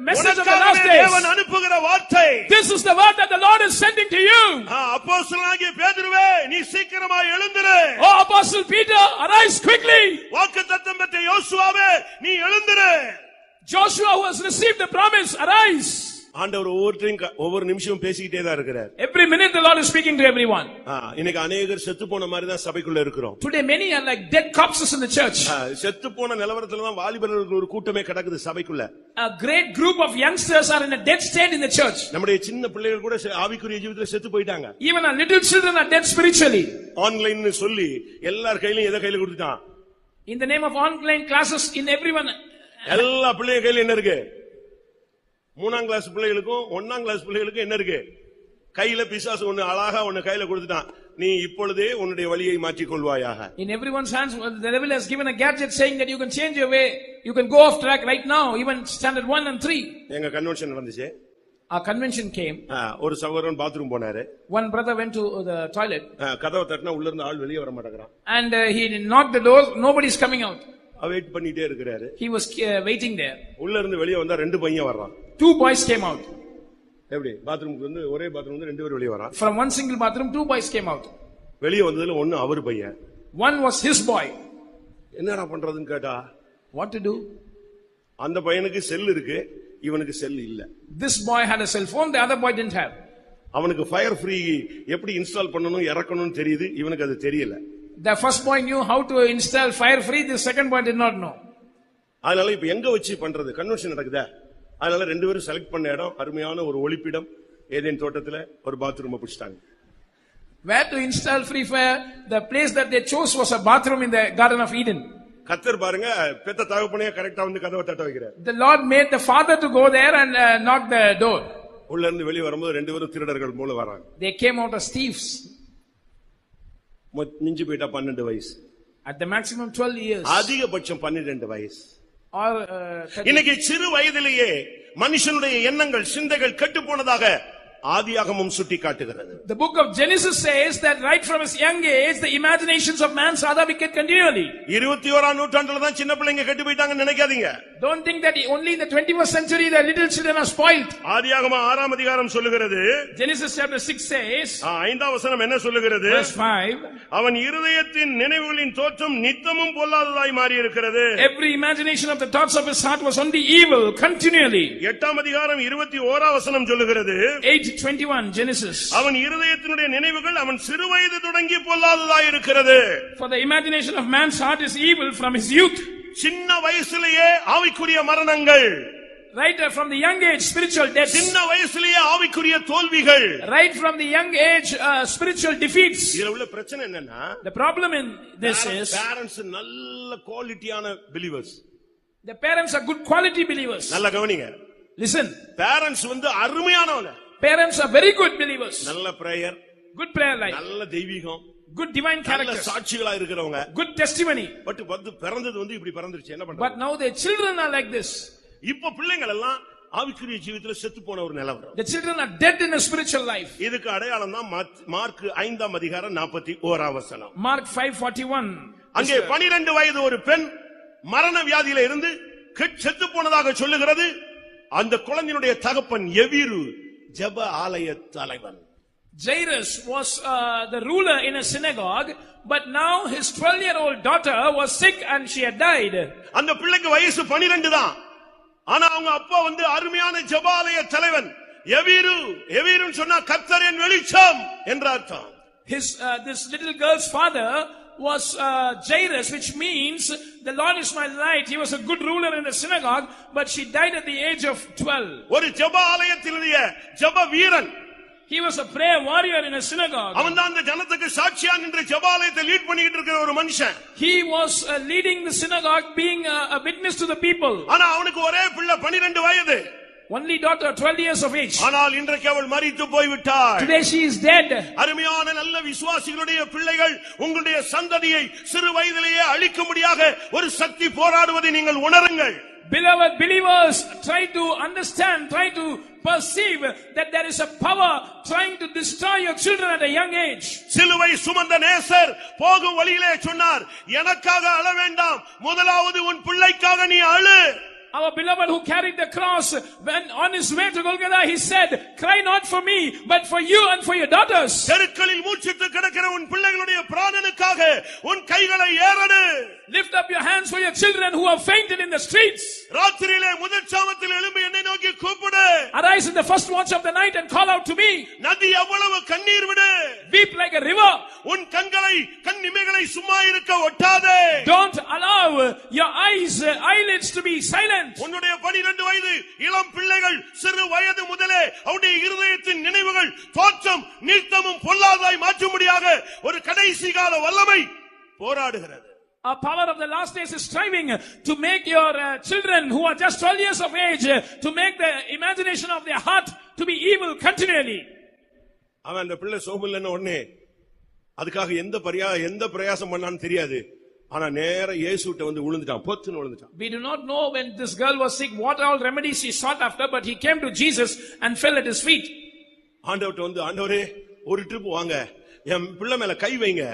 message of the last days. தேவன் அனுப்புகிற வார்த்தை. This is the word that the Lord is sending to you. அப்போஸ்தலனாகிய பேதுருவே, நீ சீக்கிரமாய் எழுந்திரு. Oh Apostle Peter, arise quickly. வாக்குத்தத்தம் பெற்ற யோசுவாவே, நீ எழுந்திரு. Joshua who has received the promise, arise. ஆண்டவர் ஒவ்வொரு நிமிஷமும் பேசிக்கிட்டே தான் இருக்கிறார். Every minute the Lord is speaking to everyone. இன்னைக்கு अनेகர் செத்து போன மாதிரி தான் சபைக்குள்ள இருக்கிறோம். Today many are like dead corpses in the church. செத்து போன நிலவரத்துல தான் வாலிபர்கள் ஒரு கூட்டமே கிடக்குது சபைக்குள்ள. A great group of youngsters are in a dead state in the church. நம்முடைய சின்ன பிள்ளைகள் கூட ஆவிக்குரிய ஜீவிதத்துல செத்து போயிட்டாங்க. Even our little children are dead spiritually. Online சொல்லி எல்லார் கையிலயும் எதை கையில கொடுத்துட்டான்? In the name of online classes, in everyone. எல்லா பிள்ளைங்க கையில என்ன இருக்கு? 3ஆம் கிளாஸ் பிள்ளைகளுக்கும் 1ஆம் கிளாஸ் பிள்ளைகளுக்கும் என்ன இருக்கு? கையில பிசாசு ஒன்னு அழகா ஒன்னு கையில கொடுத்துட்டான். நீ இப்பொழுதே உன்னுடைய வழியை மாற்றிக் கொள்வாயாக. In everyone's hands, the devil has given a gadget saying that you can change your way, you can go off track right now, even standard 1 and 3. எங்க கன்வென்ஷன் வந்துச்சு. Our convention came. ஒரு சகோதரன் பாத்ரூம் போனாரு. One brother went to the toilet. கதவை தட்டினா உள்ள இருந்து ஆள் வெளியே வர மாட்டேங்கிறான். And he knocked the door, nobody is coming out. Wait பண்ணிட்டே இருக்கிறாரு. He was waiting there. உள்ள இருந்து வெளியே வந்தா 2 பையன் வர்றான். 2 boys came out. எப்படி? பாத்ரூமுக்கு வந்து ஒரே பாத்ரூம்ல இருந்து 2 பேர் வெளியே வரான். From one single bathroom 2 boys came out. வெளியே வந்ததுல ஒன்னு அவர் பையன். One was his boy. என்னடா பண்றதுன்னு கேட்டா, what to do? அந்த பையனுக்கு செல் இருக்கு, இவனுக்கு செல் இல்ல. This boy had a cell phone, the other boy didn't have. அவனுக்கு ஃபயர் ஃப்ரீ எப்படி இன்ஸ்டால் பண்ணனும் இறக்கணும்னு தெரியுது, இவனுக்கு அது தெரியல. The first boy knew how to install fire free, the second boy did not know. அதனால இப்ப எங்க வச்சு பண்றது? கன்வென்ஷன் நடக்குதா? அதனால 2 பேரும் செலக்ட் பண்ண இடம் அருமையான ஒரு ஒளிப்பிடம் ஏதேன் தோட்டத்துல ஒரு பாத்ரூம் பிடிச்சிட்டாங்க. Where to install free fire? The place that they chose was a bathroom in the Garden of Eden. கர்த்தர் பாருங்க, பெத்த தகப்பனே கரெக்ட்டா வந்து கதவை தட்ட வைக்கிறார். The Lord made the father to go there and knock the door. உள்ள இருந்து வெளிய வரும்போது 2 பேரும் திருடர்கள் போல வராங்க. They came out as thieves. மிஞ்சி போயிட்டா 12 வயசு. At the maximum 12 years. அதிகபட்சம் 12 வயசு. Or இன்னைக்கு சிறு வயதிலேயே மனுஷனுடைய எண்ணங்கள் சிந்தைகள் கெட்டு போனதாக ஆதியாகமம் சுட்டிக்காட்டுகிறது. The book of Genesis says that right from his young age the imaginations of man's are wicked continually. 21ஆம் நூற்றாண்டுல தான் சின்ன பிள்ளைங்க கெட்டு போயிட்டாங்கன்னு நினைக்காதீங்க. Don't think that only in the 21st century the little children are spoiled. ஆதியாகமம் 6ஆம் அதிகாரம் சொல்லுகிறது. Genesis chapter 6 says, 5ஆம் வசனம் என்ன சொல்லுகிறது? verse 5, அவன் இருதயத்தின் நினைவுகளின் தோற்றம் நித்தமும் பொல்லாததாய் மாறி இருக்கிறது. Every imagination of the thoughts of his heart was only evil continually. 8ஆம் அதிகாரம் 21ஆம் வசனம் சொல்லுகிறது. 8:21 Genesis. அவன் இருதயத்தினுடைய நினைவுகள் அவன் சிறுவயது தொடங்கி பொல்லாததாய் இருக்கிறது. For the imagination of man's heart is evil from his youth. சின்ன வயசுலயே ஆவிக்குரிய மரணங்கள். Right from the young age, spiritual debts. சின்ன வயசுலயே ஆவிக்குரிய தோல்விகள். Right from the young age, spiritual defeats. இதுல உள்ள பிரச்சனை என்னன்னா, The problem in this is parents நல்ல குவாலிட்டியான believers. the parents are good quality believers. நல்ல கவனிங்க. Listen. Parents வந்து அருமையானவங்க. Parents are very good believers. நல்ல prayer. Good prayer life. நல்ல தெய்வீகம். Good divine characters. சாட்சிகளா இருக்கிறவங்க. Good testimony. பட் வந்து பிறந்தது வந்து இப்படி பிறந்துருச்சு, என்ன பண்றது? But now their children are like this. இப்ப பிள்ளைகள் எல்லாம் ஆவிக்குரிய ஜீவிதத்துல செத்து போன ஒரு நிலவரம். The children are dead in a spiritual life. இதுக்கு அடையாளம் தான் மார்க் 5ஆம் அதிகாரம் 41ஆம் வசனம். Mark 5:41. அங்கே 12 வயது ஒரு பெண் மரண வியாதியில இருந்து செத்து போனதாக சொல்லுகிறது. அந்த குழந்தையினுடைய தகப்பன் எவீரு ஜெப ஆலய தலைவன். Jairus was the ruler in a synagogue, but now his 12-year-old daughter was sick and she had died. அந்த பிள்ளைக்கு வயசு 12 தான். ஆனா அவங்க அப்பா வந்து அருமையான ஜெபாலய தலைவன். எவீருன்னு சொன்னா கர்த்தரின் வெளிச்சம் என்ற அர்த்தம். This little girl's father was Jairus, which means the Lord is my light. He was a good ruler in the synagogue, but she died at the age of 12. ஒரு ஜெபாலயத்தினுடைய ஜெப வீரன். He was a prayer warrior in a synagogue. அவன் தான் அந்த ஜனத்துக்கு சாட்சியா நின்று ஜெபாலயத்தை lead பண்ணிட்டு இருக்கிற ஒரு மனுஷன். He was leading the synagogue, being a witness to the people. ஆனா அவனுக்கு ஒரே பிள்ளை 12 வயது. Only daughter 12 years of age. ஆனால் இன்றைக்கு அவள் மரித்து போய் விட்டாள். Today she is dead. அருமையான நல்ல விசுவாசிகளுடைய பிள்ளைகள் உங்களுடைய சந்ததியை சிறு வயதிலேயே அழிக்கும்படியாக ஒரு சக்தி போராடுவதை நீங்கள் உணருங்கள். Beloved believers, try to understand, try to perceive that there is a power trying to destroy your children at a young age. சிலுவை சுமந்த நேசர் போகும் வழியிலே சொன்னார், எனக்காக அழ வேண்டாம், முதலாவது உன் பிள்ளைக்காக நீ அழு. Our beloved who carried the cross, when on his way to Golgotha, he said, cry not for me, but for you and for your daughters. தெருக்களில் மூச்சிட்டு கிடக்கிற உன் பிள்ளைகளுடைய பிராணனுக்காக உன் கைகளை ஏறெடு. Lift up your hands for your children who have fainted in the streets. ராத்திரியிலே முதல் சாமத்தில் எழும்பி என்னை நோக்கி கூப்பிடு. Arise in the first watch of the night and call out to me. நதி அவ்வளவு கண்ணீர் விடு. Weep like a river. உன் கண் இமைகளை சும்மா இருக்க ஒட்டாதே. Don't allow your eyelids to be silent. உன்னுடைய 12 வயது இளம் பிள்ளைகள் சிறு வயது முதலே அவருடைய இருதயத்தின் நினைவுகள் தோற்றம் நீர்த்தமும் பொல்லாதாய் மாற்றும்படியாக ஒரு கடைசி கால வல்லமை போராடுகிறது. A power of the last days is striving to make your children who are just 12 years of age to make the imagination of their heart to be evil continually. அவன் அந்த பிள்ளை சோமில்லன்னு உடனே அதுக்காக எந்த பிரயாசம் பண்ணான்னு தெரியாது. ஆனா நேரா இயேசுட்ட வந்து விழுந்துட்டான், பொத்துன்னு விழுந்துட்டான். We do not know when this girl was sick what all remedies he sought after, but he came to Jesus and fell at his feet. ஆண்டவர்ட்ட வந்து, ஆண்டவரே ஒரு ட்ரிப் வாங்க, என் பிள்ளை மேல கை வைங்க,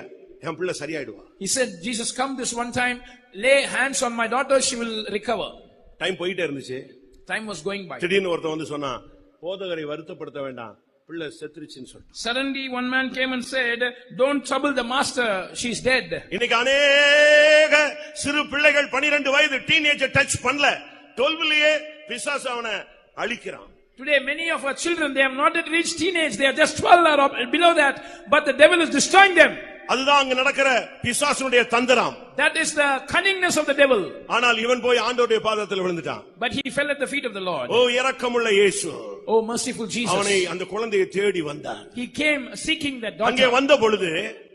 என் பிள்ளை சரியாயிடுவா. He said, Jesus, come this one time, lay hands on my daughter, she will recover. Time போயிட்டே இருந்துச்சு. Time was going by. திடீர்னு ஒருத்தன் வந்து சொன்னா, போதகரை வருத்தப்படுத்த வேண்டாம், பிள்ளை செத்துருச்சுன்னு சொல்லிட்டு. Suddenly one man came and said, don't trouble the master, she's dead. இன்னைக்கு அநேக சிறு பிள்ளைகள் 12 வயது டீனேஜர் டச் பண்ணல, 12லயே பிசாசு அவனை அழிக்கிறான். Today many of our children, they have not yet reached teenage, they are just 12 or below that, but the devil is destroying them. அதுதான் அங்க நடக்கிற பிசாசுடைய தந்திரம். That is the cunningness of the devil. ஆனால் இவன் போய் ஆண்டவருடைய பாதத்தில் விழுந்துட்டான். But he fell at the feet of the Lord. ஓ இரக்கமுள்ள இயேசு, oh merciful Jesus, அவனை அந்த குழந்தையை தேடி வந்தான். he came seeking that daughter. அங்கே வந்த பொழுது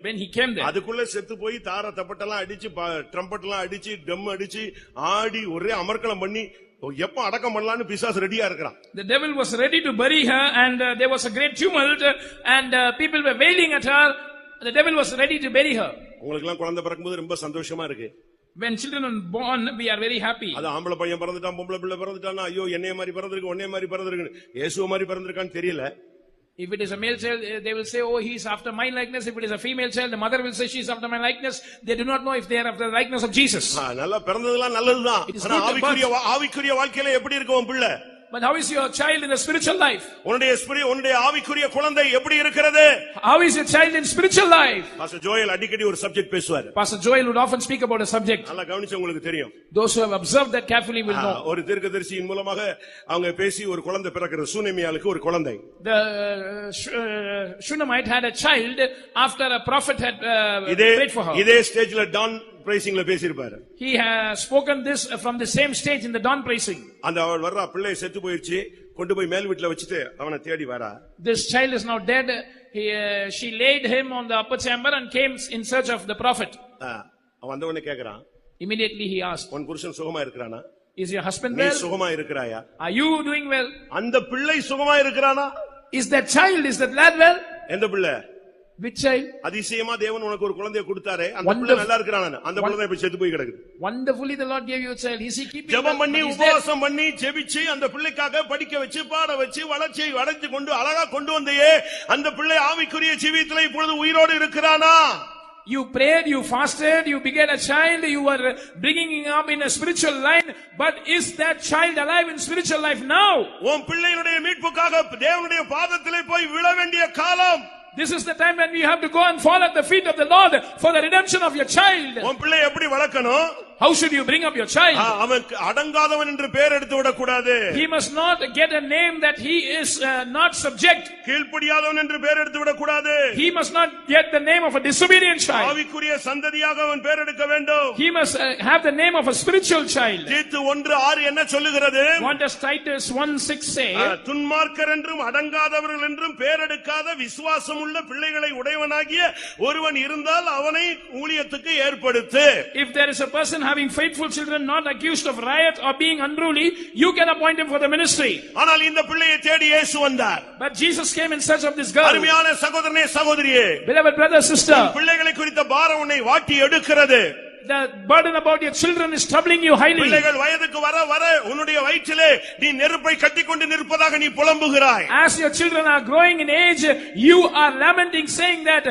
when he came there, அதுக்குள்ள செத்து போய் தார தப்பட்டெல்லாம் அடிச்சு ட்ரம்பட்லாம் அடிச்சு ட்ரம் அடிச்சு ஆடி ஒரே அமர்க்களம் பண்ணி எப்ப அடக்கம் பண்ணலாம்னு பிசாசு ரெடியா இருக்கிறான். The devil was ready to bury her and there was a great tumult and people were wailing at her. The devil was ready to bury her. உங்களுக்கு எல்லாம் குழந்தை பிறக்கும்போது ரொம்ப சந்தோஷமா இருக்கு. When children are born, we are very happy. அது ஆம்பளை பையன் பிறந்துட்டான், பொம்பளை பிள்ளை பிறந்துட்டான்னா ஐயோ என்னைய மாதிரி பிறந்திருக்கு, உன்னைய மாதிரி பிறந்திருக்கு, இயேசுவ மாதிரி பிறந்திருக்கான்னு தெரியல. If it is a male child, they will say, oh, he is after my likeness. If it is a female child, the mother will say, she is after my likeness. They do not know if they are after the likeness of Jesus. நல்லா பிறந்ததெல்லாம் நல்லதுதான். ஆனா ஆவிக்குரிய வாழ்க்கையில எப்படி இருக்கும் உன் பிள்ளை? But how is your child in the spiritual life? உன்னுடைய ஆவிக்குரிய குழந்தை எப்படி இருக்கிறது? How is your child in spiritual life? Pastor Joel அடிக்கடி ஒரு சப்ஜெக்ட் பேசுவார். Pastor Joel would often speak about a subject. நல்லா கவனிச்சவங்களுக்கு தெரியும். Those who have observed that carefully will know. ஒரு தீர்க்கதரிசியின் மூலமாக அவங்க பேசி ஒரு குழந்தை பிறக்கிறது, சூனேமியாளுக்கு ஒரு குழந்தை. The Shunammite had a child after a prophet had prayed for her. இதே ஸ்டேஜ்ல பிரைசிங்ல பேசியிருப்பாரு. He has spoken this from the same stage in the dawn praising. அந்த அவள் வர்றா, பிள்ளை செத்து போயிருச்சு, கொண்டு போய் மேல் வீட்டுல வச்சுட்டு அவனை தேடி வரா. This child is now dead. She laid him on the upper chamber and came in search of the prophet. அவன் வந்த உடனே கேக்குறான். Immediately he asked, உன் புருஷன் சுகமா இருக்கிறானா? Is your husband நீ well? சுகமா இருக்கிறாயா? Are you doing well? அந்த பிள்ளை சுகமா இருக்கிறானா? Is that child, is that lad well? எந்த பிள்ளை? Which child? அதிசயமா தேவன் உனக்கு ஒரு குழந்தையை கொடுத்தாரே, அந்த பிள்ளை நல்லா இருக்கிறானா? அந்த பிள்ளை இப்ப செத்து போய் கிடக்குது. Wonderfully the Lord gave you a child. Is he keeping? ஜெபம் பண்ணி உபவாசம் பண்ணி ஜெபிச்சு அந்த பிள்ளைக்காக படிக்க வச்சு பாட வச்சு வளர்ச்சியை அடைஞ்சு கொண்டு அழகா கொண்டு வந்தையே, அந்த பிள்ளை ஆவிக்குரிய ஜீவியத்திலே இப்பொழுது உயிரோடு இருக்கிறானா? You prayed, you fasted, you begat a child, you were bringing him up in a spiritual line, but is that child alive in spiritual life now? உன் பிள்ளையுடைய மீட்புக்காக தேவனுடைய பாதத்திலே போய் விழ வேண்டிய காலம். This is the time when we have to go and fall at the feet of the Lord for the redemption of your child. உன் பிள்ளை எப்படி வளர்க்கணும்? How should you bring up your child? அவன் அடங்காதவன் என்று பெயர் எடுத்து விட கூடாது. He must not get a name that he is not subject. கீழ்ப்படியாதவன் என்று பெயர் எடுத்து விட கூடாது. He must not get the name of a disobedient child. ஆவிக்குரிய சந்ததியாக அவன் பெயர் எடுக்க வேண்டும். He must have the name of a spiritual child. தீத்து 1:6 என்ன சொல்லுகிறது? What does Titus 1:6 say? துன்மார்க்கர் என்றும் அடங்காதவர்கள் என்றும் பெயர் எடுக்காத விசுவாசம் உள்ள பிள்ளைகளை உடையவனாகிய ஒருவன் இருந்தால் அவனை ஊழியத்துக்கு ஏற்படுத்து. If there is a person having faithful children not accused of riot or being unruly, you can appoint him for the ministry. ஆனால் இந்த பிள்ளையை தேடி இயேசு வந்தார். But Jesus came in search of this girl. அருமையான சகோதரனே சகோதரியே, Beloved brother sister, பிள்ளைகளை குறித்த பாரம் உன்னை வாட்டி எடுக்கிறது. The burden about your children is troubling you highly. பிள்ளைகள் வயதுக்கு வர வர உன்னுடைய வயிற்றிலே நீ நெருப்பை கட்டிக்கொண்டு நிற்பதாக நீ புலம்புகிறாய். As your children are growing in age, you are lamenting saying that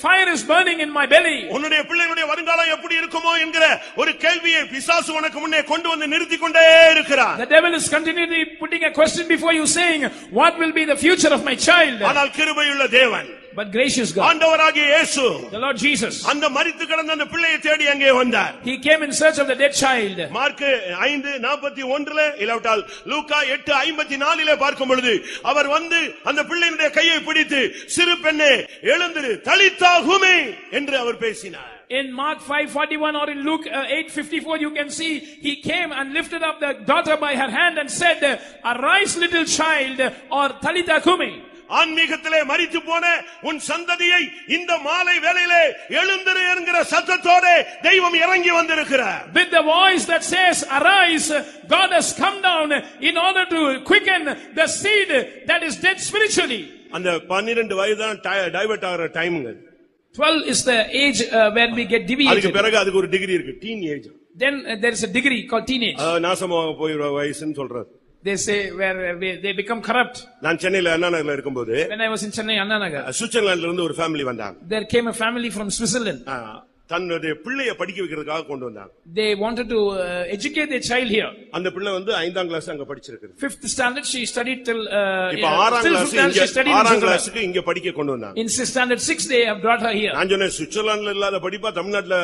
fire is burning in my belly. உன்னுடைய பிள்ளைகளுடைய வருங்காலம் எப்படி இருக்குமோ என்கிற ஒரு கேள்வியை பிசாசு உனக்கு முன்னே கொண்டு வந்து நிறுத்திக் கொண்டே இருக்கிறார். The devil is continually putting a question before you saying, what will be the future of my child? ஆனால் கிருபையுள்ள தேவன், But gracious God, ஆண்டவராகிய இயேசு, the Lord Jesus, அந்த மரித்து கிடந்த அந்த பிள்ளையை தேடி அங்கே வந்தார். he came in search of the dead child. Mark 5:41 இல்லாவிட்டால் லூக்கா 8:54 பார்க்கும் பொழுது அவர் வந்து அந்த பிள்ளையினுடைய கையை பிடித்து, சிறு பெண்ணே எழுந்திரு, தலித்தா கூமி என்று அவர் பேசினார். In Mark 5:41 or in Luke 8:54 you can see he came and lifted up the daughter by her hand and said, arise little child, or talitha kumi. ஆன்மீகத்திலே மரித்து போன உன் சந்ததியை இந்த மாலை வேளையிலே எழுந்திரு என்கிற சத்தத்தோடு தெய்வம் இறங்கி வந்திருக்கிறார். With the voice that says arise, God has come down in order to quicken the seed that is dead spiritually. அந்த 12 வயது தான் டைவர்ட் ஆகிற டைம்ங்க. 12 is the age when we get deviated. அதுக்கு பிறகு அதுக்கு ஒரு டிகிரி இருக்கு, teen age. Then there is a degree called teenage. நாசமாக போயிற வயசுன்னு சொல்றாரு. They say where they become corrupt. நான் சென்னையில அண்ணா நகர்ல இருக்கும்போது, When I was in Chennai, Anna Nagar, சுவிட்சர்லாந்துல இருந்து ஒரு ஃபேமிலி வந்தாங்க. there came a family from Switzerland. தன்னுடைய பிள்ளையை படிக்க வைக்கிறதுக்காக கொண்டு வந்தாங்க. They wanted to educate their child here. அந்த பிள்ளை வந்து 5ஆம் கிளாஸ் அங்க படிச்சிருக்கு. 5th standard she studied till இப்ப 6ஆம் கிளாஸ்க்கு இங்க படிக்க கொண்டு வந்தாங்க. In standard 6 they have brought her here. நான் சொன்னேன், சுவிட்சர்லாந்துல இல்லாத படிப்பா தமிழ்நாட்டுல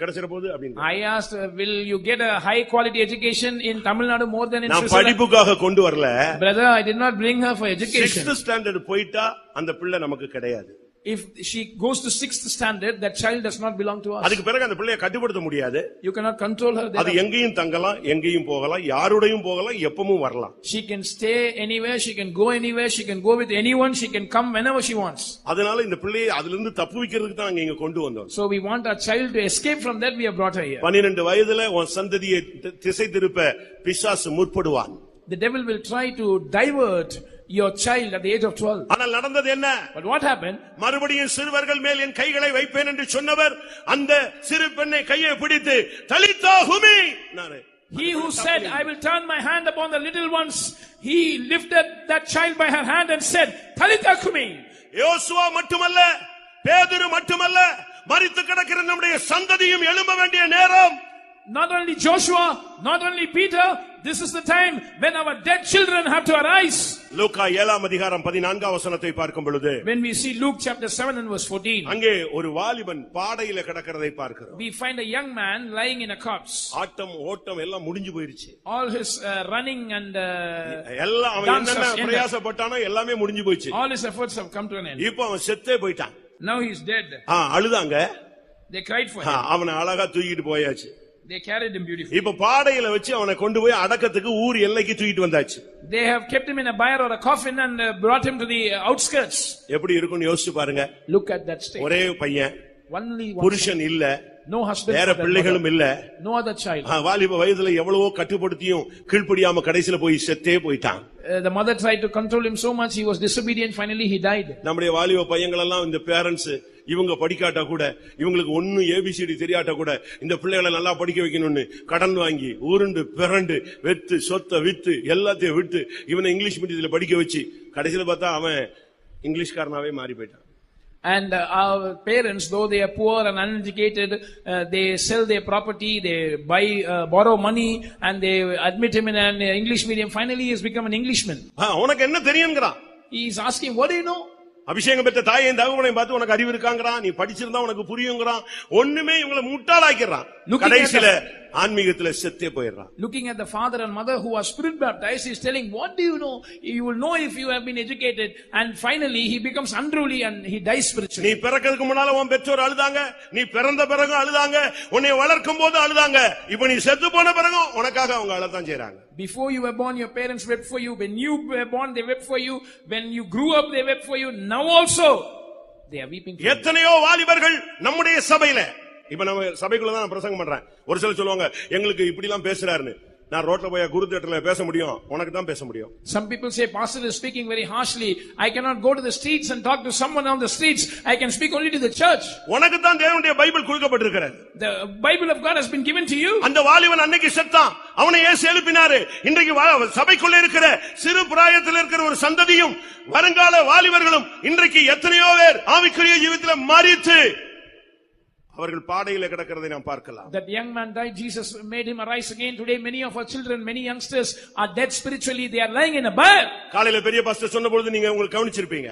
கிடைச்சிர போகுது அப்படின்னு. I asked, will you get a high quality education in Tamil Nadu more than in நான் Switzerland? படிப்புக்காக கொண்டு வரல. Brother, I did not bring her for education. 6th standard போயிட்டா அந்த பிள்ளை நமக்கு கிடையாது. If she goes to 6th standard, that child does not belong to us. அதுக்கு பிறகு அந்த பிள்ளையை கட்டுப்படுத்த முடியாது. You cannot control her. அது எங்கேயும் தங்கலாம், எங்கேயும் போகலாம், யாரோடையும் போகலாம், எப்பவும் வரலாம். She can stay anywhere, she can go anywhere, she can go with anyone, she can come whenever she wants. அதனால இந்த பிள்ளையை அதிலிருந்து இருந்து தப்புவிக்கிறதுக்கு தான் இங்க கொண்டு வந்தோம். So we want our child to escape from that, we have brought her here. 12 வயதுல உன் சந்ததியை திசை திருப்ப பிசாசு முற்படுவான். The devil will try to divert your child at the age of 12. ஆனால் நடந்தது என்ன? But what happened? மறுபடியும் சிறுவர்கள் மேல் என் கைகளை வைப்பேன் என்று சொன்னவர் அந்த சிறு பெண்ணை கையை பிடித்து தலித்தா கூமி. He who said, I will turn my hand upon the little ones, he lifted that child by her hand and said, talitha kumi. யோசுவா மட்டுமல்ல, பேதுரு மட்டுமல்ல, மரித்து கிடக்கிற நம்முடைய சந்ததியும் எழும்ப வேண்டிய நேரம். Not only Joshua, not only Peter, this is the time when our dead children have to arise. லூக்கா 7:14 பார்க்கும் பொழுது, when we see Luke chapter 7 and verse 14, அங்கே ஒரு வாலிபன் பாடையில கிடக்கிறதை பார்க்கிறோம். we find a young man lying in a corpse. ஆட்டம் ஓட்டம் எல்லாம் முடிஞ்சு போயிருச்சு. All his running and எல்லாம் அவன் என்னென்ன பிரயாசப்பட்டானோ எல்லாமே முடிஞ்சு போயிடுச்சு. all his efforts have come to an end. இப்போ அவன் செத்தே போயிட்டான். Now he is dead. அழுதாங்க. They cried for him. அவனை அழகா தூக்கிட்டு போயாச்சு. They carried him beautifully. இப்ப பாடையில வச்சு அவனை கொண்டு போய் அடக்கத்துக்கு ஊர் எல்லைக்கு தூக்கிட்டு வந்தாச்சு. They have kept him in a bier or a coffin and brought him to the outskirts. எப்படி இருக்கும்னு யோசிச்சு பாருங்க. Look at that state. ஒரே பையன், Only one புருஷன் இல்ல, no husband, வேற பிள்ளைகளும் இல்ல, no other child. வாலிப வயதுல எவ்வளவோ கட்டுப்படுத்தியும் கீழ்ப்படியாம கடைசில போய் செத்தே போயிட்டான். The mother tried to control him so much, he was disobedient, finally he died. நம்முடைய வாலிப பையங்கள் எல்லாம் இந்த பேரண்ட்ஸ் இவங்க படிக்காட்டா கூட, இவங்களுக்கு ஒன்னும் ஏபிசிடி தெரியாட்டா கூட, இந்த பிள்ளைகளை நல்லா படிக்க வைக்கணும்னு கடன் வாங்கி ஊருண்டு பிறண்டு வெத்து சொத்தை வித்து எல்லாத்தையும் விட்டு இவனை இங்கிலீஷ் மீடியத்துல படிக்க வச்சு கடைசியில பார்த்தா அவன் இங்கிலீஷ்காரனாவே மாறி போயிட்டான். And our parents, though they are poor and uneducated, they sell their property, they borrow money, and they admit him in an English medium. Finally, he has become an Englishman. உனக்கு என்ன தெரியும்ங்கறான். He is asking, what do you know? அபிஷேகம் பெற்ற தாயையும் தகவனையும் பார்த்து உனக்கு அறிவு இருக்காங்கறான், நீ படிச்சிருந்தா உனக்கு புரியும்ங்கறான். ஒண்ணுமே இவங்களை முட்டாளாக்கிறான். கடைசில ஆன்மீகத்துல செத்தே போயிடுறான். Looking at the father and mother who are spirit baptized, he is telling, what do you know? You will know if you have been educated. And finally he becomes unruly and he dies spiritually. நீ பிறக்கிறதுக்கு முன்னால உன் பெற்றோர் அழுதாங்க, நீ பிறந்த பிறகு அழுதாங்க, உன்னை வளர்க்கும் போது அழுதாங்க, இப்ப நீ செத்து போன பிறகு உனக்காக அவங்க அழத்தான் செய்றாங்க. Before you were born, your parents wept for you. When you were born, they wept for you. When you grew up, they wept for you. Now also they are weeping for you. எத்தனையோ வாலிபர்கள் நம்முடைய சபையில, இப்ப நம்ம சபைக்குள்ள தான் பிரசங்கம் பண்றேன். ஒரு சிலர் சொல்லுவாங்க எங்களுக்கு இப்படி எல்லாம் பேசுறாருன்னு. நான் ரோட்ல போய் குரு தியேட்டர்ல பேச முடியும், உனக்கு தான் பேச முடியும். Some people say pastor is speaking very harshly. I cannot go to the streets and talk to someone on the streets. I can speak only to the church. உனக்கு தான் தேவனுடைய பைபிள் கொடுக்கப்பட்டிருக்கிறது. The Bible of God has been given to you. அந்த வாலிபன் அன்னைக்கு செத்தான், அவனை இயேசு எழுப்பினாரு. இன்றைக்கு சபைக்குள்ள இருக்கிற சிறு பிராயத்தில் இருக்கிற ஒரு சந்ததியும் வருங்கால வாலிபர்களும் இன்றைக்கு எத்தனையோ பேர் ஆவிக்குரிய ஜீவிதத்துல மரித்து அவர்கள் பாடையில கிடக்கிறதை நாம் பார்க்கலாம். That young man died, Jesus made him arise again. Today many of our children, many youngsters are dead spiritually. They are lying in a bier. காலையில பெரிய பாஸ்டர் சொன்னபொழுது நீங்க உங்களுக்கு கவனிச்சிருப்பீங்க.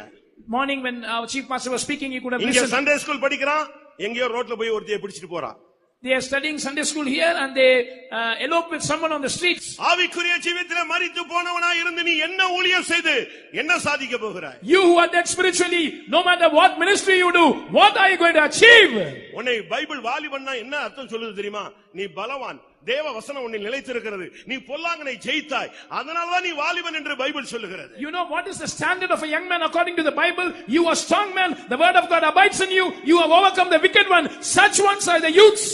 Morning when our chief pastor was speaking, you could have listened. இங்க listened. Sunday school படிக்கிறான், எங்கேயோ ரோட்ல போய் ஒருத்தியை பிடிச்சிட்டு போறான். They are studying Sunday school here and they elope with someone on the streets. ஆவிக்குரிய ஜீவிதத்திலே மரித்து போனவனா இருந்து நீ என்ன ஊழியம் செய்து என்ன சாதிக்க போகிறாய்? You who are dead spiritually, no matter what ministry you do, what are you going to achieve? உன்னை பைபிள் வாலிபன்னா என்ன அர்த்தம் சொல்லுது தெரியுமா? நீ பலவான், தேவ வசனம் உன்னில் நிலைத்திருக்கிறது, நீ பொல்லாங்கனை ஜெயித்தாய், அதனாலதான் நீ வாலிபன் என்று பைபிள் சொல்லுகிறது. You know what is the standard of a young man according to the Bible? You are strong man, the word of God abides in you, you have overcome the wicked one. Such ones are the youths.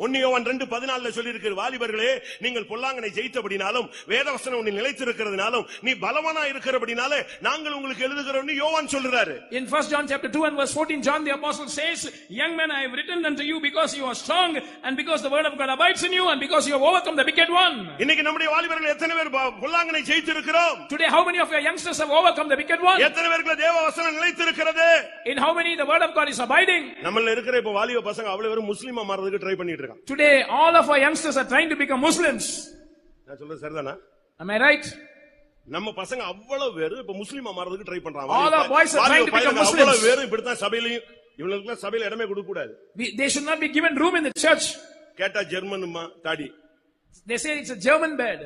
1 யோவான் 2:14 சொல்லி இருக்கிற வாலிபர்களே, நீங்கள் பொல்லாங்கனை ஜெயித்தபடினாலும் வேதவசனம் உன்னில் நிலைத்திருக்கிறதுனாலும் நீ பலவானா இருக்கிறபடினாலே நாங்கள் உங்களுக்கு எழுதுகிறோம்னு யோவான் சொல்றாரு. In 1 John chapter 2 and verse 14, John the apostle says, young men, I have written unto you because you are strong and because the word of God abides in you and because you have overcome the wicked one. இன்னைக்கு நம்முடைய வாலிபர்கள் எத்தனை பேர் பொல்லாங்கனை ஜெயித்திருக்கிறோம்? Today how many of your youngsters have overcome the wicked one? எத்தனை பேருக்கு தேவ வசனம் நிலைத்திருக்கிறது? In how many the word of God is abiding? நம்மள இருக்கிற இப்ப வாலிப பசங்க அவ்வளவு பேர் முஸ்லிமா மாறதுக்கு ட்ரை பண்ணிட்டு இருக்காங்க. Today all of our youngsters are trying to become Muslims. நான் சொல்றது சரிதானா? Am I right? நம்ம பசங்க அவ்வளவு பேர் இப்ப முஸ்லிமா மாறதுக்கு ட்ரை பண்றாங்க. All our boys are trying to become Muslims. அவ்வளவு பேர் இப்படி தான் சபையிலயும் இவங்களுக்கு சபையில இடமே கொடுக்க கூடாது. They should not be given room in the church. கேட்டா ஜெர்மன்மா தாடி. They say it's a German bird.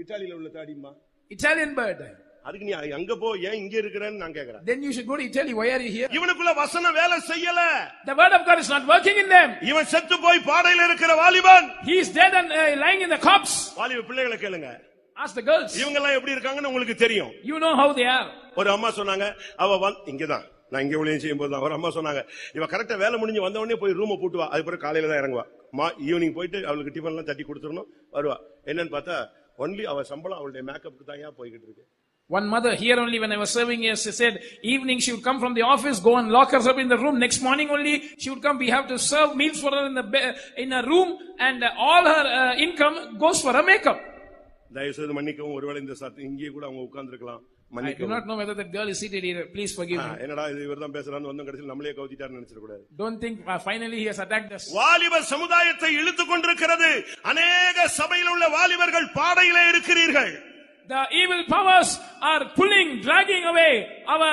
இத்தாலியில உள்ள தாடிமா. Italian bird. அதுக்கு நீ அங்க போ, ஏன் இங்க இருக்கறேன்னு நான் கேக்குறேன். Then you should go to Italy. Why are you here? இவனுக்குள்ள வசனம் வேலை செய்யல. The word of God is not working in them. இவன் செத்து போய் பாடையில இருக்கிற வாலிபன். He is dead and lying in the corpse. வாலிப பிள்ளைகளை கேளுங்க. Ask the girls. இவங்க எல்லாம் எப்படி இருக்காங்கன்னு உங்களுக்கு தெரியும். You know how they are. ஒரு அம்மா சொன்னாங்க, அவ இங்கதான் நான் இங்க ஊழியம் செய்யும் போது ஒரு அம்மா சொன்னாங்க, இவ கரெக்டா வேலை முடிஞ்சு வந்த உடனே போய் ரூமை பூட்டுவா, அதுக்கப்புறம் காலையில தான் இறங்குவா. ஈவினிங் போயிட்டு அவளுக்கு டிஃபன் எல்லாம் தட்டி கொடுத்துடணும், வருவா. என்னன்னு பார்த்தா ஒன்லி அவ சம்பளம் அவளுடைய மேக்கப்புக்கு தான் போய்கிட்டு இருக்கு. One mother here only when I was serving here, she said evening she would come from the office, go and lock herself in the room. Next morning only she would come. We have to serve meals for her in a room, and all her income goes for her makeup. தயவு செய்து மன்னிக்கவும், ஒருவேளை இந்த இங்கே கூட அவங்க உட்கார்ந்திருக்கலாம். I do not know whether that girl is seated here. Please forgive me. என்னடா இது இவர்தான் பேசுறான்னு வந்து கடைசில நம்மளே கவுத்திட்டார்னு நினைச்சிர கூடாது. Don't think finally he has attacked us. வாலிப சமுதாயத்தை இழுத்துக் கொண்டிருக்கிறது. अनेक சபையில் உள்ள வாலிபர்கள் பாடையிலே இருக்கிறீர்கள். The evil powers are dragging away our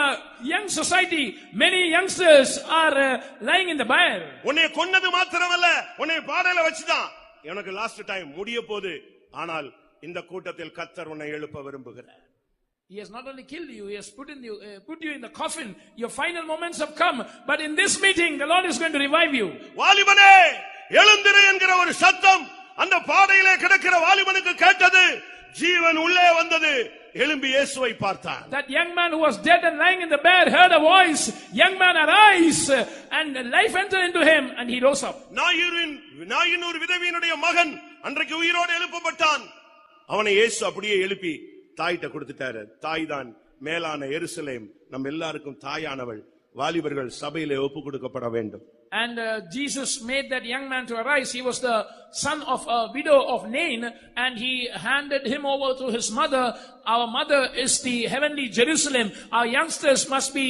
young society. Many youngsters are lying in the bier. உன்னை கொன்னது மாத்திரமல்ல, உன்னை பாடையில வச்சுதான். எனக்கு லாஸ்ட் டைம் முடிய போகுது. ஆனால் இந்த கூட்டத்தில் கர்த்தர் உன்னை எழுப்ப விரும்புகிறார். He has not only killed you, he has put you in the coffin. Your final moments have come. But in this meeting, the Lord is going to revive you. வாலிபனே எழுந்திரு என்கிற ஒரு சத்தம் அந்த பாடையிலே கிடக்கிற வாலிபனுக்கு கேட்டது. ஜீவன் உள்ளே வந்தது. எழும்பி இயேசுவை பார்த்தான். That young man who was dead and lying in the bed heard a voice. Young man, arise. And life entered into him and he rose up. நாயின் ஒரு விதவியினுடைய மகன் அன்றைக்கு உயிரோடு எழுப்பப்பட்டான். அவனை இயேசு அப்படியே எழுப்பி தாயிட்ட கொடுத்துட்டாரு. தாய் தான் மேலான எருசலேம். நம்ம எல்லாருக்கும் தாயானவள். வாலிபர்கள் சபையிலே ஒப்பு கொடுக்கப்பட வேண்டும். And Jesus made that young man to arise. He was the son of a widow of Nain, and he handed him over to his mother. Our mother is the heavenly Jerusalem. Our youngsters must be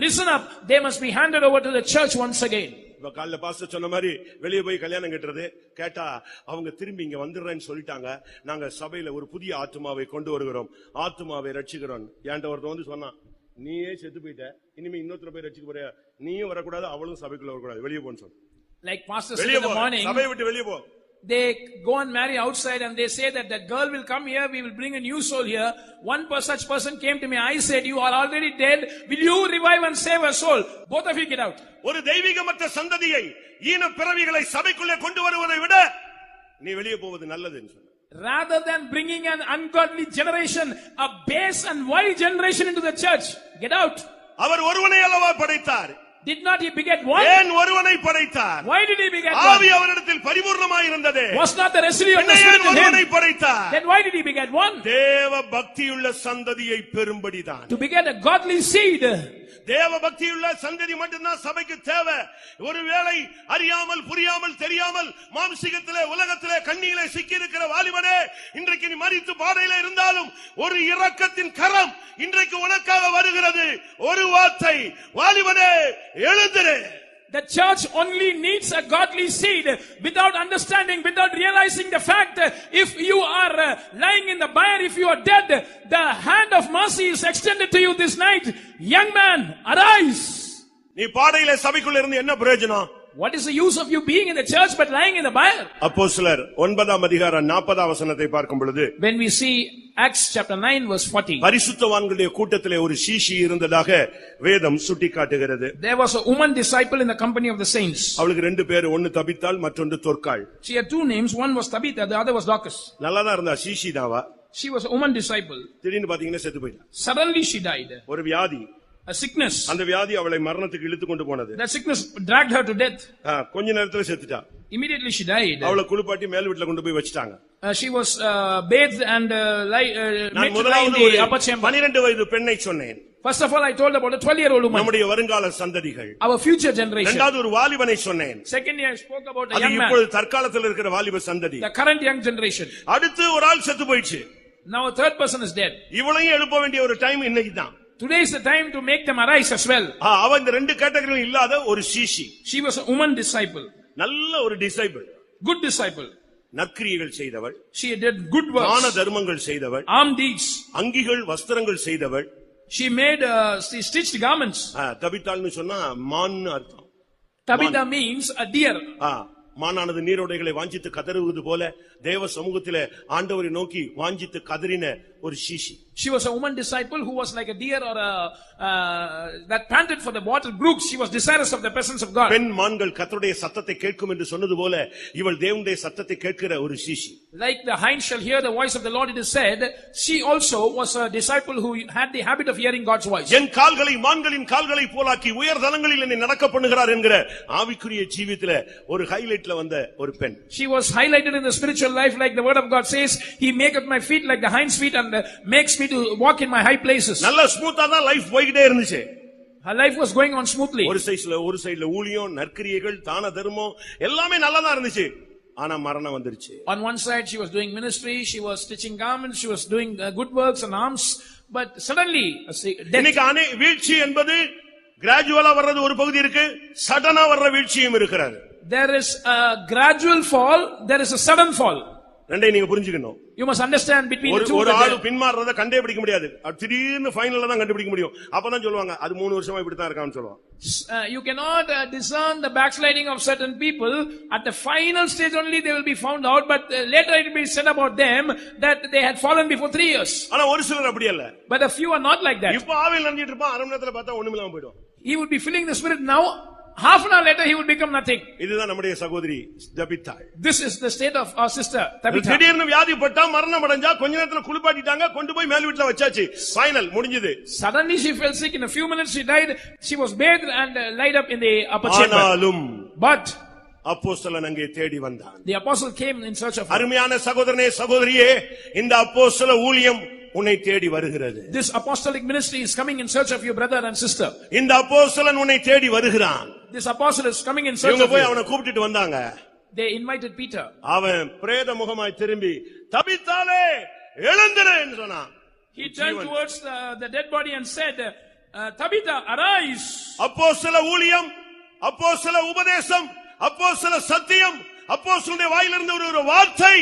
risen up. They must be handed over to the church once again. காலைல pastor சொன்ன மாதிரி வெளியே போய் கல்யாணம் கட்டுறது கேட்டா அவங்க திரும்பி இங்க வந்துடுறேன்னு சொல்லிட்டாங்க. நாங்க சபையில ஒரு புதிய ஆத்துமாவை கொண்டு வருகிறோம், ஆத்துமாவை ரட்சிக்கிறோம். என்கிட்ட ஒருத்தன் வந்து சொன்னான், நீயே செத்து போயிட்ட, இனிமே இன்னொருத்தர போய் ரட்சிக்க போறியா, நீயும் வரக்கூடாது அவளும் சபைக்குள்ள வரக்கூடாது, வெளியே போன்னு சொன்ன. Like pastor said in the morning, சபையை விட்டு வெளியே போ. They go and marry outside and they say that girl will come here, we will bring a new soul here. One such person came to me, I said, you are already dead, will you revive and save a soul? Both of you get out. ஒரு தெய்வீகமற்ற சந்ததியை ஈன பிறவிகளை சபைக்குள்ளே கொண்டு வருவதை விட நீ வெளியே போவது நல்லதுன்னு சொன்ன. Rather than bringing an ungodly generation, a base and wild generation into the church, get out. அவர் ஒருவனை அல்லவா படைத்தார். Did not he beget one? ஏன் ஒருவனை படைத்தார்? Why did he beget one? ஆவி அவரிடத்தில் பரிபூர்ணமாய் இருந்ததே. Was not the residue of the Spirit in him? ஒருவனை படைத்தார். Then why did he beget one? தேவ பக்தியுள்ள சந்ததியை பெறும்படிதான். To beget a godly seed. தேவ பக்தியுள்ள சந்ததி மட்டும்தான் சபைக்கு தேவை. ஒருவேளை அறியாமல் புரியாமல் தெரியாமல் மாம்சீகத்திலே உலகத்திலே கண்ணியிலே சிக்கி இருக்கிற வாலிபனே, இன்றைக்கு நீ மரித்து பாடையிலே இருந்தாலும் ஒரு இரக்கத்தின் கரம் இன்றைக்கு உனக்காக வருகிறது. ஒரு வார்த்தை, வாலிபனே எழுந்திரு. The church only needs a godly seed. Without understanding, without realizing the fact, if you are lying in the mire, if you are dead, the hand of mercy is extended to you this night. Young man, arise. நீ பாடையிலே சபைக்குள்ள இருந்து என்ன பிரயோஜனம்? What is the use of you being in the church but lying in the mire? அப்போஸ்தலர் 9ஆம் அதிகாரம் 40ஆம் வசனத்தை பார்க்கும் பொழுது, when we see Acts chapter 9 verse 40, பரிசுத்தவான்களுடைய கூட்டத்திலே ஒரு சீஷி இருந்ததாக வேதம் சுட்டிக்காட்டுகிறது. there was a woman disciple in the company of the saints. அவளுக்கு ரெண்டு பேர், ஒன்னு தபித்தாள், மற்றொன்று தொற்காள். She had two names, one was Tabitha, the other was Dorcas. நல்லாதான் இருந்தா, சீஷி தாவா. She was a woman disciple. திடீர்னு பாத்தீங்கன்னா செத்து போயிட்டா. Suddenly she died. ஒரு வியாதி, a sickness. அந்த வியாதி அவளை மரணத்துக்கு இழுத்து கொண்டு போனது. That sickness dragged her to death. கொஞ்ச நேரத்துல செத்துட்டா. Immediately she died. அவளை குளிப்பாட்டி மேல் வீட்டுல கொண்டு போய் வச்சிட்டாங்க. She was bathed and made to lie in the upper chamber. 12 வயது பெண்ணை சொன்னேன். First of all, I told about a 12-year-old woman. நம்முடைய வருங்கால சந்ததிகள். Our future generation. இரண்டாவது ஒரு வாலிபனை சொன்னேன். Secondly, I spoke about a young man. இப்பொழுது தற்காலத்தில் இருக்கிற வாலிப சந்ததி. The current young generation. அடுத்து ஒரு ஆள் செத்து போயிடுச்சு. Now a third person is dead. இவளையும் எழுப்ப வேண்டிய ஒரு டைம் இன்னைக்கு தான். Today is the time to make them arise as well. அவ இந்த ரெண்டு கேட்டகரியிலும் இல்லாத ஒரு சீஷி. She was a woman disciple. நல்ல ஒரு disciple. Good disciple. நற்கிரியைகள் செய்தவள். She did good works. தான தர்மங்கள் செய்தவள். Alms deeds. அங்கிகள் வஸ்திரங்கள் செய்தவள். She made stitched garments. தபித்தாள்னு சொன்னா மான் அர்த்தம். Tabitha means a deer. மானானது நீரோடைகளை வாஞ்சித்து கதறுவது போல தேவ சமூகத்திலே ஆண்டவரை நோக்கி வாஞ்சித்து கதறின ஒரு சீஷி. She was a woman disciple who was like a deer or that panted for the water brooks. She was desirous of the presence of God. பெண் மான்கள் கர்த்தருடைய சத்தத்தை கேட்கும் என்று சொன்னது போல இவள் தேவனுடைய சத்தத்தை கேட்கிற ஒரு சீஷி. Like the hinds shall hear the voice of the Lord, it is said, she also was a disciple who had the habit of hearing God's voice. என் கால்களை மான்களின் கால்களை போலாக்கி உயர்தலங்களில் என்னை நடக்க பண்ணுகிறார் என்கிற ஆவிக்குரிய ஜீவிதத்திலே ஒரு ஹைலைட்ல வந்த ஒரு பெண். She was highlighted in the spiritual life, like the word of God says, he maketh my feet like the hinds feet and makes me to walk in my high places. நல்ல ஸ்மூத்தா தான் லைஃப் போயிட்டே இருந்துச்சு. Her life was going on smoothly. ஒரு சைடுல ஊழியம், நற்கிரியைகள், தான தர்மம் எல்லாமே நல்லா தான் இருந்துச்சு. ஆனா மரணம் வந்துருச்சு. On one side she was doing ministry, she was stitching garments, she was doing good works and alms, but suddenly இன்னைக்கு வீழ்ச்சி என்பது கிராஜுவலா வர்றது ஒரு பகுதி இருக்கு, சடனா வர்ற வீழ்ச்சியும் இருக்கிறது. There is a gradual fall, there is a sudden fall. ரெண்டையும் நீங்க புரிஞ்சுக்கணும். You must understand between the two. ஒரு ஆளு பின்மாறறத கண்டே பிடிக்க முடியாது. திடீர்னு ஃபைனல்ல தான் கண்டுபிடிக்க முடியும். அப்பதான் சொல்லுவாங்க அது 3 வருஷமா இப்படி தான் இருக்கான்னு சொல்லுவாங்க. You cannot discern the backsliding of certain people. At the final stage only they will be found out, but later it will be said about them that they had fallen before 3 years. ஆனா ஒரு சிலர் அப்படி இல்ல. But a few are not like that. இப்ப ஆவியில் நஞ்சிட்டு இருப்பான், அரை மணி நேரத்துல பார்த்தா ஒண்ணுமில்லாம போய்டும். He would be filling the spirit now. Half an hour later he would become nothing. இதுதான் நம்முடைய சகோதரி Tabitha. This is the state of our sister Tabitha. திடீர்னு வியாதிப்பட்டா, மரணம் அடைஞ்சா, கொஞ்ச நேரத்துல குளிப்பாட்டிட்டாங்க, கொண்டு போய் மேல் வீட்ல வச்சாச்சு. ஃபைனல் முடிஞ்சது. Suddenly she fell sick. In a few minutes she died. She was bathed and laid up in the upper chamber. ஆனாலும் But அப்போஸ்தலன் அங்கே தேடி வந்தான். the apostle came in search of her. அருமையான சகோதரனே சகோதரியே, இந்த அப்போஸ்தல ஊழியம் உன்னை தேடி வருகிறது. This apostolic ministry is coming in search of your brother and sister. இந்த அப்போஸ்தலன் உன்னை தேடி வருகிறான். This apostle is coming in search இவங்க of போய் you. அவனை கூப்பிட்டுட்டு வந்தாங்க. They invited Peter. அவன் பிரேத முகமாய் திரும்பி தபித்தாலே எழுந்திரு என்று சொன்னான். He turned towards the dead body and said, Tabitha, arise. அப்போஸ்தல ஊழியம், அப்போஸ்தல உபதேசம், அப்போஸ்தல சத்தியம், அப்போஸ்தலனுடைய வாயிலிருந்து ஒரு வார்த்தை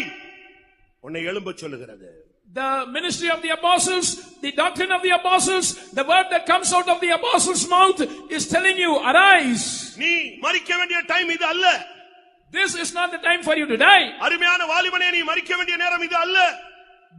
உன்னை எழும்ப சொல்லுகிறது. The ministry of the apostles, the doctrine of the apostles, the word that comes out of the apostles' mouth is telling you, arise. நீ மரிக்க வேண்டிய டைம் இது அல்ல. This is not the time for you to die. அருமையான வாலிபனே, நீ மரிக்க வேண்டிய நேரம் இது அல்ல.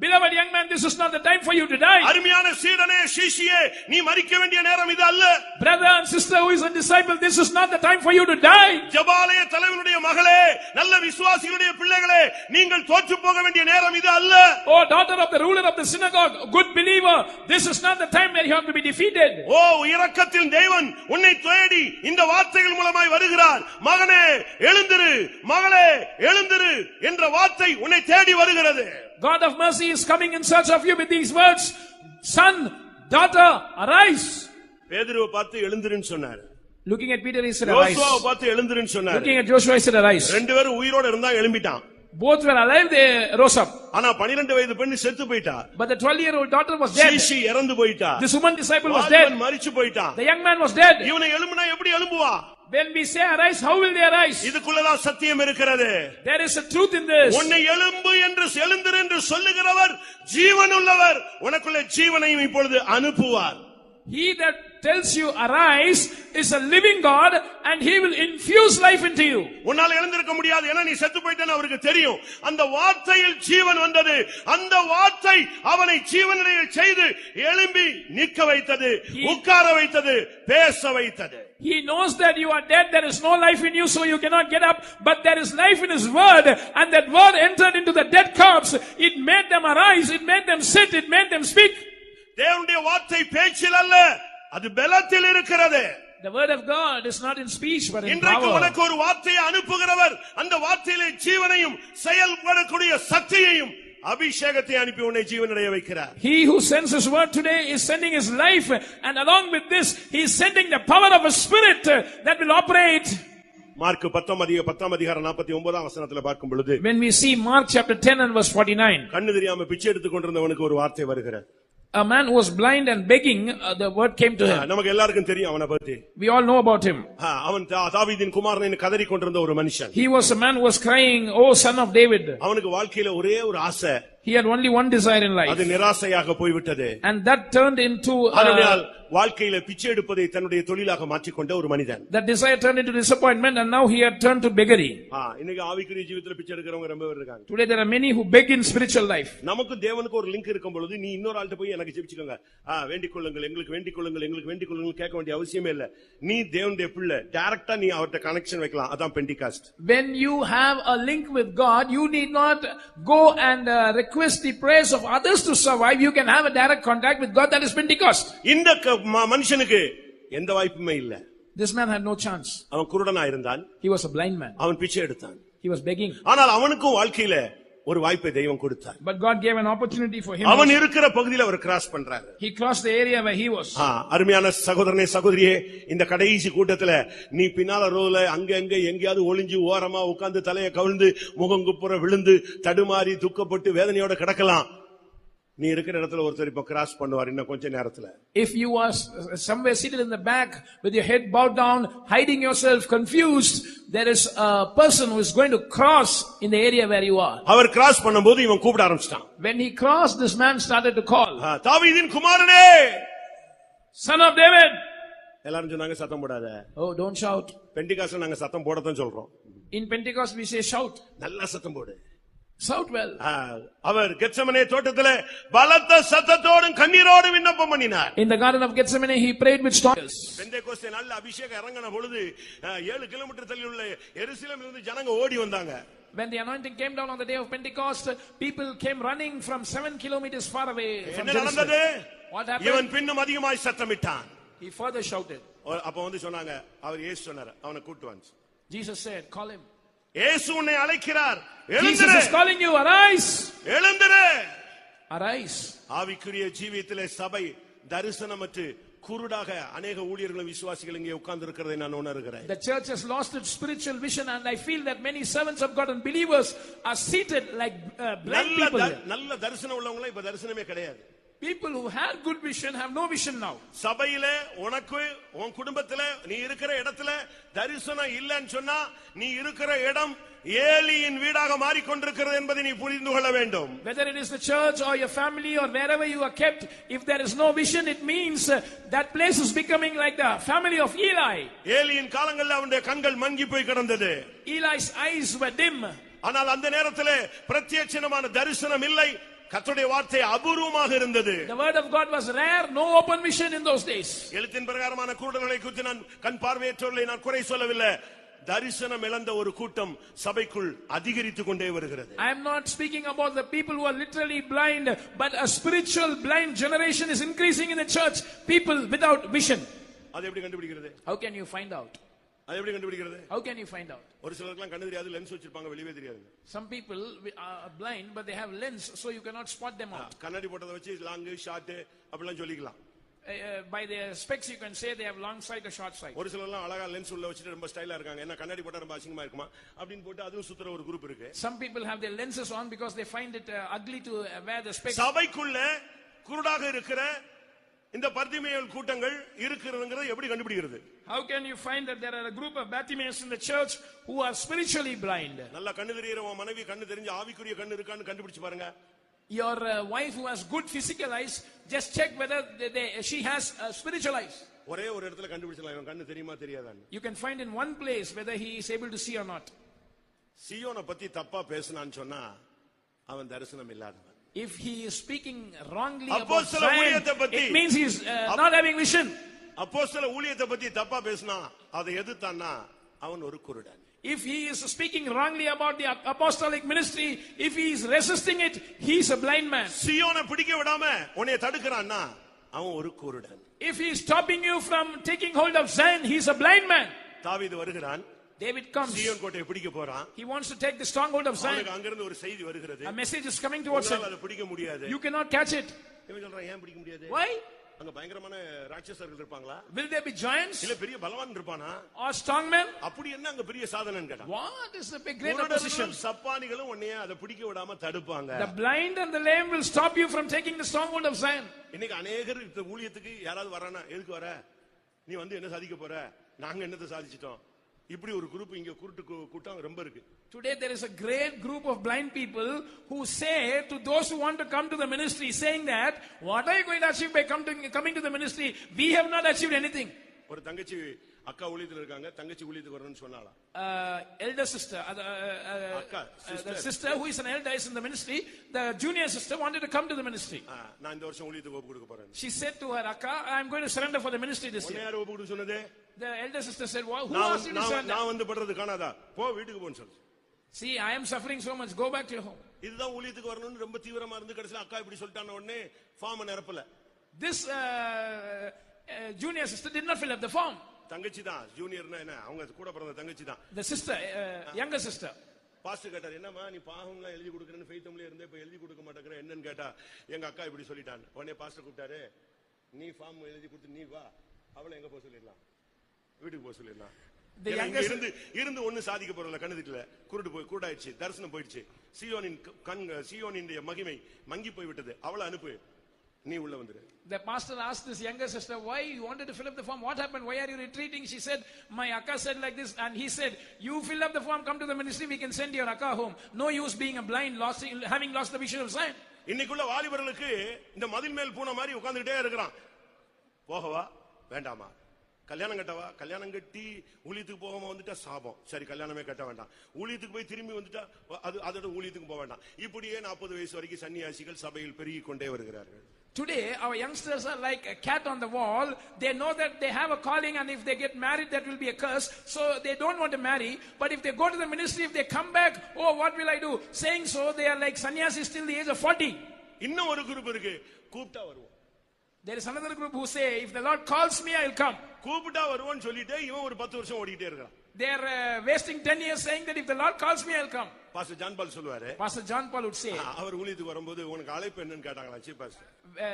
Beloved young man, this is not the time for you to die. அருமையான சீடனே சீஷியே, நீ மரிக்க வேண்டிய நேரம் இது அல்ல. Brother and sister who is a disciple, this is not the time for you to die. ஜெபாலய தலைவனுடைய மகளே, நல்ல விசுவாசிகளுடைய பிள்ளைகளே, நீங்கள் தோற்று போக வேண்டிய நேரம் இது அல்ல. Oh daughter of the ruler of the synagogue, good believer, this is not the time where you have to be defeated. ஓ இரக்கத்தின் தேவன் உன்னை தேடி இந்த வார்த்தைகள் மூலமாய் வருகிறார். மகனே எழுந்திரு, மகளே எழுந்திரு என்ற வார்த்தை உன்னை தேடி வருகிறது. God of mercy is coming in search of you with these words, son, daughter, arise. பேதுருவை பார்த்து எழுந்திருன்னு சொன்னார். Looking at Peter, he said, arise. யோசுவாவை பார்த்து எழுந்திருன்னு சொன்னார். Looking at Joshua, he said, arise. ரெண்டு பேரும் உயிரோட இருந்தா எழும்பிட்டான். Both were alive, they rose up. ஆனா 12 வயது பெண் செத்து போயிட்டா. But the 12-year-old daughter was dead. சீஷி இறந்து போயிட்டா. This woman disciple was dead. அவன் மரிச்சு போயிட்டான். The young man was dead. இவனை எழும்பினா எப்படி எழும்புவா? When we say arise, how will they arise? இதுக்குள்ளதான் சத்தியம் இருக்கிறது. There is a truth in this. உன்னை எழும்பு என்று எழுந்திரு என்று சொல்லுகிறவர் ஜீவன் உள்ளவர். உனக்குள்ள ஜீவனையும் இப்பொழுது அனுப்புவார். He that tells you arise is a living God and he will infuse life into you. உன்னால எழுந்திருக்க முடியாது, ஏன்னா நீ செத்து போயிட்டேன்னு அவருக்கு தெரியும். அந்த வார்த்தையில் ஜீவன் வந்தது. அந்த வார்த்தை அவனை ஜீவனுடைய செய்து எழும்பி நிற்க வைத்தது, உட்கார வைத்தது, பேச வைத்தது. He knows that you are dead, there is no life in you, so you cannot get up, but there is life in his word, and that word entered into the dead corpse. It made them arise, it made them sit, it made them speak. தேவனுடைய வார்த்தை பேச்சில் அல்ல, அது பலத்தில் இருக்கிறது. The word of God is not in speech but in இன்றைக்கு power. உனக்கு ஒரு வார்த்தையை அனுப்புகிறவர் அந்த வார்த்தையிலே ஜீவனையும் செயல்படக்கூடிய சக்தியையும் அபிஷேகத்தை அனுப்பி உன்னை ஜீவனடைய வைக்கிறார். He who sends his word today is sending his life, and along with this he is sending the power of a spirit that will operate. Mark 10 அதிகாரம் 49 வசனத்துல பார்க்கும் பொழுது, When we see Mark chapter 10 and verse 49, கண்ணு தெரியாம பிச்சை எடுத்துக் கொண்டிருந்தவனுக்கு ஒரு வார்த்தை வருகிறது. a man who was blind and begging, the word came to him. நமக்கு எல்லாருக்கும் தெரியும் அவனை பத்தி. We all know about him. அவன் தாவீதின் குமாரன் கதறி கொண்டிருந்த ஒரு மனுஷன். He was a man who was crying, "Oh son of David." அவனுக்கு வாழ்க்கையில ஒரே ஒரு ஆசை. He had only one desire in life. அது நிராசையாக போய்விட்டது. And that turned into வாழ்க்கையில பிச்சை எடுப்பதை தன்னுடைய தொழிலாக மாற்றிக்கொண்ட ஒரு மனிதன். That desire turned into disappointment, and now he had turned to beggary. இன்னைக்கு ஆவிக்குரிய ஜீவிதத்துல பிச்சை எடுக்கிறவங்க ரொம்ப பேர் இருக்காங்க. Today there are many who beg in spiritual life. நமக்கு தேவனுக்கு ஒரு லிங்க் இருக்கும் பொழுது நீ இன்னொரு ஆள்கிட்ட போய் எனக்கு ஜெபிச்சுக்கோங்க, வேண்டிக் கொள்ளுங்கள், எங்களுக்கு வேண்டிக் கொள்ளுங்கள், எங்களுக்கு வேண்டிக் கொள்ளுங்கள் கேட்க வேண்டிய அவசியமே இல்ல. நீ தேவனுடைய பிள்ளை, டைரக்டா நீ அவர்ட்ட கனெக்ஷன் வைக்கலாம். அதான் Pentecost. When you have a link with God, you need not go and request the prayers of others to survive. You can have a direct contact with God. That is Pentecost. இந்த மனுஷனுக்கு எந்த வாய்ப்புமே இல்ல. This man had no chance. அவன் குருடனா இருந்தான். He was a blind man. அவன் பிச்சை எடுத்தான். He was begging. ஆனால் அவனுக்கும் வாழ்க்கையில ஒரு வாய்ப்பை தெய்வம் கொடுத்தார். But God gave an opportunity for him. அவன் இருக்கிற பகுதியில் அவர் கிராஸ் பண்றாரு. He crossed the area where he was. அருமையான சகோதரனே சகோதரியே, இந்த கடைசி கூட்டத்துல நீ பின்னால ரோல அங்க எங்கேயாவது ஒளிஞ்சு ஓரமா உட்கார்ந்து தலையை கவிழ்ந்து முகங்குப்புற விழுந்து தடுமாறி துக்கப்பட்டு வேதனையோட கிடக்கலாம். நீ இருக்கிற இடத்துல ஒருத்தர் இப்ப கிராஸ் பண்ணுவார் இன்னும் கொஞ்ச நேரத்துல. If you are somewhere seated in the back with your head bowed down, hiding yourself, confused, there is a person who is going to cross in the area where you are. அவர் cross பண்ணும்போது இவன் கூப்பிட ஆரம்பிச்சிட்டான். When he crossed, this man started to call, தாவீதின் குமாரனே, son of David. எல்லாரும் சொன்னாங்க சத்தம் போடாத. Oh, don't shout. பெண்டிகாஸ்ட்ல நாங்க சத்தம் போடத்தான் சொல்றோம். In Pentecost we say shout. நல்ல சத்தம் போடு. Shout well. அவர் கெத்செமனே தோட்டத்திலே பலத்த சத்தத்தோடும் கண்ணீரோடும் விண்ணப்பம் பண்ணினார். In the garden of Gethsemane he prayed with tears. Pentecost நல்ல அபிஷேகம் இறங்கின பொழுது 7 கிலோமீட்டர் தள்ளி உள்ள எருசலேமில் இருந்து ஜனங்க ஓடி வந்தாங்க. When the anointing came down on the day of Pentecost, people came running from 7 kilometers far away from Jerusalem. What happened? இவன் பின்னும் அதிகமாய் சத்தமிட்டான். He further shouted. அப்ப வந்து சொன்னாங்க, அவர் இயேசு சொன்னார், அவனை கூட்டி வந்து. Jesus said, call him. இயேசு உன்னை அழைக்கிறார், Jesus எழுந்திரு. is calling you, arise. எழுந்திரு. Arise. ஆவிக்குரிய ஜீவியத்திலே சபை தரிசனமற்று குருடாக அநேக ஊழியர்களும் விசுவாசிகள் இங்கே உட்கார்ந்து இருக்கிறதை நான் உணர்கிறேன். The church has lost its spiritual vision, and I feel that many servants of God and believers are seated like blind people. நல்ல தரிசனம் உள்ளவங்கள இப்ப தரிசனமே கிடையாது. People who had good vision have no vision now. சபையிலே உனக்கு உன் குடும்பத்திலே நீ இருக்கிற இடத்துல தரிசனம் இல்லன்னு சொன்னா நீ இருக்கிற இடம் ஏலியின் வீடாக மாறிக்கொண்டிருக்கிறது என்பதை நீ புரிந்து கொள்ள வேண்டும். Whether it is the church or your family or wherever you are kept, if there is no vision, it means that place is becoming like the family of Eli. ஏலியின் காலங்களில் அவனுடைய கண்கள் மங்கி போய் கிடந்தது. Eli's eyes were dim. ஆனால் அந்த நேரத்திலே பிரத்யட்சமான தரிசனம் இல்லை. கர்த்தருடைய வார்த்தை அபூர்வமாக இருந்தது. The word of God was rare, no open vision in those days. எழுத்தின் பிரகாரமான குருடர்களை குறித்து நான் கண் பார்வையற்றவர்களை நான் குறை சொல்லவில்லை. தரிசனம் இழந்த ஒரு கூட்டம் சபைக்குள் அதிகரித்துக் கொண்டே வருகிறது. I am not speaking about the people who are literally blind, but a spiritual blind generation is increasing in the church. People without vision. அது எப்படி கண்டுபிடிக்கிறது? How can you find out? அது எப்படி கண்டுபிடிக்கிறது? How can you find out? ஒரு சிலருக்குலாம் கண்ணு தெரியாது, lens வச்சிருப்பாங்க, வெளியே தெரியாது. Some people are blind but they have lens, so you cannot spot them out. கண்ணாடி போட்டதை வச்சு லாங் ஷார்ட் அப்படிலாம் சொல்லிக்கலாம். By their specs you can say they have long sight or short sight. ஒரு சிலர்லாம் அழகா லென்ஸ் உள்ள வச்சிட்டு ரொம்ப ஸ்டைலா இருக்காங்க. என்ன கண்ணாடி போட்டா ரொம்ப அசிங்கமா இருக்குமா அப்படினு போட்டு அதுவும் சுத்துற ஒரு குரூப் இருக்கு. Some people have their lenses on because they find it ugly to wear the specs. சபைக்குள்ள குருடாக இருக்கிற இந்த பர்திமேயல் கூட்டங்கள் இருக்குறதுங்கறது எப்படி கண்டுபிடிக்கிறது? How can you find that there are a group of Bartimaeus in the church who are spiritually blind? நல்ல கண்ணு தெரியற உன் மனைவி கண்ணு தெரிஞ்சு ஆவிக்குரிய கண்ணு இருக்கான்னு கண்டுபிடிச்சு பாருங்க. Your wife who has good physical eyes, just check whether she has spiritual eyes. ஒரே ஒரு இடத்துல கண்டுபிடிச்சலாம் இவன் கண்ணு தெரியுமா தெரியாதான்னு. You can find in one place whether he is able to see or not. சீயோனை பத்தி தப்பா பேசினான்னு சொன்னா அவன் தரிசனம் இல்லாதவன். If he is speaking wrongly about Zion, it means he is not having vision. அப்போஸ்தல ஊழியத்தை பத்தி தப்பா பேசினா அதை எதிர்த்தான்னா அவன் ஒரு குருடன். If he is speaking wrongly about the apostolic ministry, if he is resisting it, he is a blind man. சீயோனை பிடிக்க விடாம உன்னை தடுக்கறான்னா அவன் ஒரு குருடன். If he is stopping you from taking hold of Zion, he is a blind man. தாவீது வருகிறான். David comes. சீயோன் கோட்டையை பிடிக்க போறான். He wants to take the stronghold of Zion. அங்க இருந்து ஒரு செய்தி வருகிறது. A message is coming towards him. அதை பிடிக்க முடியாது. You cannot catch it. இவன் சொல்றான் ஏன் பிடிக்க முடியாது? Why? அங்க பயங்கரமான ராட்சசர்கள் இருப்பாங்களா? Will there be giants? இல்ல பெரிய பலவான் இருப்பானா? Or strong men? அப்படி என்ன அங்க பெரிய சாதனைன்னு கேட்டான். What is the big great opposition? சப்பானிகளும் உன்னைய அதை பிடிக்க விடாம தடுப்பாங்க. The blind and the lame will stop you from taking the stronghold of Zion. இன்னைக்கு अनेகர் இந்த ஊழியத்துக்கு யாராவது வரானா எதுக்கு வர? நீ வந்து என்ன சாதிக்க போற? நாங்க என்னத்தை சாதிச்சிட்டோம்? இப்படி ஒரு குரூப் இங்க குருட்டு கூட்டம் ரொம்ப இருக்கு. Today there is a great group of blind people who say to those who want to come to the ministry, saying that what are you going to achieve by coming to the ministry? We have not achieved anything. ஒரு தங்கச்சி அக்கா ஊழியத்துல இருக்காங்க, தங்கச்சி ஊழியத்துக்கு வரணும்னு சொன்னாளா? Elder sister, the sister who is an elder is in the ministry, the junior sister wanted to come to the ministry. நான் இந்த வருஷம் ஊழியத்துக்கு ஒப்பு கொடுக்க போறேன். She said to her, Akka, I am going to surrender for the ministry this year. யார் ஒப்பு கொடுக்க சொன்னதே? The elder sister said, who asked you to surrender? நான் வந்து பண்றது காணாதா? போ வீட்டுக்கு போன்னு சொல்லு. See, I am suffering so much, go back to your home. இதுதான் ஊழியத்துக்கு வரணும்னு ரொம்ப தீவிரமா இருந்து கடைசில அக்கா இப்படி சொல்லிட்டான உடனே form நிரப்பல. This junior sister did not fill up the form. தங்கச்சி தான் ஜூனியர்னா என்ன அவங்க கூட பிறந்த தங்கச்சி தான். The sister, younger sister. Pastor கேட்டார், என்னம்மா நீ பாகம்லாம் எழுதி கொடுக்கறேன்னு ஃபெய்த்தம்ல இருந்தே இப்ப எழுதி கொடுக்க மாட்டேங்கிற என்னன்னு கேட்டா எங்க அக்கா இப்படி சொல்லிட்டான். உடனே பாஸ்டர் கூப்பிட்டாரு, நீ ஃபார்ம் எழுதி கொடுத்து நீ வா, அவளை எங்க போக சொல்லிடலாம், வீட்டுக்கு போக சொல்லிடலாம். இருந்து ஒண்ணு சாதிக்க போறல, கண்ணதுக்குல குருடு போய் கூடாயிடுச்சு, தரிசனம் போயிடுச்சு, சீயோனின் மகிமை மங்கி போய் விட்டது, அவளை அனுப்பு. நீ உள்ள வந்துரு. The pastor asked this younger sister, why you wanted to fill up the form? What happened? Why are you retreating? She said, my akka said like this, and he said, you fill up the form, come to the ministry, we can send your akka home. No use being a blind, having lost the vision of Zion. இன்னைக்குள்ள வாலிபர்களுக்கு இந்த மதில் மேல் பூனை மாதிரி உட்கார்ந்துட்டே இருக்கிறான். போகவா வேண்டாமா, கல்யாணம் கட்டவா, கல்யாணம் கட்டி ஊழியத்துக்கு போகாம வந்துட்டா சாபம், சரி கல்யாணமே கட்ட வேண்டாம், ஊழியத்துக்கு போய் திரும்பி வந்துட்டா அதோட ஊழியத்துக்கு போக வேண்டாம். இப்படியே 40 வயசு வரைக்கும் சன்னியாசிகள் சபையில் பெருகி கொண்டே வருகிறார்கள். Today our youngsters are like a cat on the wall. They know that they have a calling, and if they get married that will be a curse, so they don't want to marry. But if they go to the ministry, if they come back, oh what will I do, saying so they are like sannyasis till the age of 40. இன்னும் ஒரு group இருக்கு, கூப்பிட்டா வருவோம். There is another group who say, if the Lord calls me I will come. கூப்பிட்டா வருவோம்னு சொல்லிட்டு இவன் ஒரு 10 வருஷம் ஓடிட்டே இருக்கான். They are wasting 10 years saying that if the Lord calls me I will come. Pastor John பால் சொல்வாரு, Pastor John Paul would say, அவர் ஊழியத்துக்கு வரும்போது உனக்கு அழைப்பு என்னன்னு கேட்டாங்களா chief pastor.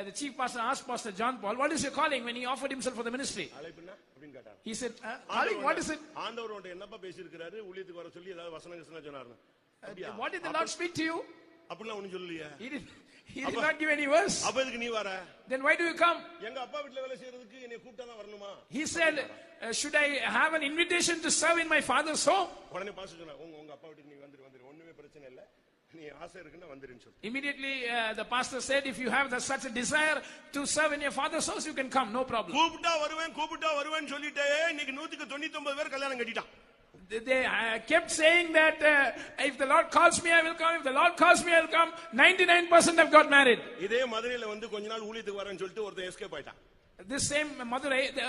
The chief pastor asked Pastor John Paul, what is your calling, when he offered himself for the ministry. அழைப்புன்னா அப்படினு கேட்டாங்க. He said, calling, what is it? ஆண்டவர் உன்கிட்ட என்னப்பா பேசியிருக்காரு, ஊழியத்துக்கு வர சொல்லி ஏதாவது வசனம் சொன்னாரு. What did the Lord speak to you? அப்படிலாம் ஒண்ணும் சொல்லலையே. He did not give any verse. அப்ப எதுக்கு நீ வர? Then why do you come? எங்க அப்பா வீட்ல வேலை செய்யறதுக்கு என்னை கூப்பிட்டா தான் வரணுமா? He said, should I have an invitation to serve in my father's home? உடனே பாஸ்டர் சொன்னா, உங்க அப்பா வீட்டுக்கு நீ வந்துரு ஒண்ணுமே பிரச்சனை இல்ல, நீ ஆசை இருக்குன்னா வந்துருன்னு சொல்லு. Immediately the pastor said, if you have such a desire to serve in your father's house, you can come, no problem. கூப்பிட்டா வருவேன் சொல்லிட்டே இன்னைக்கு 199 பேர் கல்யாணம் கட்டிட்டான். They kept saying that if the Lord calls me I will come, if the Lord calls me I will come. 99% have got married. இதே மதுரையில வந்து கொஞ்ச நாள் ஊழியத்துக்கு வரேன்னு சொல்லிட்டு ஒருத்தன் எஸ்கேப் ஆயிட்டான். This same Madurai, the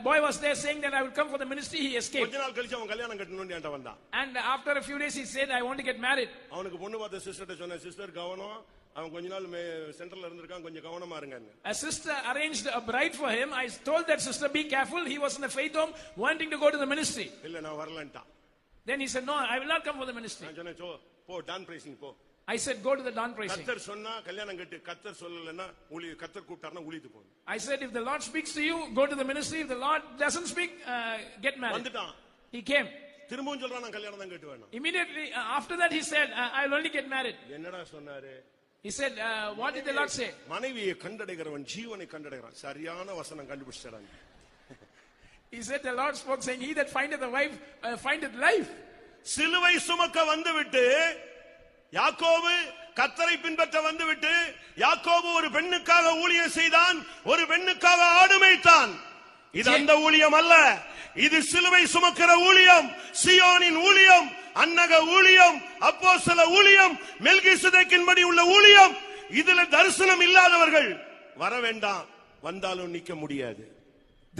boy was there saying that I will come for the ministry, he escaped. கொஞ்ச நாள் கழிச்சு அவன் கல்யாணம் கட்டணும்னு என்கிட்ட வந்தான். And after a few days he said, I want to get married. அவனுக்கு பொண்ணு பார்த்த சிஸ்டர்ட்ட சொன்ன, சிஸ்டர் கவனம், அவன் கொஞ்ச நாள் சென்ட்ரல்ல இருந்திருக்கான், கொஞ்சம் கவனமா இருங்க. A sister arranged a bride for him. I told that sister, be careful, he was in a faith home wanting to go to the ministry. இல்ல நான் வரலன்ட்டான். Then he said, no, I will not come for the ministry. நான் சொன்னேன், போ Don pricing போ. I said, go to the dawn praising. கர்த்தர் சொன்னா கல்யாணம் கட்டு, கர்த்தர் சொல்லலன்னா கர்த்தர் கூப்பிட்டாருன்னா ஊழியத்துக்கு போ. I said, if the Lord speaks to you, go to the ministry. If the Lord doesn't speak, get married. வந்துட்டான். He came. திரும்பவும் சொல்றான், நான் கல்யாணம் தான் கட்டு வேணும். Immediately after that he said, I will only get married. என்னடா சொன்னாரு? He said, what did the Lord say? மனைவியை கண்டடைகிறவன் ஜீவனை கண்டடைகிறான். சரியான வசனம் கண்டுபிடிச்சாராங்க. He said, the Lord spoke saying, he that findeth a wife findeth life. சிலுவை சுமக்க வந்துவிட்டு யாக்கோபு கர்த்தரை பின்பற்ற வந்துவிட்டு, யாக்கோபு ஒரு பெண்ணுக்காக ஊழியம் செய்தான், ஒரு பெண்ணுக்காக ஆடு மேய்த்தான். இது அந்த ஊழியம் அல்ல, இது சிலுவை சுமக்கிற ஊழியம், சீயோனின் ஊழியம், அன்னக ஊழியம், அப்போஸ்தல ஊழியம், மெல்கிசேதேக்கின்படி உள்ள ஊழியம். இதுல தரிசனம் இல்லாதவர்கள் வர வேண்டாம், வந்தாலும் நிக்க முடியாது.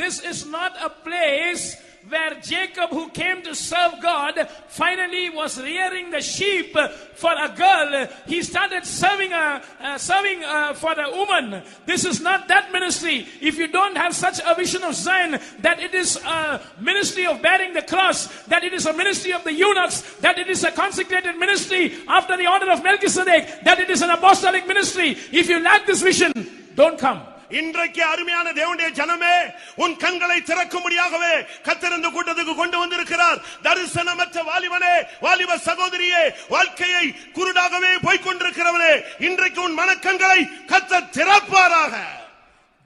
This is not a place where Jacob, who came to serve God, finally was rearing the sheep for a girl. He started serving for a woman. This is not that ministry. If you don't have such a vision of Zion, that it is a ministry of bearing the cross, that it is a ministry of the eunuchs, that it is a consecrated ministry after the order of Melchizedek, that it is an apostolic ministry. If you lack this vision, don't come. இன்றைக்கு அருமையான தேவனுடைய ஜனமே, உன் கண்களை திறக்கும்படியாகவே கர்த்தர் இந்த கூட்டத்துக்கு கொண்டு வந்திருக்கிறார். தரிசனமற்ற வாலிபனே, வாலிப சகோதரியே, வாழ்க்கையை குருடாகவே போய்க் கொண்டிருக்கிறவனே, இன்றைக்கு உன் மனக்கண்களை கர்த்தர் திறப்பாராக.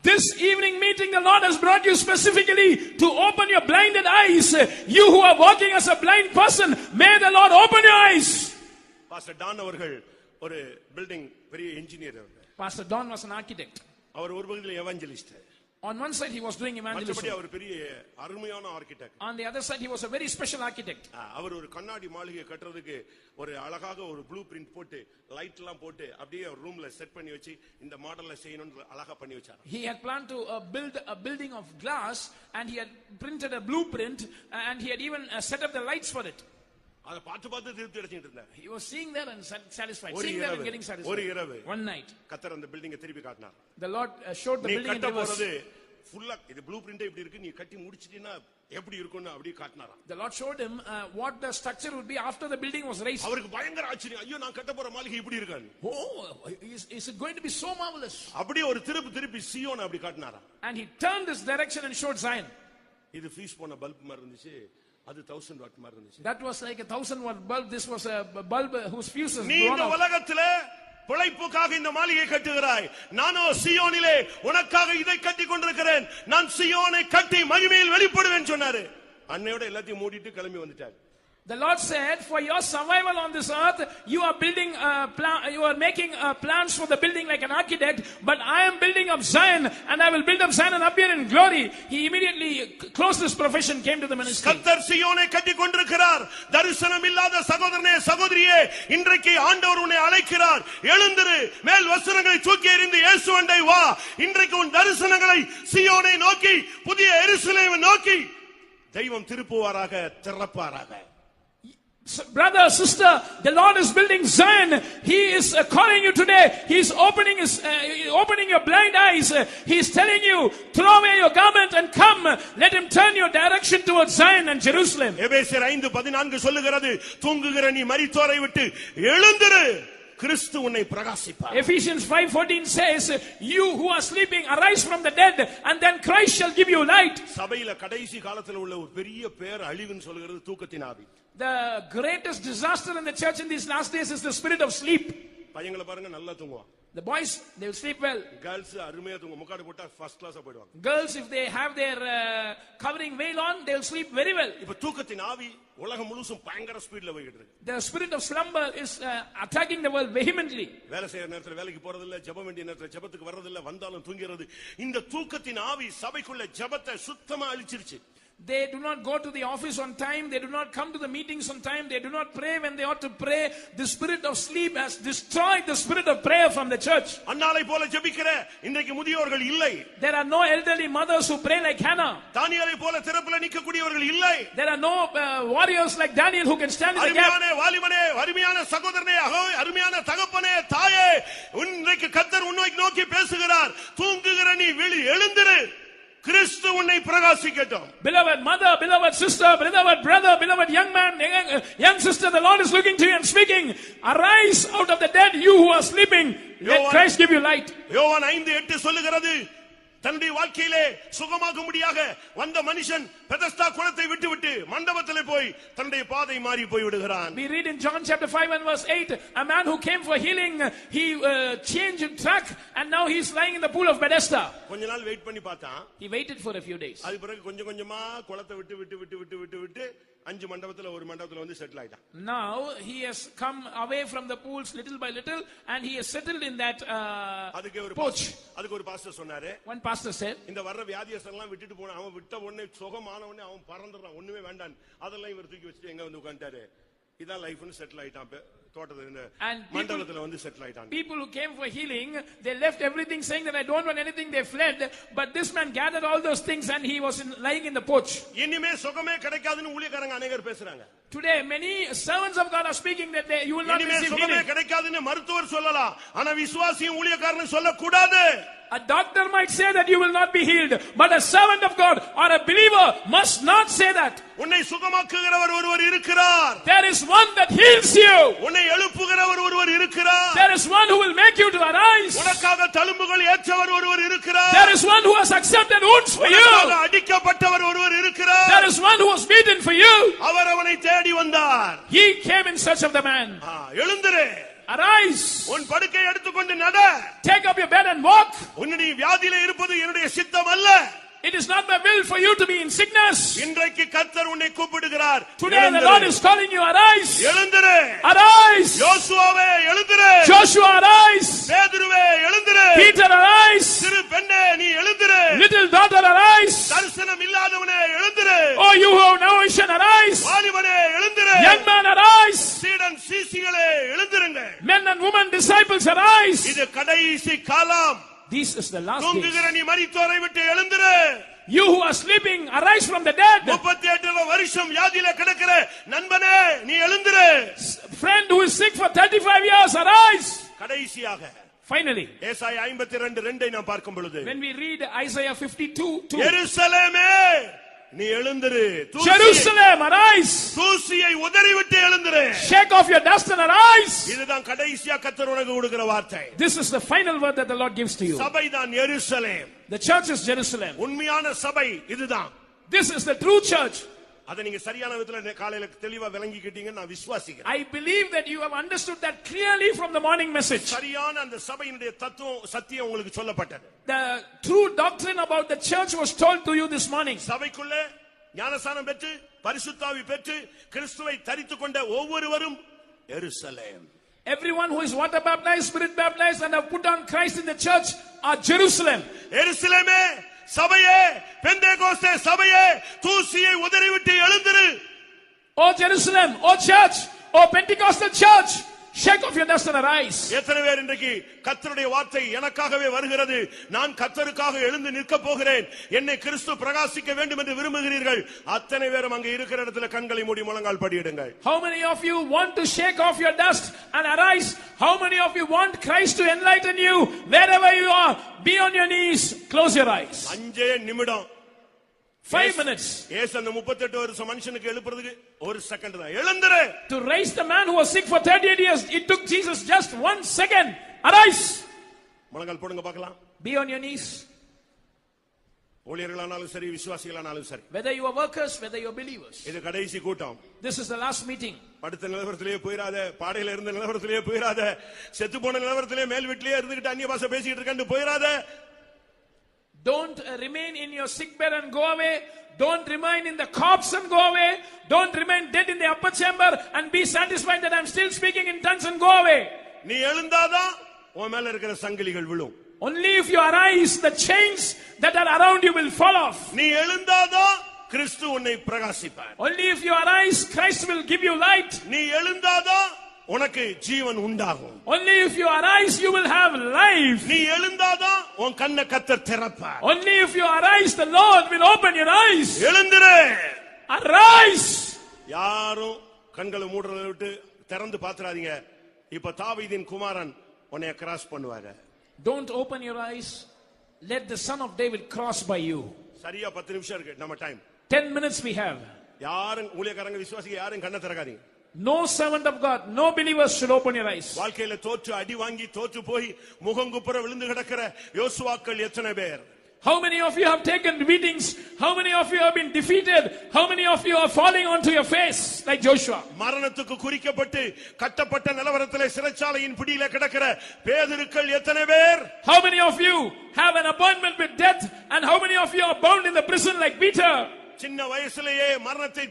This evening meeting, the Lord has brought you specifically to open your blinded eyes. You who are walking as a blind person, may the Lord open your eyes. Pastor Don அவர்கள் ஒரு பில்டிங் பெரிய engineer. Pastor Don was an architect. அவர் ஒரு பக்கத்தில் evangelist. On one side he was doing evangelism. அவர் பெரிய அருமையான architect. On the other side he was a very special architect. அவர் ஒரு கண்ணாடி மாளிகை கட்டறதுக்கு ஒரு அழகாக ஒரு ப்ளூ பிரிண்ட் போட்டு லைட் எல்லாம் போட்டு அப்படியே ரூம்ல செட் பண்ணி வச்சு இந்த மாடல்ல செய்யணும்னு அழகா பண்ணி வச்சார். He had planned to build a building of glass, and he had printed a blueprint, and he had even set up the lights for it. அத பார்த்து திருப்தி அடைஞ்சிட்டு இருந்தார். He was seeing that and satisfied, seeing that and getting satisfied. ஒரு இரவு one night கர்த்தர் அந்த பில்டிங்கை திருப்பி காட்டினார். The Lord showed the building in reverse. ஃபுல்லா இது ப்ளூ பிரிண்ட் இப்படி இருக்கு, நீ கட்டி முடிச்சிட்டீனா எப்படி இருக்கும்னு அப்படியே காட்டினாராம். The Lord showed him what the structure would be after the building was raised. அவருக்கு பயங்கர ஆச்சரியம், ஐயோ நான் கட்ட போற மாளிகை இப்படி இருக்கான்னு. Oh, is it going to be so marvelous? அப்படியே ஒரு திருப்பி சீயோன் அப்படி காட்டினாராம். And he turned this direction and showed Zion. இது ஃபீஸ் போன பல்ப் மாதிரி இருந்துச்சு, அது 1000 வாட் மாதிரி இருந்துச்சு. That was like a 1000 watt bulb. This was a bulb whose fuse is நீ இந்த உலகத்திலே பிழைப்புக்காக இந்த மாளிகை கட்டுகிறாய், நானோ சீயோனிலே உனக்காக இதை கட்டி கொண்டிருக்கிறேன், நான் சீயோனை கட்டி மகிமையில் வெளிப்படுவேன் சொன்னாரு. அன்னையோட எல்லாத்தையும் மூடிட்டு கிளம்பி வந்துட்டார். The Lord said, for your survival on this earth, you are building you are making plans for the building like an architect, but I am building up Zion, and I will build up Zion and appear in glory. He immediately closed his profession, came to the ministry. கர்த்தர் சீயோனை கட்டி கொண்டிருக்கிறார். தரிசனம் இல்லாத சகோதரனே சகோதரியே, இன்றைக்கு ஆண்டவர் உன்னை அழைக்கிறார். எழுந்திரு, மேல் வஸ்திரங்களை தூக்கி எறிந்து இயேசுவண்டை வா. இன்றைக்கு உன் தரிசனங்களை சீயோனை நோக்கி, புதிய எருசலேமை நோக்கி தெய்வம் திருப்புவாராக, திறப்பாராக. Brother, sister, the Lord is building Zion. He is calling you today. He is opening your blind eyes. He is telling you, throw away your garment and come. Let him turn your direction towards Zion and Jerusalem. எபேசியர் 5:14 சொல்லுகிறது, தூங்குகிற நீ மரித்தோரை விட்டு எழுந்திரு, கிறிஸ்து உன்னை பிரகாசிப்பார். Ephesians 5:14 says, you who are sleeping, arise from the dead, and then Christ shall give you light. சபையில கடைசி காலத்துல உள்ள ஒரு பெரிய பேர் அழிவுன்னு சொல்கிறது தூக்கத்தின் ஆவி. The greatest disaster in the church in these last days is the spirit of sleep. பையங்களை பாருங்க, நல்லா தூங்குவாங்க. The boys, they will sleep well. Girls அருமையா தூங்க, முக்காடு போட்டா ஃபர்ஸ்ட் கிளாஸா போய்டுவாங்க. Girls, if they have their covering veil on, they will sleep very well. இப்ப தூக்கத்தின் ஆவி உலகம் முழுசும் பயங்கர ஸ்பீட்ல போயிட்டு இருக்கு. The spirit of slumber is attacking the world vehemently. வேலை செய்யற நேரத்துல வேலைக்கு போறது இல்ல, ஜெபம் வேண்டிய நேரத்துல ஜெபத்துக்கு வர்றது இல்ல, வந்தாலும் தூங்கிறது. இந்த தூக்கத்தின் ஆவி சபைக்குள்ள ஜெபத்தை சுத்தமா அழிச்சிருச்சு. They do not go to the office on time. They do not come to the meetings on time. They do not pray when they ought to pray. The spirit of sleep has destroyed the spirit of prayer from the church. அன்னாளை போல ஜெபிக்கிற இன்றைக்கு முதியோர்கள் இல்லை. There are no elderly mothers who pray like Hannah. தானியேலை போல திறப்புல நிக்கக்கூடியவர்கள் இல்லை. There are no warriors like Daniel who can stand in the gap. அருமையான வாலிபனே, அருமையான சகோதரனே, அருமையான தகப்பனே, தாயே, இன்றைக்கு கர்த்தர் உன்னை நோக்கி பேசுகிறார். தூங்குகிற நீ விழி, எழுந்திரு, கிறிஸ்து உன்னை பிரகாசிக்கட்டும். Beloved mother, beloved sister, beloved brother, beloved young man, young sister, the Lord is looking to you and speaking. Arise out of the dead, you who are sleeping. Let Christ give you light. யோவான் 5:8 சொல்லுகிறது, தன்னுடைய வாழ்க்கையிலே சுகமாகும்படியாக வந்த மனுஷன் Bethesda குளத்தை விட்டுவிட்டு மண்டபத்திலே போய் தன்னுடைய பாதை மாறி போய் விடுகிறான். We read in John chapter 5 and verse 8, a man who came for healing, he changed track and now he is lying in the pool of Bethesda. கொஞ்ச நாள் வெயிட் பண்ணி பார்த்தான். He waited for a few days. அது பிறகு கொஞ்சம் கொஞ்சமா குளத்தை விட்டு 5 மண்டபத்துல ஒரு மண்டபத்துல வந்து செட்டில் ஆயிட்டான். Now he has come away from the pools little by little and he has settled in that porch. அதுக்கு ஒரு பாஸ்டர் சொன்னாரு. One pastor said, இந்த வர்ற வியாதியஸ்தெல்லாம் விட்டுட்டு போன, அவன் விட்ட உடனே சுகமான உடனே அவன் பறந்துறான், ஒண்ணுமே வேண்டாம், அதெல்லாம் இவர் தூக்கி வச்சுட்டு எங்க வந்து உட்கார்ந்தாரு. இதான் லைஃப்னு செட்டில் ஆயிட்டான். மண்டபத்துல வந்து செட்டில் ஆயிட்டான். People who came for healing, they left everything saying that I don't want anything, they fled, but this man gathered all those things and he was lying in the porch. இனிமே சுகமே கிடைக்காதுன்னு ஊழியக்காரங்க அநேகர் பேசுறாங்க. Today many servants of God are speaking that you will not receive healing. சுகமே கிடைக்காதுன்னு மருத்துவர் சொல்லலாம், ஆனா விசுவாசியும் ஊழியக்காரனும் சொல்லக்கூடாது. A doctor might say that you will not be healed, but a servant of God or a believer must not say that. உன்னை சுகமாக்குகிறவர் ஒருவர் இருக்கிறார். There is one that heals you. உன்னை எழுப்புகிறவர் ஒருவர் இருக்கிறார். There is one who will make you to arise. உனக்காக தழும்புகள் ஏற்றவர் ஒருவர் இருக்கிறார். There is one who has accepted wounds for you. உனக்காக அடிக்கப்பட்டவர் ஒருவர் இருக்கிறார். There is one who was beaten for you. அவர் அவனை தேடி வந்தார். He came in search of the man. எழுந்திரு, arise, உன் படுக்கை எடுத்துக்கொண்டு நட, take up your bed and walk. உன்னுடைய வியாதியிலே இருப்பது என்னுடைய சித்தம் அல்ல. It is not my will for you to be in sickness. இன்றைக்கு கர்த்தர் உன்னை கூப்பிடுகிறார். Today the Lord is calling you, arise. எழுந்திரு, arise. யோசுவாவே எழுந்திரு, Joshua arise. பேதுருவே எழுந்திரு, Peter arise. சிறு பெண்ணே நீ எழுந்திரு, little daughter arise. தரிசனம் இல்லாதவனே எழுந்திரு, oh you who have no vision arise. வாலிபனே எழுந்திரு, young man arise. சீடன் சீசிகளே எழுந்திருங்க. men and women disciples arise. இது கடைசி காலம். This is the last தூங்குகிற days. நீ மரித்தோரை விட்டு எழுந்திரு. You who are sleeping, arise from the dead. 38 வருஷம் வியாதியில கிடக்கிற நண்பனே நீ எழுந்திரு. Friend who is sick for 35 years, arise. கடைசியாக finally, ஏசாயா 52:2 நாம் பார்க்கும் பொழுது, when we read Isaiah 52:2, எருசலேமே நீ எழுந்திரு, Jerusalem arise, தூசியை உதறிவிட்டு எழுந்திரு, shake off your dust and arise. இதுதான் கடைசியா கர்த்தர் உனக்கு கொடுக்கிற வார்த்தை. This is the final word that the Lord gives to you. சபைதான் Jerusalem. The church is Jerusalem. உண்மையான சபை இதுதான். This is the true church. அதை நீங்க சரியான விதத்துல காலையில தெளிவா விளங்கிக்கிட்டீங்கன்னு நான் விசுவாசிக்கிறேன். I believe that you have understood that clearly from the morning message. சரியான அந்த சபையினுடைய தத்துவம் சத்தியம் உங்களுக்கு சொல்லப்பட்டது. The true doctrine about the church was told to you this morning. சபைக்குள்ளே ஞானஸ்நானம் பெற்று பரிசுத்த ஆவி பெற்று கிறிஸ்துவை தரித்துக் கொண்ட ஒவ்வொருவரும் எருசலேம். Everyone who is water baptized, spirit baptized and have put on Christ in the church are Jerusalem. எருசலேமே சபையே, பெந்தேகோஸ்தே சபையே, தூசியை உதறிவிட்டு எழுந்திரு. O Jerusalem, O church, O Pentecostal church, shake off your dust and arise. எத்தனை பேர் இன்றைக்கு கர்த்தருடைய வார்த்தை எனக்காகவே வருகிறது, நான் கர்த்தருக்காக எழுந்து நிற்க போகிறேன், என்னை கிறிஸ்து பிரகாசிக்க வேண்டும் என்று விரும்புகிறீர்கள்? அத்தனை பேரும் அங்கே இருக்கிற இடத்துல கண்களை மூடி முழங்கால் படியிடுங்கள். How many of you want to shake off your dust and arise? How many of you want Christ to enlighten you? Wherever you are, be on your knees, close your eyes. 5 நிமிடம் 5 minutes. ஏசு அந்த 38 வருஷ மனுஷனுக்கு எழுப்புறதுக்கு 1 second தான். எழுந்திரு. To raise the man who was sick for 38 years, it took Jesus just 1 second. Arise. முழங்கால் போடுங்க பார்க்கலாம். Be on your knees. ஊழியர்களானாலும் சரி, விசுவாசிகளானாலும் சரி. Whether you are workers, whether you are believers. இது கடைசி கூட்டம். This is the last meeting. படுத்த நிலவரத்திலேயே போயிராத, பாடையில இருந்த நிலவரத்திலேயே போயிராத, செத்து போன நிலவரத்திலேயே மேல் வீட்டிலேயே இருந்துகிட்டு அந்நிய பாஷை பேசிட்டு இருக்கேன்னு போயிராத. Don't remain in your sick bed and go away. Don't remain in the corpse and go away. Don't remain dead in the upper chamber and be satisfied that I'm still speaking in tongues and go away. நீ எழுந்தாதான் உன் மேல இருக்கிற சங்கிலிகள் விழும். Only if you arise, the chains that are around you will fall off. நீ எழுந்தாதான் கிறிஸ்து உன்னை பிரகாசிப்பார். Only if you arise, Christ will give you light. நீ எழுந்தாதான் உனக்கு ஜீவன் உண்டாகும். Only if you arise, you will have life. நீ எழுந்தாதான் உன் கண்ணை கர்த்தர் திறப்பார். Only if you arise, the Lord will open your eyes. எழுந்திரு. Arise. யாரும் கண்களை மூடுறதை விட்டு திறந்து பாத்துறாதீங்க. இப்ப தாவீதின் குமாரன் உன்னை கிராஸ் பண்ணுவாரு. Don't open your eyes. Let the son of David cross by you. சரியா 10 நிமிஷம் இருக்கு நம்ம டைம். 10 minutes we have. யாரும் ஊழியக்காரங்க விசுவாசிங்க யாரும் கண்ணை திறக்காதீங்க. No servant of God, no believers should open your eyes. வாழ்க்கையில தோற்று அடி வாங்கி தோற்று போய் முகங்குப்புற விழுந்து கிடக்கிற யோசுவாக்கள் எத்தனை பேர்? How many of you have taken beatings? How many of you have been defeated? How many of you are falling onto your face like Joshua? மரணத்துக்கு குறிக்கப்பட்டு கட்டப்பட்ட நிலவரத்திலே சிறைச்சாலையின் பிடியில கிடக்கிற பேதுருக்கள் எத்தனை பேர்? How many of you have an appointment with death and how many of you are bound in the prison like Peter? சின்ன வயசுலயே மரணத்தை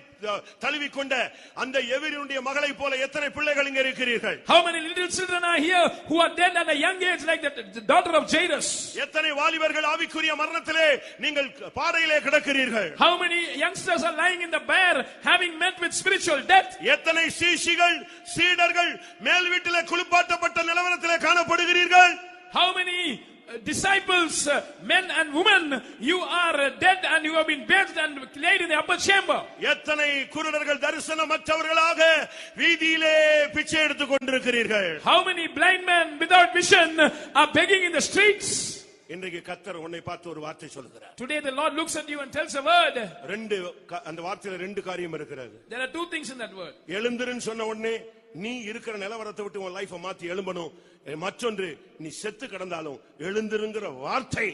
தழுவிக்கொண்ட அந்த எவிரினுடைய மகளை போல எத்தனை பிள்ளைகள் இங்க இருக்கிறீர்கள்? How many little children are here who are dead at a young age like the daughter of Jairus? எத்தனை வாலிபர்கள் ஆவிக்குரிய மரணத்திலே நீங்கள் பாடையிலே கிடக்கிறீர்கள்? How many youngsters are lying in the bear having met with spiritual death? எத்தனை சீஷிகள் சீடர்கள் மேல் வீட்டிலே குளிப்பாட்டப்பட்ட நிலவரத்திலே காணப்படுகிறீர்கள்? How many disciples, men and women, you are dead and you have been bathed and laid in the upper chamber? எத்தனை குருடர்கள் தரிசனமற்றவர்களாக வீதியிலே பிச்சை எடுத்துக் கொண்டிருக்கிறீர்கள்? How many blind men without vision are begging in the streets? இன்றைக்கு கர்த்தர் உன்னை பார்த்து ஒரு வார்த்தை சொல்கிறார். Today the Lord looks at you and tells a word. அந்த வார்த்தையில 2 காரியம் இருக்கிறது. There are 2 things in that word. எழுந்திருன்னு சொன்ன உடனே நீ இருக்கிற நிலவரத்தை விட்டு உன் லைஃபை மாத்தி எழும்பணும். மற்றொன்று நீ செத்து கிடந்தாலும் எழுந்திருங்கிற வார்த்தை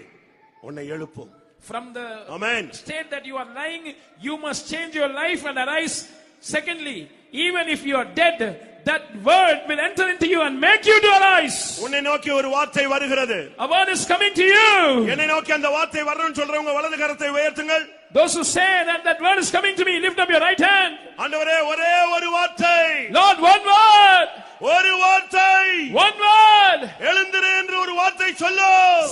உன்னை எழுப்பும். From the Amen. state that you are lying, you must change your life and arise. Secondly, even if you are dead, that word will enter into you and make you to arise. உன்னை நோக்கி ஒரு வார்த்தை வருகிறது. A word is coming to you. என்னை நோக்கி அந்த வார்த்தை வரணும்னு சொல்றவங்க வலது கரத்தை உயர்த்துங்கள். Those who say that word is coming to me, lift up your right hand. ஆண்டவரே ஒரே ஒரு வார்த்தை. Lord, one word. ஒரு வார்த்தை. One word. எழுந்திரு என்று ஒரு வார்த்தை சொல்லு.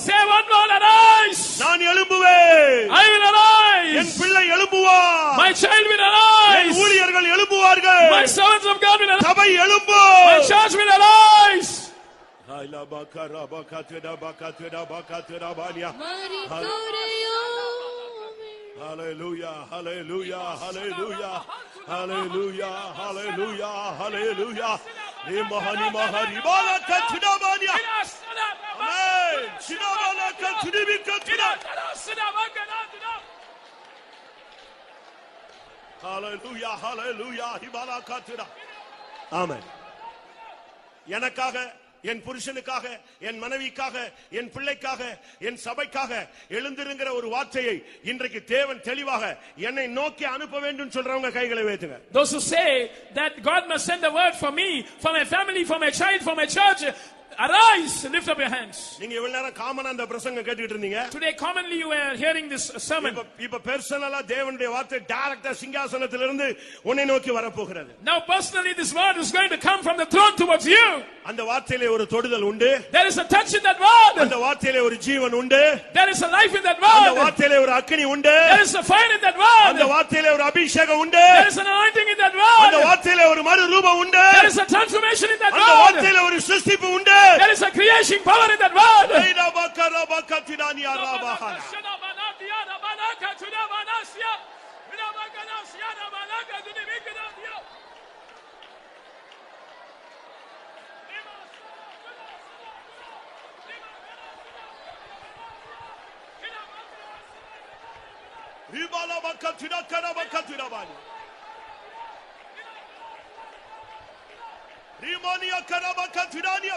Say one word, arise. நான் எழும்புவேன். I will arise. என் பிள்ளை எழும்புவார். My child will arise. என் ஊழியர்கள் எழும்புவார்கள். My servants of God will arise. சபை எழும்பும். My church will arise. Hallelujah, hallelujah, hallelujah, hallelujah, hallelujah, hallelujah. Mahani mahari balaka tudabania. Amen. Sidabalaka tudibika tuda. Hallelujah, hallelujah, hibalaka tuda. Amen. எனக்காக என் புருஷனுக்காக, என் மனைவிக்காக, என் பிள்ளைக்காக, என் சபைக்காக எழுந்திருங்கிற ஒரு வார்த்தையை இன்றைக்கு தேவன் தெளிவாக என்னை நோக்கி அனுப்ப வேண்டும் சொல்றவங்க கைகளை உயர்த்துங்க. Those who say that God must send a word for me, for my family, for my child, for my church, arise, lift up your hands. நீங்க இவ்வளவு நேரம் காமனா அந்த பிரசங்கம் கேட்டுட்டு இருந்தீங்க. Today commonly you were hearing this sermon. இப்ப பர்சனலா தேவனுடைய வார்த்தை டைரக்டா சிங்காசனத்திலிருந்து உன்னை நோக்கி வர போகிறது. Now personally this word is going to come from the throne towards you. அந்த வார்த்தையிலே ஒரு தொடுதல் உண்டு. There is a touch in that word. அந்த வார்த்தையிலே ஒரு ஜீவன் உண்டு. There is a life in that word. அந்த வார்த்தையிலே ஒரு அக்கினி உண்டு. There is a fire in that word. அந்த வார்த்தையிலே ஒரு அபிஷேகம் உண்டு. There is an anointing in that word. அந்த வார்த்தையிலே ஒரு மறுரூபம் உண்டு. There is a transformation in that word. அந்த வார்த்தையிலே ஒரு சிருஷ்டிப்பு உண்டு. There is a creation power in that word. Rimonia karabaka tudania.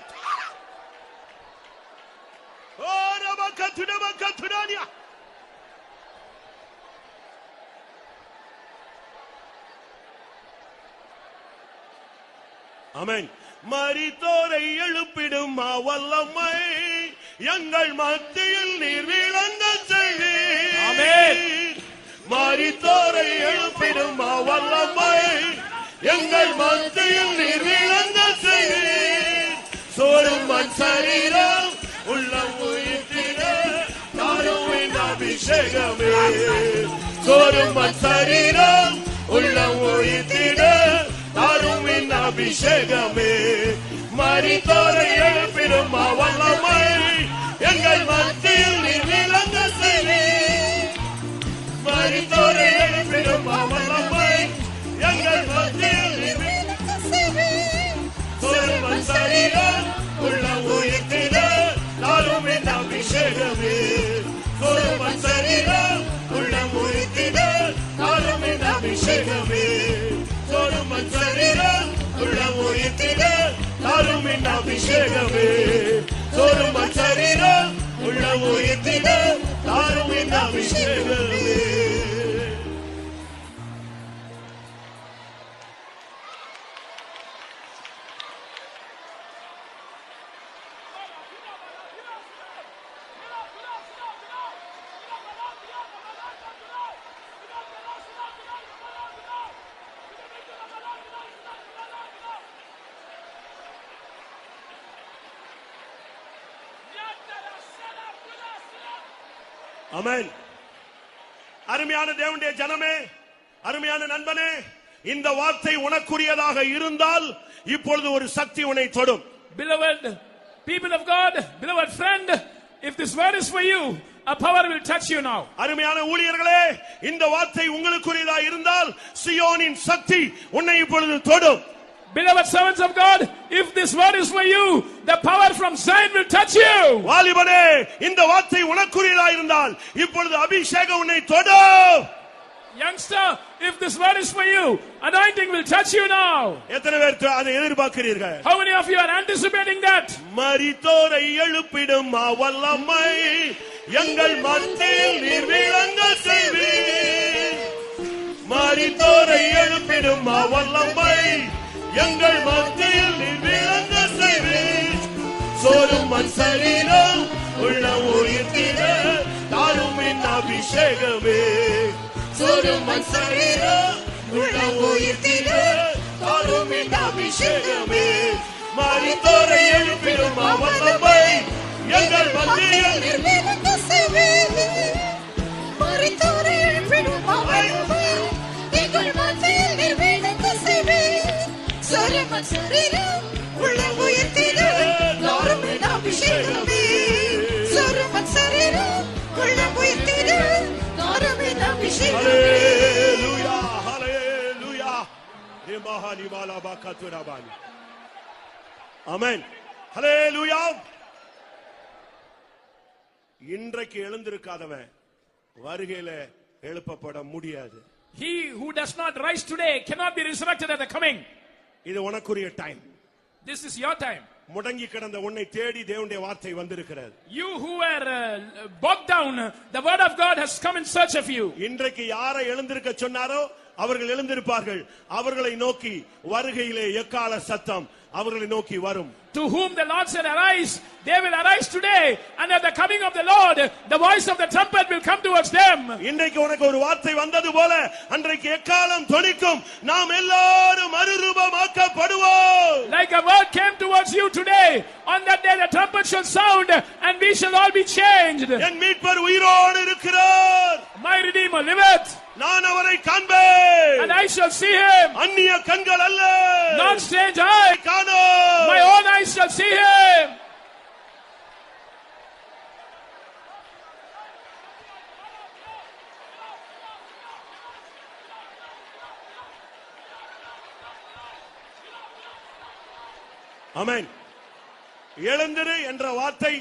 Oh, rabaka tudania. Amen. மரித்தோரை எழுப்பிடும் வல்லமை எங்கள் மத்தியில் நீர் விளங்க செய்வீர். Amen. மரித்தோரை எழுப்பிடும் வல்லமை எங்கள் மத்தியில் நீர் விளங்க செய்வீர். சோறும் மண் சரீரம் உள்ளம் உயிர்த்திட தாரும் அபிஷேகமே. சோறும் மண் சரீரம் உள்ளம் உயிர்த்திட தாரும் அபிஷேகமே. மரித்தோரை எழுப்பிடும் வல்லமை எங்கள் மத்தியில் நீர் விளங்க செய்வீர். மரித்தோரை எழுப்பிடும் வல்லமை எங்கள் மத்தியில் நீர் விளங்க செய்வீர். சோறும் சரீரம் உள்ளம் உயிர்த்திட தாரும் அபிஷேகமே. சோறும் சரீரம் உள்ளம் உயிர்த்திட தாரும் அபிஷேகமே. சோறும் சரீரம் உள்ளம் உயிர்த்திட தாரும் அபிஷேகமே. சோறும் சரீரம் உள்ளம் உயிர்த்திட தாரும் அபிஷேகமே. ஆமென். அருமையான தேவனுடைய ஜனமே, அருமையான நண்பனே, இந்த வார்த்தை உனக்குரியதாக இருந்தால் இப்பொழுது ஒரு சக்தி உன்னை தொடும். Beloved people of God, beloved friend, if this word is for you, a power will touch you now. அருமையான ஊழியர்களே, இந்த வார்த்தை உங்களுக்குரியதாக இருந்தால் சியோனின் சக்தி உன்னை இப்பொழுது தொடும். Beloved servants of God, if this word is for you, the power from Zion will touch you. வாலிபனே, இந்த வார்த்தை உனக்குரியதாக இருந்தால் இப்பொழுது அபிஷேகம் உன்னை தொடும். Youngster, if this word is for you, anointing will touch you now. எத்தனை பேர் அதை எதிர்பார்க்கிறீர்கள்? How many of you are anticipating that? மரித்தோரை எழுப்பிடும் வல்லமை எங்கள் மத்தியில் நீர் விளங்க செய்வீர். மரித்தோரை எழுப்பிடும் வல்லமை எங்கள் மத்தியில் நீர் விளங்க செய்வீர். சோறும் மண் சரீரம் உள்ளம் உயிர்த்திட தாரும் அபிஷேகமே. சோறும் மண் சரீரம் உள்ளம் உயிர்த்திட தாரும் அபிஷேகமே. மரித்தோரை எழுப்பிடும் வல்லமை எங்கள் மத்தியில் நீர் விளங்க செய்வீர். மரித்தோரை எழுப்பிடும் வல்லமை எங்கள் மத்தியில் நீர் விளங்க செய்வீர். சோறும் மண் சரீரம் உள்ளம் உயிர்த்திட தாரும் அபிஷேகமே. சோறும் மண் சரீரம் உள்ளம் உயிர்த்திட தாரும் அபிஷேகமே. ஹalleluya, ஹalleluya. Imahani bala bakaturabani. Amen. ஹalleluya. இன்றைக்கு எழுந்திருக்காதவன் வருகையில எழுப்பப்பட முடியாது. He who does not rise today cannot be resurrected at the coming. இது உனக்குரிய time. This is your time. முடங்கி கிடந்த உன்னை தேடி தேவனுடைய வார்த்தை வந்திருக்கிறது. You who were bogged down, the word of God has come in search of you. இன்றைக்கு யாரை எழுந்திருக்க சொன்னாரோ அவர்கள் எழுந்திருப்பார்கள். அவர்களை நோக்கி வருகையிலே எக்கால சத்தம் அவர்களை நோக்கி வரும். To whom the Lord said, arise, they will arise today, and at the coming of the Lord, the voice of the trumpet will come towards them. இன்றைக்கு உனக்கு ஒரு வார்த்தை வந்தது போல அன்றைக்கு எக்காலம் தொனிக்கும், நாம் எல்லாரும் மறுரூபமாக்கப்படுவோம். Like a word came towards you today, on that day the trumpet shall sound, and we shall all be changed. என் மீட்பர் உயிரோடு இருக்கிறார். My Redeemer liveth, நான் அவரை காண்பேன். and I shall see him. அந்நிய கண்கள் அல்ல, Not strange eye, காணோம். my own eyes shall see him. ஆமென். எழுந்திரு என்ற வார்த்தை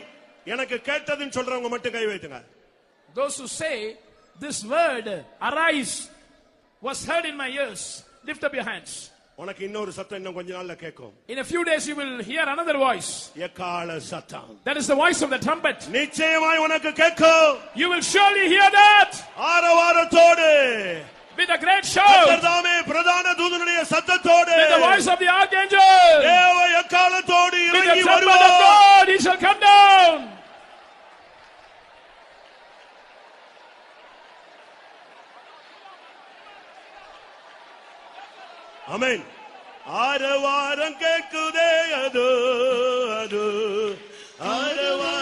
எனக்கு கேட்டதுன்னு சொல்றவங்க மட்டும் கை வைத்துங்க. Those who say this word arise was heard in my ears, lift up your hands. உனக்கு இன்னொரு சத்தம் இன்னும் கொஞ்ச நாள்ல கேட்கும். In a few days you will hear another voice. எக்கால சத்தம். That is the voice of the trumpet. நிச்சயமாய் உனக்கு கேட்கும். You will surely hear that. ஆரவாரத்தோடு, With a great shout. கர்த்தர்தாமே பிரதான தூதனுடைய சத்தத்தோடு, With the voice of the archangel. தேவ எக்காலத்தோடு With the இறங்கி trumpet of வருவார். God, he shall come down. ஆமென். ஆரவாரம் கேட்குதே அது அது ஆரவாரம்